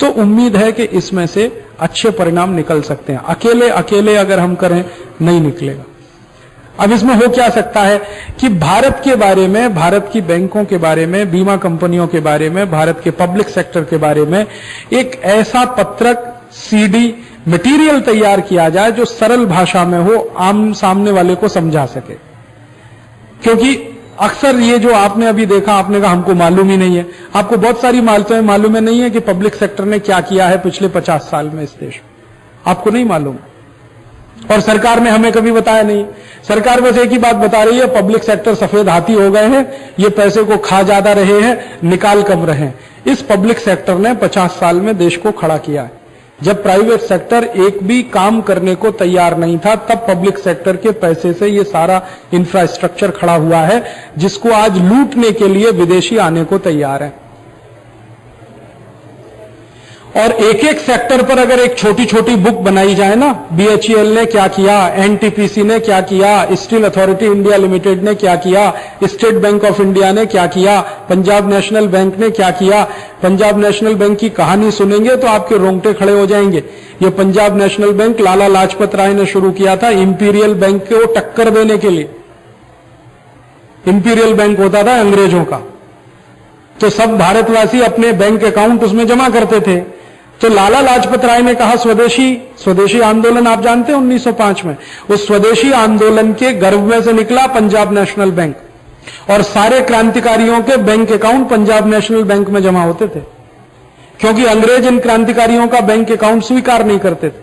तो उम्मीद है कि इसमें से अच्छे परिणाम निकल सकते हैं। अकेले अकेले अगर हम करें नहीं निकलेगा। अब इसमें हो क्या सकता है कि भारत के बारे में, भारत की बैंकों के बारे में, बीमा कंपनियों के बारे में, भारत के पब्लिक सेक्टर के बारे में एक ऐसा पत्रक, सीडी, मटेरियल तैयार किया जाए जो सरल भाषा में हो, आम सामने वाले को समझा सके। क्योंकि अक्सर ये जो आपने अभी देखा, आपने कहा हमको मालूम ही नहीं है। आपको बहुत सारी बातें मालूम नहीं है कि पब्लिक सेक्टर ने क्या किया है पिछले 50 साल में इस देश में, आपको नहीं मालूम। और सरकार ने हमें कभी बताया नहीं। सरकार बस एक ही बात बता रही है, पब्लिक सेक्टर सफेद हाथी हो गए हैं, ये पैसे को खा ज्यादा रहे हैं, निकाल कम रहे हैं। इस पब्लिक सेक्टर ने 50 साल में देश को खड़ा किया है। जब प्राइवेट सेक्टर एक भी काम करने को तैयार नहीं था, तब पब्लिक सेक्टर के पैसे से ये सारा इंफ्रास्ट्रक्चर खड़ा हुआ है, जिसको आज लूटने के लिए विदेशी आने को तैयार है। और एक एक सेक्टर पर अगर एक छोटी छोटी बुक बनाई जाए ना, बीएचईएल ने क्या किया, एनटीपीसी ने क्या किया, स्टील अथॉरिटी इंडिया लिमिटेड ने क्या किया, स्टेट बैंक ऑफ इंडिया ने क्या किया, पंजाब नेशनल बैंक ने क्या किया, पंजाब नेशनल बैंक की कहानी सुनेंगे तो आपके रोंगटे खड़े हो जाएंगे। ये पंजाब नेशनल बैंक लाला लाजपत राय ने शुरू किया था इंपीरियल बैंक को टक्कर देने के लिए। इंपीरियल बैंक होता था अंग्रेजों का, तो सब भारतवासी अपने बैंक अकाउंट उसमें जमा करते थे। तो लाला लाजपत राय ने कहा स्वदेशी आंदोलन आप जानते हैं 1905 में, उस स्वदेशी आंदोलन के गर्भ में से निकला पंजाब नेशनल बैंक, और सारे क्रांतिकारियों के bank account Punjab National bank में जमा होते थे, क्योंकि अंग्रेज इन क्रांतिकारियों का बैंक अकाउंट स्वीकार नहीं करते थे।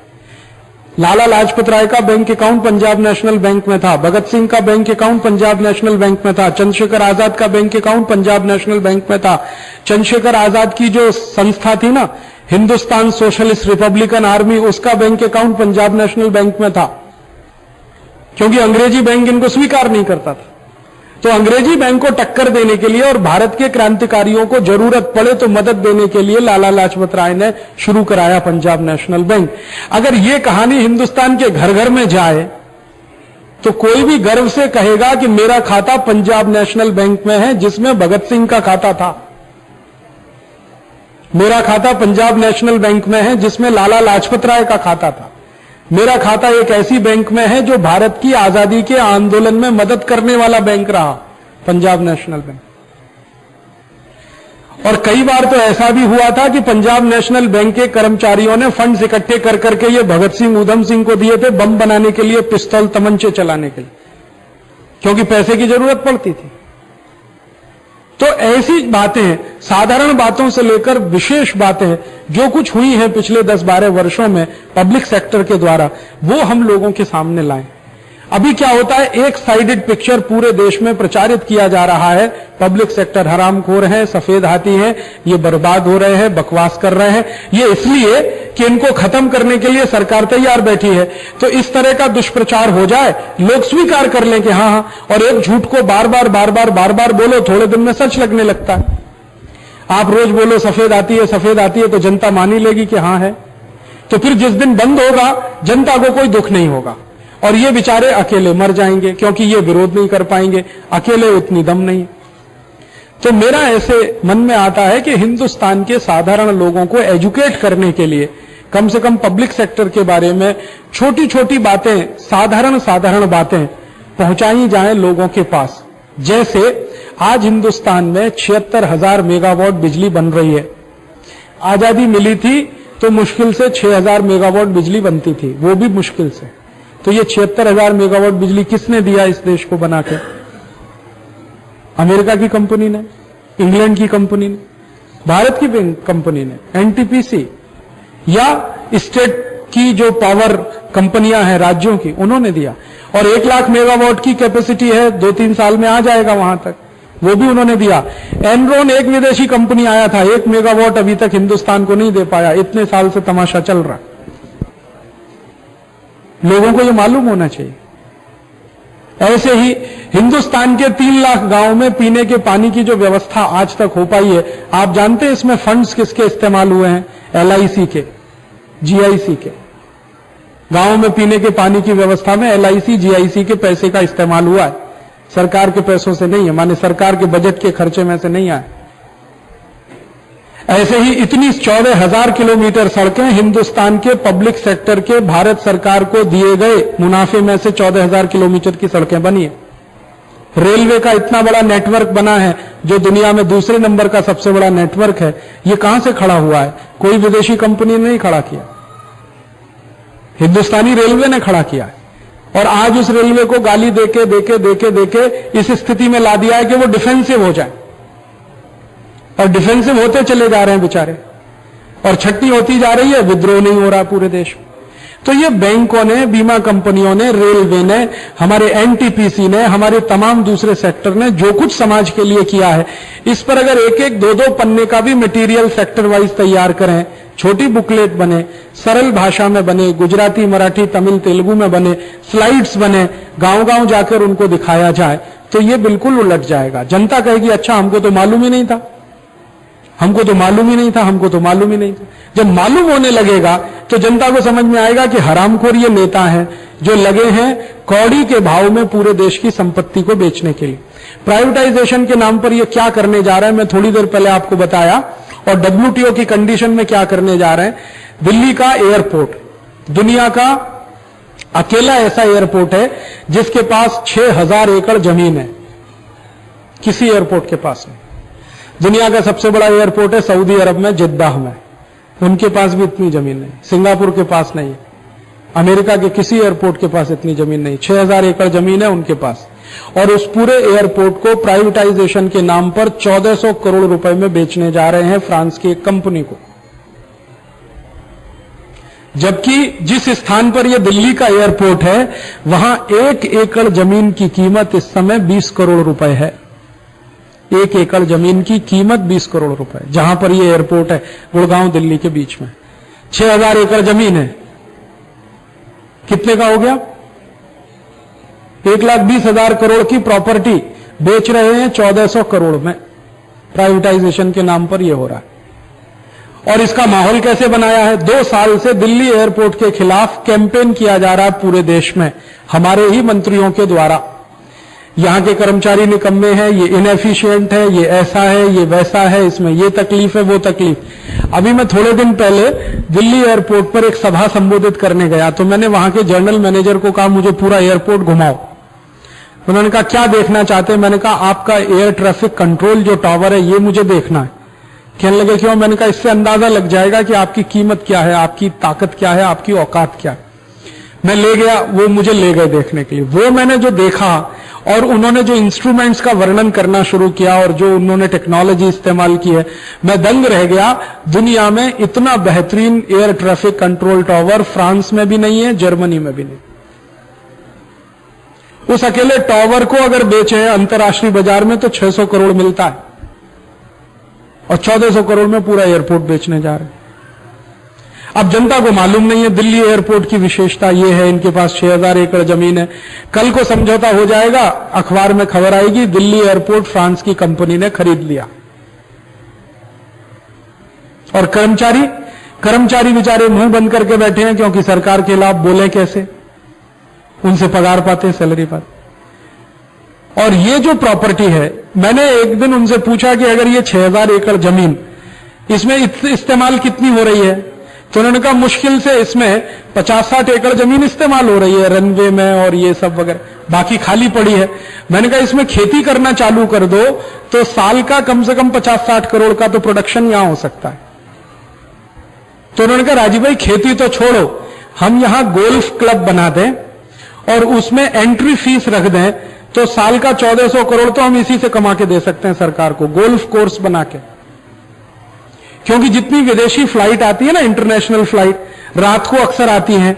लाला लाजपत राय का bank account Punjab National bank में था, भगत सिंह का bank account Punjab National bank में था, चंद्रशेखर आजाद का bank account Punjab National bank में था। चंद्रशेखर आजाद की जो संस्था थी ना, हिंदुस्तान सोशलिस्ट रिपब्लिकन आर्मी, उसका bank account Punjab National bank में था, क्योंकि अंग्रेजी बैंक इनको स्वीकार नहीं करता था। तो अंग्रेजी बैंक को टक्कर देने के लिए और भारत के क्रांतिकारियों को जरूरत पड़े तो मदद देने के लिए लाला लाजपत राय ने शुरू कराया पंजाब नेशनल बैंक। अगर ये कहानी हिंदुस्तान के घर घर में जाए तो कोई भी गर्व से कहेगा कि मेरा खाता पंजाब नेशनल बैंक में है, जिसमें भगत सिंह का खाता था। मेरा खाता पंजाब नेशनल बैंक में है, जिसमें लाला लाजपत राय का खाता था। मेरा खाता एक ऐसी बैंक में है जो भारत की आजादी के आंदोलन में मदद करने वाला बैंक रहा, पंजाब नेशनल बैंक। और कई बार तो ऐसा भी हुआ था कि पंजाब नेशनल बैंक के कर्मचारियों ने फंड्स इकट्ठे कर करके ये भगत सिंह ऊधम सिंह को दिए थे बम बनाने के लिए, पिस्तौल तमंचे चलाने के लिए, क्योंकि पैसे की जरूरत पड़ती थी। तो ऐसी बातें, साधारण बातों से लेकर विशेष बातें जो कुछ हुई हैं पिछले 10-12 वर्षों में पब्लिक सेक्टर के द्वारा, वो हम लोगों के सामने लाएं। अभी क्या होता है, एक साइडेड पिक्चर पूरे देश में प्रचारित किया जा रहा है। पब्लिक सेक्टर हरामखोर है, सफेद हाथी है, ये बर्बाद हो रहे हैं, बकवास कर रहे हैं। ये इसलिए कि इनको खत्म करने के लिए सरकार तैयार बैठी है। तो इस तरह का दुष्प्रचार हो जाए, लोग स्वीकार कर लें कि हाँ, और एक झूठ को बार बार बोलो, थोड़े दिन में सच लगने लगता है। आप रोज बोलो सफेद आती है, तो जनता मान ही लेगी कि हाँ है। तो फिर जिस दिन बंद होगा, जनता को कोई दुख नहीं होगा, और ये बेचारे अकेले मर जाएंगे, क्योंकि ये विरोध नहीं कर पाएंगे, अकेले उतनी दम नहीं। तो मेरा ऐसे मन में आता है कि हिंदुस्तान के साधारण लोगों को एजुकेट करने के लिए कम से कम पब्लिक सेक्टर के बारे में छोटी छोटी बातें, साधारण बातें पहुंचाई जाएं लोगों के पास। जैसे आज हिंदुस्तान में 76,000 मेगावाट बिजली बन रही है। आजादी मिली थी तो मुश्किल से 6,000 मेगावाट बिजली बनती थी, वो भी मुश्किल से। तो ये 76,000 मेगावाट बिजली किसने दिया इस देश को बना के? अमेरिका की कंपनी ने, इंग्लैंड की कंपनी ने, भारत की कंपनी ने, एनटीपीसी या स्टेट की जो पावर कंपनियां हैं राज्यों की, उन्होंने दिया। और 1 लाख मेगावाट की कैपेसिटी है, 2-3 साल में आ जाएगा वहां तक, वो भी उन्होंने दिया। एनरॉन एक विदेशी कंपनी आया था, 1 मेगावाट अभी तक हिंदुस्तान को नहीं दे पाया। इतने साल से तमाशा चल रहा, लोगों को ये मालूम होना चाहिए। ऐसे ही हिंदुस्तान के 3 लाख गांव में पीने के पानी की जो व्यवस्था आज तक हो पाई है, आप जानते हैं इसमें फंड्स किसके इस्तेमाल हुए हैं? LIC के, GIC के। गांव में पीने के पानी की व्यवस्था में LIC, GIC के पैसे का इस्तेमाल हुआ है, सरकार के पैसों से नहीं है, माने सरकार के बजट के खर्चे में से नहीं आए। ऐसे ही इतनी 14,000 किलोमीटर सड़कें हिंदुस्तान के पब्लिक सेक्टर के भारत सरकार को दिए गए मुनाफे में से 14,000 किलोमीटर की सड़कें बनी है। रेलवे का इतना बड़ा नेटवर्क बना है जो दुनिया में दूसरे नंबर का सबसे बड़ा नेटवर्क है। ये कहां से खड़ा हुआ है? कोई विदेशी कंपनी ने नहीं खड़ा किया, हिंदुस्तानी रेलवे ने खड़ा किया है। और आज उस रेलवे को गाली देके इस स्थिति में ला दिया है कि वो डिफेंसिव हो जाए, और डिफेंसिव होते चले जा रहे हैं बेचारे, और छट्टी होती जा रही है, विद्रोह नहीं हो रहा पूरे देश में। तो ये बैंकों ने, बीमा कंपनियों ने, रेलवे ने, हमारे एनटीपीसी ने, हमारे तमाम दूसरे सेक्टर ने जो कुछ समाज के लिए किया है, इस पर अगर 1-1, 2-2 पन्ने का भी मटेरियल सेक्टर वाइज तैयार करें, छोटी बुकलेट बने, सरल भाषा में बने, गुजराती, मराठी, तमिल, तेलुगु में बने, स्लाइड्स बने, गांव-गांव जाकर उनको दिखाया जाए, तो ये बिल्कुल उलट जाएगा। जनता कहेगी अच्छा हमको तो मालूम ही नहीं था, हमको तो मालूम ही नहीं था, हमको तो मालूम ही नहीं था। जब मालूम होने लगेगा तो जनता को समझ में आएगा कि हरामखोर ये नेता हैं जो लगे हैं कौड़ी के भाव में पूरे देश की संपत्ति को बेचने के लिए। प्राइवेटाइजेशन के नाम पर ये क्या करने जा रहा है, मैं थोड़ी देर पहले आपको बताया। और WTO की कंडीशन में क्या करने जा रहे हैं। दिल्ली का एयरपोर्ट दुनिया का अकेला ऐसा एयरपोर्ट है जिसके पास 6000 एकड़ जमीन है, किसी एयरपोर्ट के पास नहीं। दुनिया का सबसे बड़ा एयरपोर्ट है सऊदी अरब में, जिद्दाह में, उनके पास भी इतनी जमीन नहीं। सिंगापुर के पास नहीं, अमेरिका के किसी एयरपोर्ट के पास इतनी जमीन नहीं। 6000 एकड़ जमीन है उनके पास, और उस पूरे एयरपोर्ट को प्राइवेटाइजेशन के नाम पर 1400 करोड़ रुपए में बेचने जा रहे हैं फ्रांस की एक कंपनी को। जबकि जिस स्थान पर यह दिल्ली का एयरपोर्ट है वहां 1 एकड़ जमीन की कीमत इस समय 20 करोड़ रुपए है। 1 एकड़ जमीन की कीमत 20 करोड़ रुपए, जहां पर यह एयरपोर्ट है, गुड़गांव दिल्ली के बीच में। 6000 एकड़ जमीन है, कितने का हो गया? 1,20,000 करोड़ की प्रॉपर्टी बेच रहे हैं 1400 करोड़ में। प्राइवेटाइजेशन के नाम पर यह हो रहा है। और इसका माहौल कैसे बनाया है? 2 साल से दिल्ली एयरपोर्ट के खिलाफ कैंपेन किया जा रहा है पूरे देश में, हमारे ही मंत्रियों के द्वारा। यहां के कर्मचारी निकम्मे हैं, ये इनएफिशिएंट है, ये ऐसा है, ये वैसा है, इसमें ये तकलीफ है, वो तकलीफ। अभी मैं थोड़े दिन पहले दिल्ली एयरपोर्ट पर एक सभा संबोधित करने गया तो मैंने वहां के जनरल मैनेजर को कहा मुझे पूरा एयरपोर्ट घुमाओ। उन्होंने कहा क्या देखना चाहते हैं? मैंने कहा आपका एयर ट्रैफिक कंट्रोल जो टावर है ये मुझे देखना है। कहने लगे क्यों? मैंने कहा इससे अंदाजा लग जाएगा कि आपकी कीमत क्या है, आपकी ताकत क्या है, आपकी औकात क्या है। मैं ले गया, वो मुझे ले गए देखने के लिए। वो मैंने जो देखा और उन्होंने जो इंस्ट्रूमेंट्स का वर्णन करना शुरू किया और जो उन्होंने टेक्नोलॉजी इस्तेमाल की है, मैं दंग रह गया। दुनिया में इतना बेहतरीन air traffic control tower France में भी नहीं है, जर्मनी में भी नहीं। उस अकेले टावर को अगर बेचे अंतर्राष्ट्रीय बाजार में तो 600 करोड़ मिलता है, और 1400 करोड़ में पूरा एयरपोर्ट बेचने जा रहे हैं। अब जनता को मालूम नहीं है दिल्ली एयरपोर्ट की विशेषता यह है, इनके पास 6000 एकड़ जमीन है। कल को समझौता हो जाएगा, अखबार में खबर आएगी दिल्ली एयरपोर्ट फ्रांस की कंपनी ने खरीद लिया। और कर्मचारी बेचारे मुंह बंद करके बैठे हैं, क्योंकि सरकार के खिलाफ बोले कैसे, उनसे पगार पाते हैं, सैलरी पाते। और ये जो प्रॉपर्टी है, मैंने एक दिन उनसे पूछा कि अगर ये 6000 एकड़ जमीन, इसमें इस्तेमाल कितनी हो रही है? तो उन्होंने कहा मुश्किल से इसमें 50-60 एकड़ जमीन इस्तेमाल हो रही है रनवे में और ये सब वगैरह, बाकी खाली पड़ी है। मैंने कहा इसमें खेती करना चालू कर दो तो साल का कम से कम 50-60 करोड़ का तो प्रोडक्शन यहां हो सकता है। तो उन्होंने कहा राजीव भाई खेती तो छोड़ो, हम यहां गोल्फ क्लब बना दें और उसमें एंट्री फीस रख दें तो साल का 1400 करोड़ तो हम इसी से कमा के दे सकते हैं सरकार को, गोल्फ कोर्स बना के। क्योंकि जितनी विदेशी फ्लाइट आती है ना, इंटरनेशनल फ्लाइट रात को अक्सर आती हैं,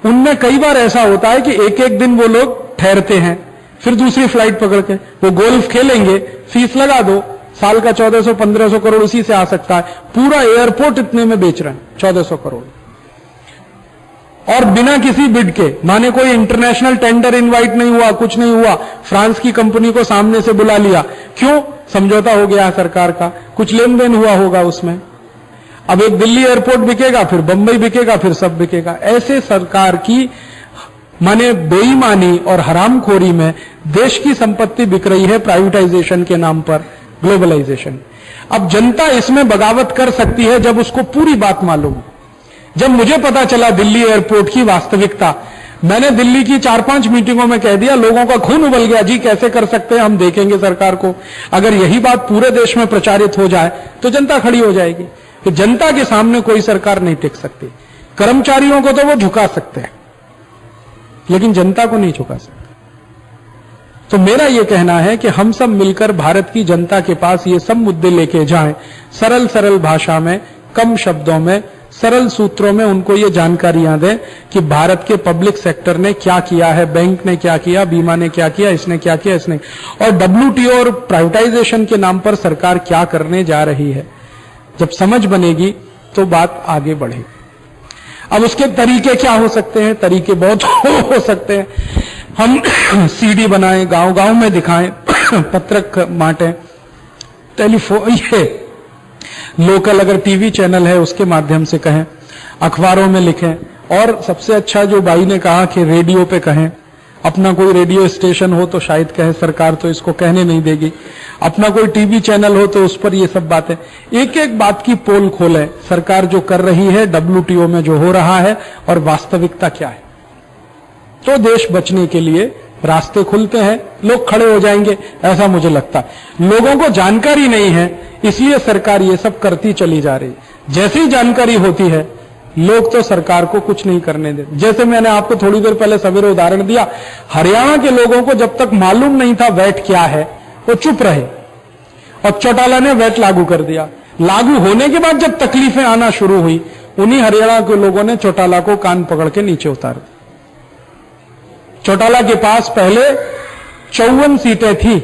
उनमें कई बार ऐसा होता है कि एक एक दिन वो लोग ठहरते हैं, फिर दूसरी फ्लाइट पकड़ के वो गोल्फ खेलेंगे, फीस लगा दो, साल का 1400-1500 करोड़ उसी से आ सकता है। पूरा एयरपोर्ट इतने में बेच रहे हैं, 1400 करोड़, और बिना किसी बिड के। माने कोई इंटरनेशनल टेंडर इनवाइट नहीं हुआ, कुछ नहीं हुआ, फ्रांस की कंपनी को सामने से बुला लिया। क्यों? समझौता हो गया सरकार का, कुछ लेन देन हुआ होगा उसमें। अब एक दिल्ली एयरपोर्ट बिकेगा, फिर बंबई बिकेगा, फिर सब बिकेगा। ऐसे सरकार की माने बेईमानी और हरामखोरी में देश की संपत्ति बिक रही है प्राइवेटाइजेशन के नाम पर, ग्लोबलाइजेशन। अब जनता इसमें बगावत कर सकती है जब उसको पूरी बात मालूम। जब मुझे पता चला दिल्ली एयरपोर्ट की वास्तविकता, मैंने दिल्ली की 4-5 मीटिंगों में कह दिया, लोगों का खून उबल गया, जी कैसे कर सकते हैं, हम देखेंगे सरकार को। अगर यही बात पूरे देश में प्रचारित हो जाए तो जनता खड़ी हो जाएगी कि जनता के सामने कोई सरकार नहीं टिक सकती। कर्मचारियों को तो वो झुका सकते हैं, लेकिन जनता को नहीं झुका सकते। तो मेरा यह कहना है कि हम सब मिलकर भारत की जनता के पास ये सब मुद्दे लेके जाएं, सरल सरल भाषा में, कम शब्दों में, सरल सूत्रों में उनको ये जानकारियां दें कि भारत के पब्लिक सेक्टर ने क्या किया है, बैंक ने क्या किया, बीमा ने क्या किया, इसने क्या किया, इसने, और WTO और प्राइवेटाइजेशन के नाम पर सरकार क्या करने जा रही है। जब समझ बनेगी तो बात आगे बढ़ेगी। अब उसके तरीके क्या हो सकते हैं? तरीके बहुत हो सकते हैं। हम CD बनाएं, गांव गांव में दिखाएं, पत्रक बांटें, टेलीफोन, ये लोकल अगर टीवी चैनल है उसके माध्यम से कहें, अखबारों में लिखें, और सबसे अच्छा जो बाई ने कहा कि रेडियो पे कहें। अपना कोई रेडियो स्टेशन हो तो शायद कहे, सरकार तो इसको कहने नहीं देगी। अपना कोई टीवी चैनल हो तो उस पर ये सब बातें, एक एक बात की पोल खोले, सरकार जो कर रही है, WTO में जो हो रहा है और वास्तविकता क्या है, तो देश बचने के लिए रास्ते खुलते हैं, लोग खड़े हो जाएंगे, ऐसा मुझे लगता है। लोगों को जानकारी नहीं है, इसलिए सरकार ये सब करती चली जा रही। जैसे ही जानकारी होती है, लोग तो सरकार को कुछ नहीं करने देते। जैसे मैंने आपको थोड़ी देर पहले सवेरे उदाहरण दिया, हरियाणा के लोगों को जब तक मालूम नहीं था वैट क्या है, वो चुप रहे, और चौटाला ने वैट लागू कर दिया। लागू होने के बाद जब तकलीफें आना शुरू हुई, उन्हीं हरियाणा के लोगों ने चौटाला को कान पकड़ के नीचे उतार दिया। चौटाला के पास पहले 54 सीटें थी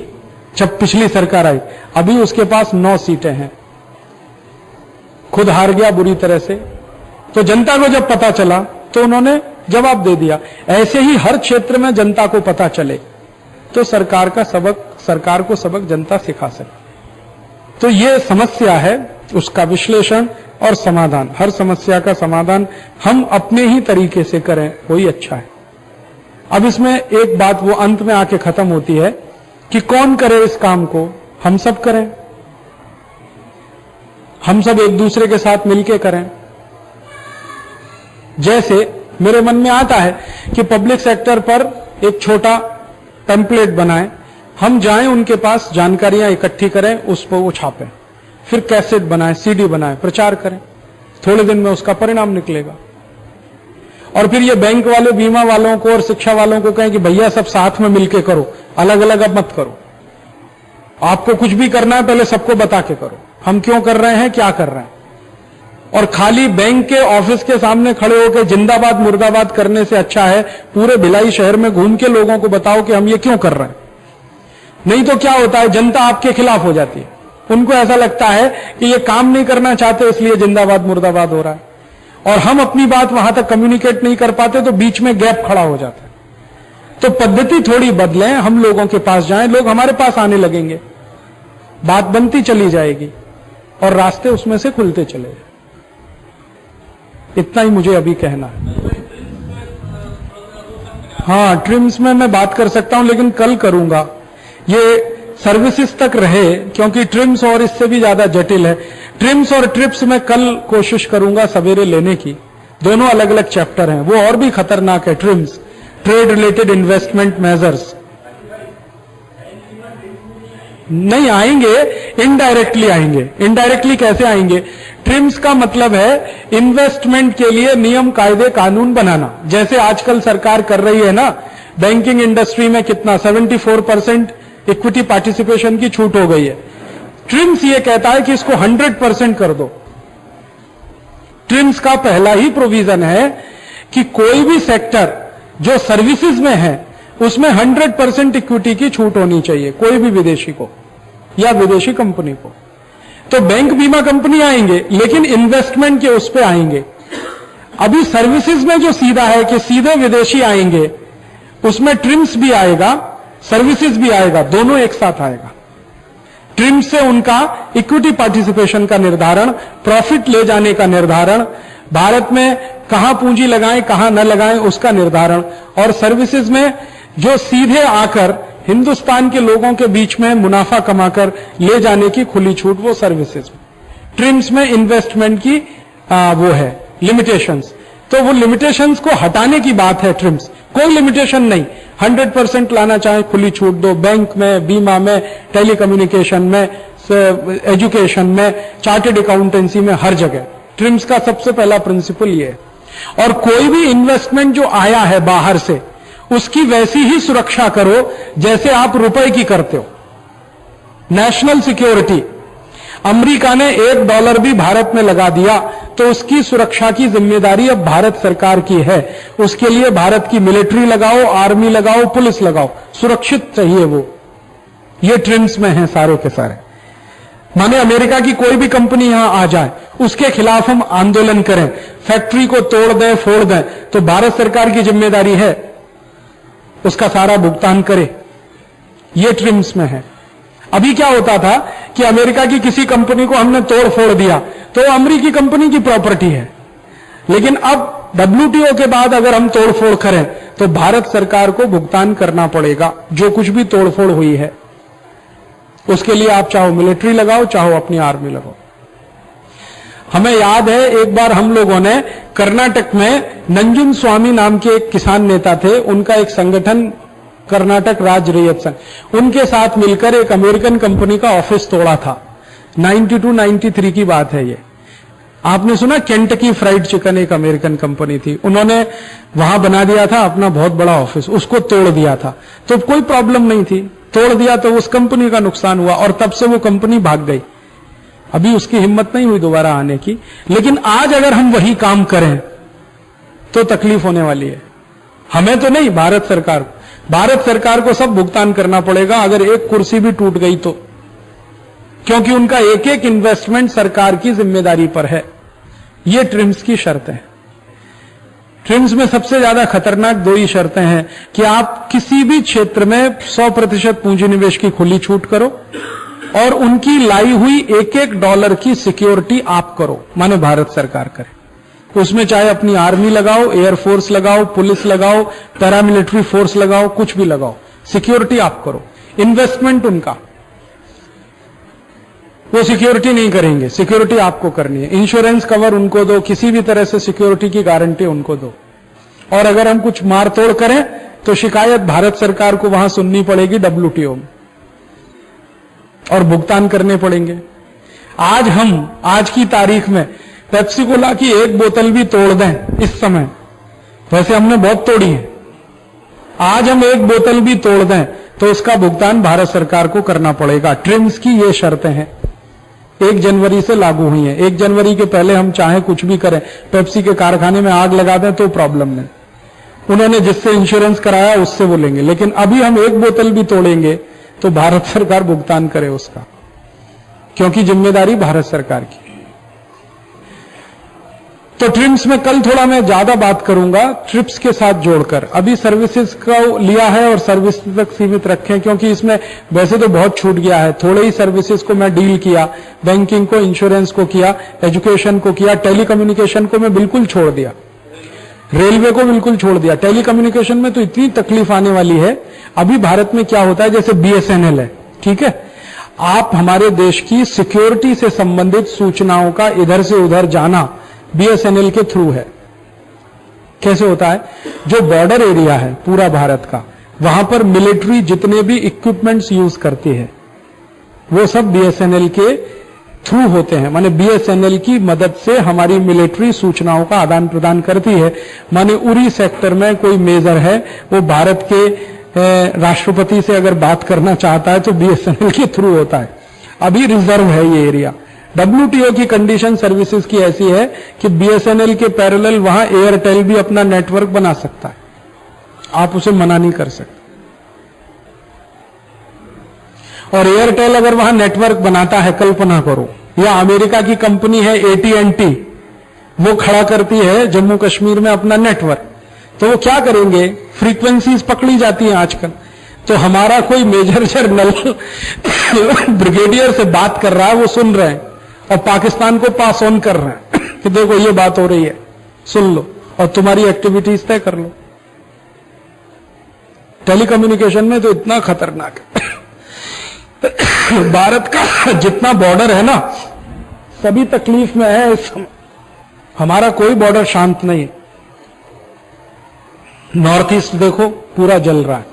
जब पिछली सरकार आई, अभी उसके पास 9 सीटें हैं। खुद हार गया बुरी तरह से। तो जनता को जब पता चला तो उन्होंने जवाब दे दिया। ऐसे ही हर क्षेत्र में जनता को पता चले तो सरकार को सबक जनता सिखा सके। तो ये समस्या है, उसका विश्लेषण और समाधान, हर समस्या का समाधान हम अपने ही तरीके से करें, वही अच्छा है। अब इसमें एक बात वो अंत में आके खत्म होती है कि कौन करे इस काम को, हम सब करें, हम सब एक दूसरे के साथ मिलकर करें। जैसे मेरे मन में आता है कि पब्लिक सेक्टर पर एक छोटा टेम्पलेट बनाएं, हम जाएं उनके पास, जानकारियां इकट्ठी करें, उस पर वो छापें, फिर कैसेट बनाएं, CD बनाएं, प्रचार करें, थोड़े दिन में उसका परिणाम निकलेगा। और फिर ये बैंक वाले, बीमा वालों को और शिक्षा वालों को कहें कि भैया सब साथ में मिलके करो, अलग अलग अब मत करो। आपको कुछ भी करना है पहले सबको बता के करो, हम क्यों कर रहे हैं, क्या कर रहे हैं। और खाली बैंक के ऑफिस के सामने खड़े होकर जिंदाबाद मुर्दाबाद करने से अच्छा है पूरे भिलाई शहर में घूम के लोगों को बताओ कि हम ये क्यों कर रहे हैं। नहीं तो क्या होता है, जनता आपके खिलाफ हो जाती है। उनको ऐसा लगता है कि ये काम नहीं करना चाहते इसलिए जिंदाबाद मुर्दाबाद हो रहा है, और हम अपनी बात वहां तक कम्युनिकेट नहीं कर पाते तो बीच में गैप खड़ा हो जाता है। तो पद्धति थोड़ी बदलें, हम लोगों के पास जाएं, लोग हमारे पास आने लगेंगे, बात बनती चली जाएगी और रास्ते उसमें से खुलते चले जाएंगे। इतना ही मुझे अभी कहना है। हाँ, ट्रिम्स में मैं बात कर सकता हूं, लेकिन कल करूंगा। ये सर्विसेज तक रहे, क्योंकि ट्रिम्स और इससे भी ज्यादा जटिल है। ट्रिम्स और ट्रिप्स में कल कोशिश करूंगा सवेरे लेने की, दोनों अलग अलग चैप्टर हैं, वो और भी खतरनाक है। TRIMS, trade related investment measures, नहीं आएंगे, इनडायरेक्टली आएंगे। इनडायरेक्टली कैसे आएंगे? ट्रिम्स का मतलब है इन्वेस्टमेंट के लिए नियम कायदे कानून बनाना, जैसे आजकल सरकार कर रही है ना। बैंकिंग इंडस्ट्री में कितना 74% इक्विटी पार्टिसिपेशन की छूट हो गई है। ट्रिम्स ये कहता है कि इसको 100% कर दो। ट्रिम्स का पहला ही प्रोविजन है कि कोई भी सेक्टर जो सर्विसेज में है उसमें 100% इक्विटी की छूट होनी चाहिए, कोई भी विदेशी को या विदेशी कंपनी को। तो बैंक बीमा कंपनी आएंगे, लेकिन इन्वेस्टमेंट के उस पे आएंगे। अभी सर्विसेज में जो सीधा है कि सीधे विदेशी आएंगे, उसमें ट्रिम्स भी आएगा, सर्विसेज भी आएगा, दोनों एक साथ आएगा। ट्रिम्स से उनका इक्विटी पार्टिसिपेशन का निर्धारण, प्रॉफिट ले जाने का निर्धारण, भारत में कहां पूंजी लगाएं कहां न लगाएं उसका निर्धारण, और सर्विसेज में जो सीधे आकर हिंदुस्तान के लोगों के बीच में मुनाफा कमाकर ले जाने की खुली छूट, वो सर्विसेज में। ट्रिम्स में इन्वेस्टमेंट की वो है लिमिटेशंस, तो वो लिमिटेशंस को हटाने की बात है। ट्रिम्स कोई लिमिटेशन नहीं, 100% लाना चाहे खुली छूट दो, बैंक में, बीमा में, टेलीकम्युनिकेशन में, एजुकेशन में, चार्टेड अकाउंटेंसी में, हर जगह। ट्रिम्स का सबसे पहला प्रिंसिपल ये है। और कोई भी इन्वेस्टमेंट जो आया है बाहर से, उसकी वैसी ही सुरक्षा करो जैसे आप रुपए की करते हो। नेशनल सिक्योरिटी, अमेरिका ने $1 भी भारत में लगा दिया तो उसकी सुरक्षा की जिम्मेदारी अब भारत सरकार की है। उसके लिए भारत की मिलिट्री लगाओ, आर्मी लगाओ, पुलिस लगाओ, सुरक्षित चाहिए वो। ये ट्रिम्स में है सारे के सारे। माने अमेरिका की कोई भी कंपनी यहां आ जाए, उसके खिलाफ हम आंदोलन करें, फैक्ट्री को तोड़ दें, फोड़ दें, तो भारत सरकार की जिम्मेदारी है उसका सारा भुगतान करे। ये ट्रिम्स में है। अभी क्या होता था कि अमेरिका की किसी कंपनी को हमने तोड़ फोड़ दिया तो अमेरिकी कंपनी की प्रॉपर्टी है, लेकिन अब WTO के बाद अगर हम तोड़फोड़ करें तो भारत सरकार को भुगतान करना पड़ेगा जो कुछ भी तोड़फोड़ हुई है। उसके लिए आप चाहो मिलिट्री लगाओ, चाहो अपनी आर्मी लगाओ। हमें याद है एक बार हम लोगों ने कर्नाटक में नंजुन स्वामी नाम के एक किसान नेता थे, उनका एक संगठन कर्नाटक राज्य रैयत संघ, उनके साथ मिलकर एक अमेरिकन कंपनी का ऑफिस तोड़ा था। 92-93 की बात है ये। आपने सुना केंटकी फ्राइड चिकन एक अमेरिकन कंपनी थी, उन्होंने वहां बना दिया था अपना बहुत बड़ा ऑफिस, उसको तोड़ दिया था। तो कोई प्रॉब्लम नहीं थी, तोड़ दिया तो उस कंपनी का नुकसान हुआ और तब से वो कंपनी भाग गई। अभी उसकी हिम्मत नहीं हुई दोबारा आने की। लेकिन आज अगर हम वही काम करें तो तकलीफ होने वाली है। हमें तो नहीं, भारत सरकार को सब भुगतान करना पड़ेगा अगर एक कुर्सी भी टूट गई तो, क्योंकि उनका एक एक इन्वेस्टमेंट सरकार की जिम्मेदारी पर है। ये ट्रिम्स की शर्तें हैं। ट्रिम्स में सबसे ज्यादा खतरनाक दो ही शर्तें हैं कि आप किसी भी क्षेत्र में 100% पूंजी निवेश की खुली छूट करो और उनकी लाई हुई एक एक डॉलर की सिक्योरिटी आप करो, माने भारत सरकार करे। उसमें चाहे अपनी आर्मी लगाओ, एयरफोर्स लगाओ, पुलिस लगाओ, पैरामिलिट्री फोर्स लगाओ, कुछ भी लगाओ, सिक्योरिटी आप करो। इन्वेस्टमेंट उनका, वो सिक्योरिटी नहीं करेंगे, सिक्योरिटी आपको करनी है। इंश्योरेंस कवर उनको दो, किसी भी तरह से सिक्योरिटी की गारंटी उनको दो। और अगर हम कुछ मारतोड़ करें तो शिकायत भारत सरकार को वहां सुननी पड़ेगी WTO में और भुगतान करने पड़ेंगे। आज की तारीख में पेप्सी कोला की एक बोतल भी तोड़ दें इस समय, वैसे हमने बहुत तोड़ी है, आज हम एक बोतल भी तोड़ दें तो उसका भुगतान भारत सरकार को करना पड़ेगा। ट्रिम्स की ये शर्तें हैं, 1 जनवरी से लागू हुई हैं। 1 जनवरी के पहले हम चाहे कुछ भी करें, पेप्सी के कारखाने में आग लगा दें तो प्रॉब्लम नहीं, उन्होंने जिससे इंश्योरेंस कराया उससे वो लेंगे। लेकिन अभी हम एक बोतल भी तोड़ेंगे तो भारत सरकार भुगतान करे उसका, क्योंकि जिम्मेदारी भारत सरकार की। तो ट्रिम्स में कल थोड़ा मैं ज्यादा बात करूंगा ट्रिप्स के साथ जोड़कर। अभी सर्विसेज को लिया है और सर्विस तक सीमित रखें, क्योंकि इसमें वैसे तो बहुत छूट गया है। थोड़े ही सर्विसेज को मैं डील किया, बैंकिंग को, इंश्योरेंस को किया, एजुकेशन को किया, टेलीकम्युनिकेशन को मैं बिल्कुल छोड़ दिया, रेलवे को बिल्कुल छोड़ दिया। टेलीकम्युनिकेशन में तो इतनी तकलीफ आने वाली है। अभी भारत में क्या होता है, जैसे BSNL है, ठीक है, आप हमारे देश की सिक्योरिटी से संबंधित सूचनाओं का इधर से उधर जाना BSNL के थ्रू है। कैसे होता है, जो बॉर्डर एरिया है पूरा भारत का, वहां पर मिलिट्री जितने भी इक्विपमेंट्स यूज करती है वो सब BSNL के थ्रू होते हैं। माने BSNL की मदद से हमारी मिलिट्री सूचनाओं का आदान प्रदान करती है। माने उरी सेक्टर में कोई मेजर है, वो भारत के राष्ट्रपति से अगर बात करना चाहता है तो BSNL के थ्रू होता है। अभी रिजर्व है ये एरिया। WTO की कंडीशन सर्विसेज की ऐसी है कि BSNL के पैरेलल वहां एयरटेल भी अपना नेटवर्क बना सकता है, आप उसे मना नहीं कर सकते। और एयरटेल अगर वहां नेटवर्क बनाता है, कल्पना करो, या अमेरिका की कंपनी है AT&T, वो खड़ा करती है जम्मू कश्मीर में अपना नेटवर्क, तो वो क्या करेंगे, फ्रीक्वेंसीज पकड़ी जाती हैं आजकल। तो हमारा कोई मेजर जर्नल ब्रिगेडियर से बात कर रहा है, वो सुन रहे हैं और पाकिस्तान को पास ऑन कर रहे हैं कि देखो ये बात हो रही है, सुन लो और तुम्हारी एक्टिविटीज तय कर लो। टेलीकम्युनिकेशन में तो इतना खतरनाक है। भारत का जितना बॉर्डर है ना, सभी तकलीफ में है इस समय। हमारा कोई बॉर्डर शांत नहीं। नॉर्थ ईस्ट देखो पूरा जल रहा है,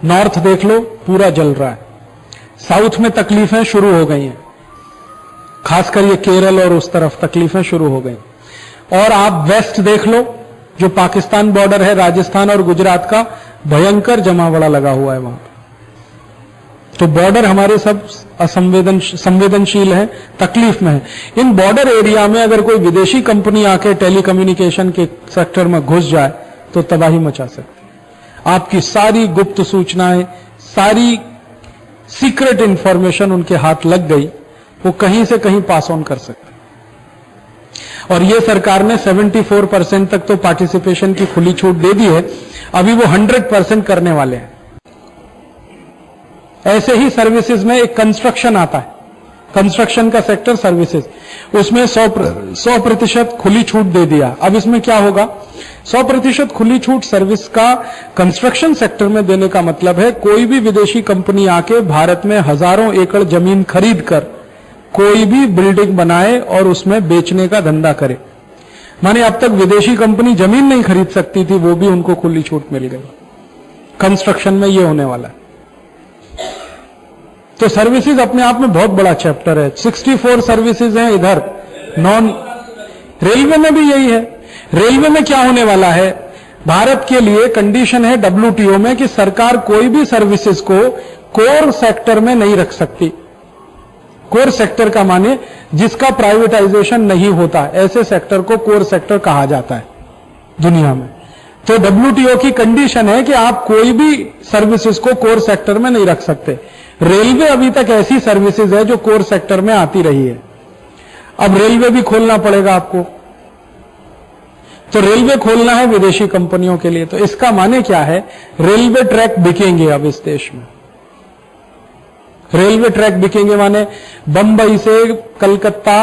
नॉर्थ देख लो पूरा जल रहा है, साउथ में तकलीफें शुरू हो गई हैं, खासकर ये केरल और उस तरफ तकलीफें शुरू हो गई। और आप वेस्ट देख लो, जो पाकिस्तान बॉर्डर है, राजस्थान और गुजरात का, भयंकर जमावड़ा लगा हुआ है वहां पर। तो बॉर्डर हमारे सब संवेदनशील है, तकलीफ में है। इन बॉर्डर एरिया में अगर कोई विदेशी कंपनी आके टेलीकम्युनिकेशन के सेक्टर में घुस जाए तो तबाही मचा सकती है। आपकी सारी गुप्त सूचनाएं, सारी सीक्रेट इंफॉर्मेशन उनके हाथ लग गई, वो कहीं से कहीं पास ऑन कर सकते। और ये सरकार ने 74% तक तो पार्टिसिपेशन की खुली छूट दे दी है, अभी वो 100% करने वाले हैं। ऐसे ही सर्विसेज में एक कंस्ट्रक्शन आता है, कंस्ट्रक्शन का सेक्टर सर्विसेज, उसमें 100% खुली छूट दे दिया। अब इसमें क्या होगा, 100% खुली छूट सर्विस का कंस्ट्रक्शन सेक्टर में देने का मतलब है कोई भी विदेशी कंपनी आके भारत में हजारों एकड़ जमीन खरीद कर कोई भी बिल्डिंग बनाए और उसमें बेचने का धंधा करे। माने अब तक विदेशी कंपनी जमीन नहीं खरीद सकती थी, वो भी उनको खुली छूट मिल गई। कंस्ट्रक्शन में ये होने वाला है। तो सर्विसेज अपने आप में बहुत बड़ा चैप्टर है। 64 सर्विसेज हैं इधर नॉन। रेलवे में भी यही है। रेलवे में क्या होने वाला है, भारत के लिए कंडीशन है WTO में कि सरकार कोई भी सर्विसेज को कोर सेक्टर में नहीं रख सकती। कोर सेक्टर का माने जिसका प्राइवेटाइजेशन नहीं होता, ऐसे सेक्टर को कोर सेक्टर कहा जाता है दुनिया में। तो WTO की कंडीशन है कि आप कोई भी सर्विसेज को कोर सेक्टर में नहीं रख सकते। रेलवे अभी तक ऐसी सर्विसेज है जो कोर सेक्टर में आती रही है। अब रेलवे भी खोलना पड़ेगा आपको, तो रेलवे खोलना है विदेशी कंपनियों के लिए। तो इसका माने क्या है, रेलवे ट्रैक बिकेंगे अब इस देश में। रेलवे ट्रैक बिकेंगे माने बंबई से कलकत्ता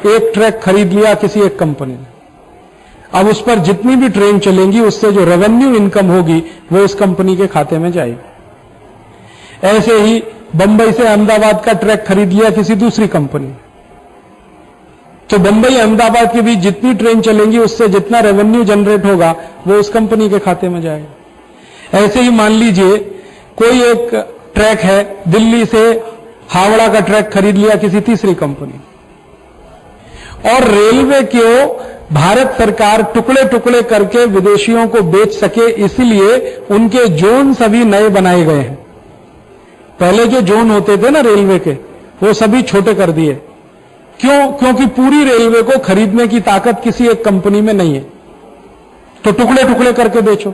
एक ट्रैक खरीद लिया किसी एक कंपनी ने, अब उस पर जितनी भी ट्रेन चलेंगी उससे जो रेवेन्यू इनकम होगी वो इस कंपनी के खाते में जाएगी। ऐसे ही बंबई से अहमदाबाद का ट्रैक खरीद लिया किसी दूसरी कंपनी ने, तो बंबई अहमदाबाद के बीच जितनी ट्रेन चलेंगी उससे जितना रेवेन्यू जनरेट होगा वो उस कंपनी के खाते में जाएगा। ऐसे ही मान लीजिए कोई एक ट्रैक है, दिल्ली से हावड़ा का ट्रैक खरीद लिया किसी तीसरी कंपनी, और रेलवे को भारत सरकार टुकड़े टुकड़े करके विदेशियों को बेच सके इसलिए उनके जोन सभी नए बनाए गए हैं। पहले जो जोन होते थे ना रेलवे के, वो सभी छोटे कर दिए। क्यों? क्योंकि पूरी रेलवे को खरीदने की ताकत किसी एक कंपनी में नहीं है, तो टुकड़े टुकड़े करके बेचो।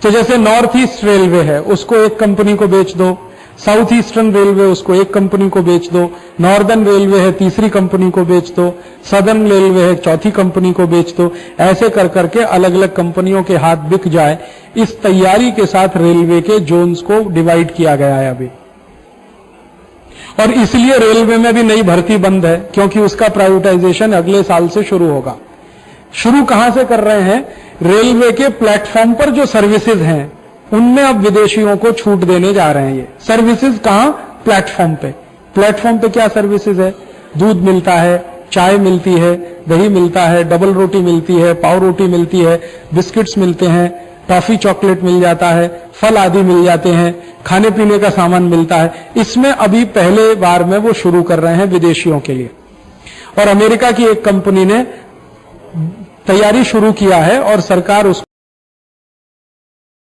तो जैसे नॉर्थ ईस्ट रेलवे है, उसको एक कंपनी को बेच दो, साउथ ईस्टर्न रेलवे उसको एक कंपनी को बेच दो, नॉर्दर्न रेलवे है तीसरी कंपनी को बेच दो, सदर्न रेलवे है चौथी कंपनी को बेच दो। ऐसे कर करके अलग अलग कंपनियों के हाथ बिक जाए, इस तैयारी के साथ रेलवे के जोन्स को डिवाइड किया गया है अभी। और इसलिए रेलवे में भी नई भर्ती बंद है, क्योंकि उसका प्राइवेटाइजेशन अगले साल से शुरू होगा। शुरू कहां से कर रहे हैं, रेलवे के प्लेटफॉर्म पर जो सर्विसेज हैं उनमें अब विदेशियों को छूट देने जा रहे हैं। ये सर्विसेज कहां, प्लेटफॉर्म पे। प्लेटफॉर्म पे क्या सर्विसेज है, दूध मिलता है, चाय मिलती है, दही मिलता है, डबल रोटी मिलती है, पाव रोटी मिलती है, बिस्किट्स मिलते हैं, टॉफी चॉकलेट मिल जाता है, फल आदि मिल जाते हैं, खाने पीने का सामान मिलता है। इसमें अभी पहले बार में वो शुरू कर रहे हैं विदेशियों के लिए। और अमेरिका की एक कंपनी ने तैयारी शुरू किया है और सरकार उस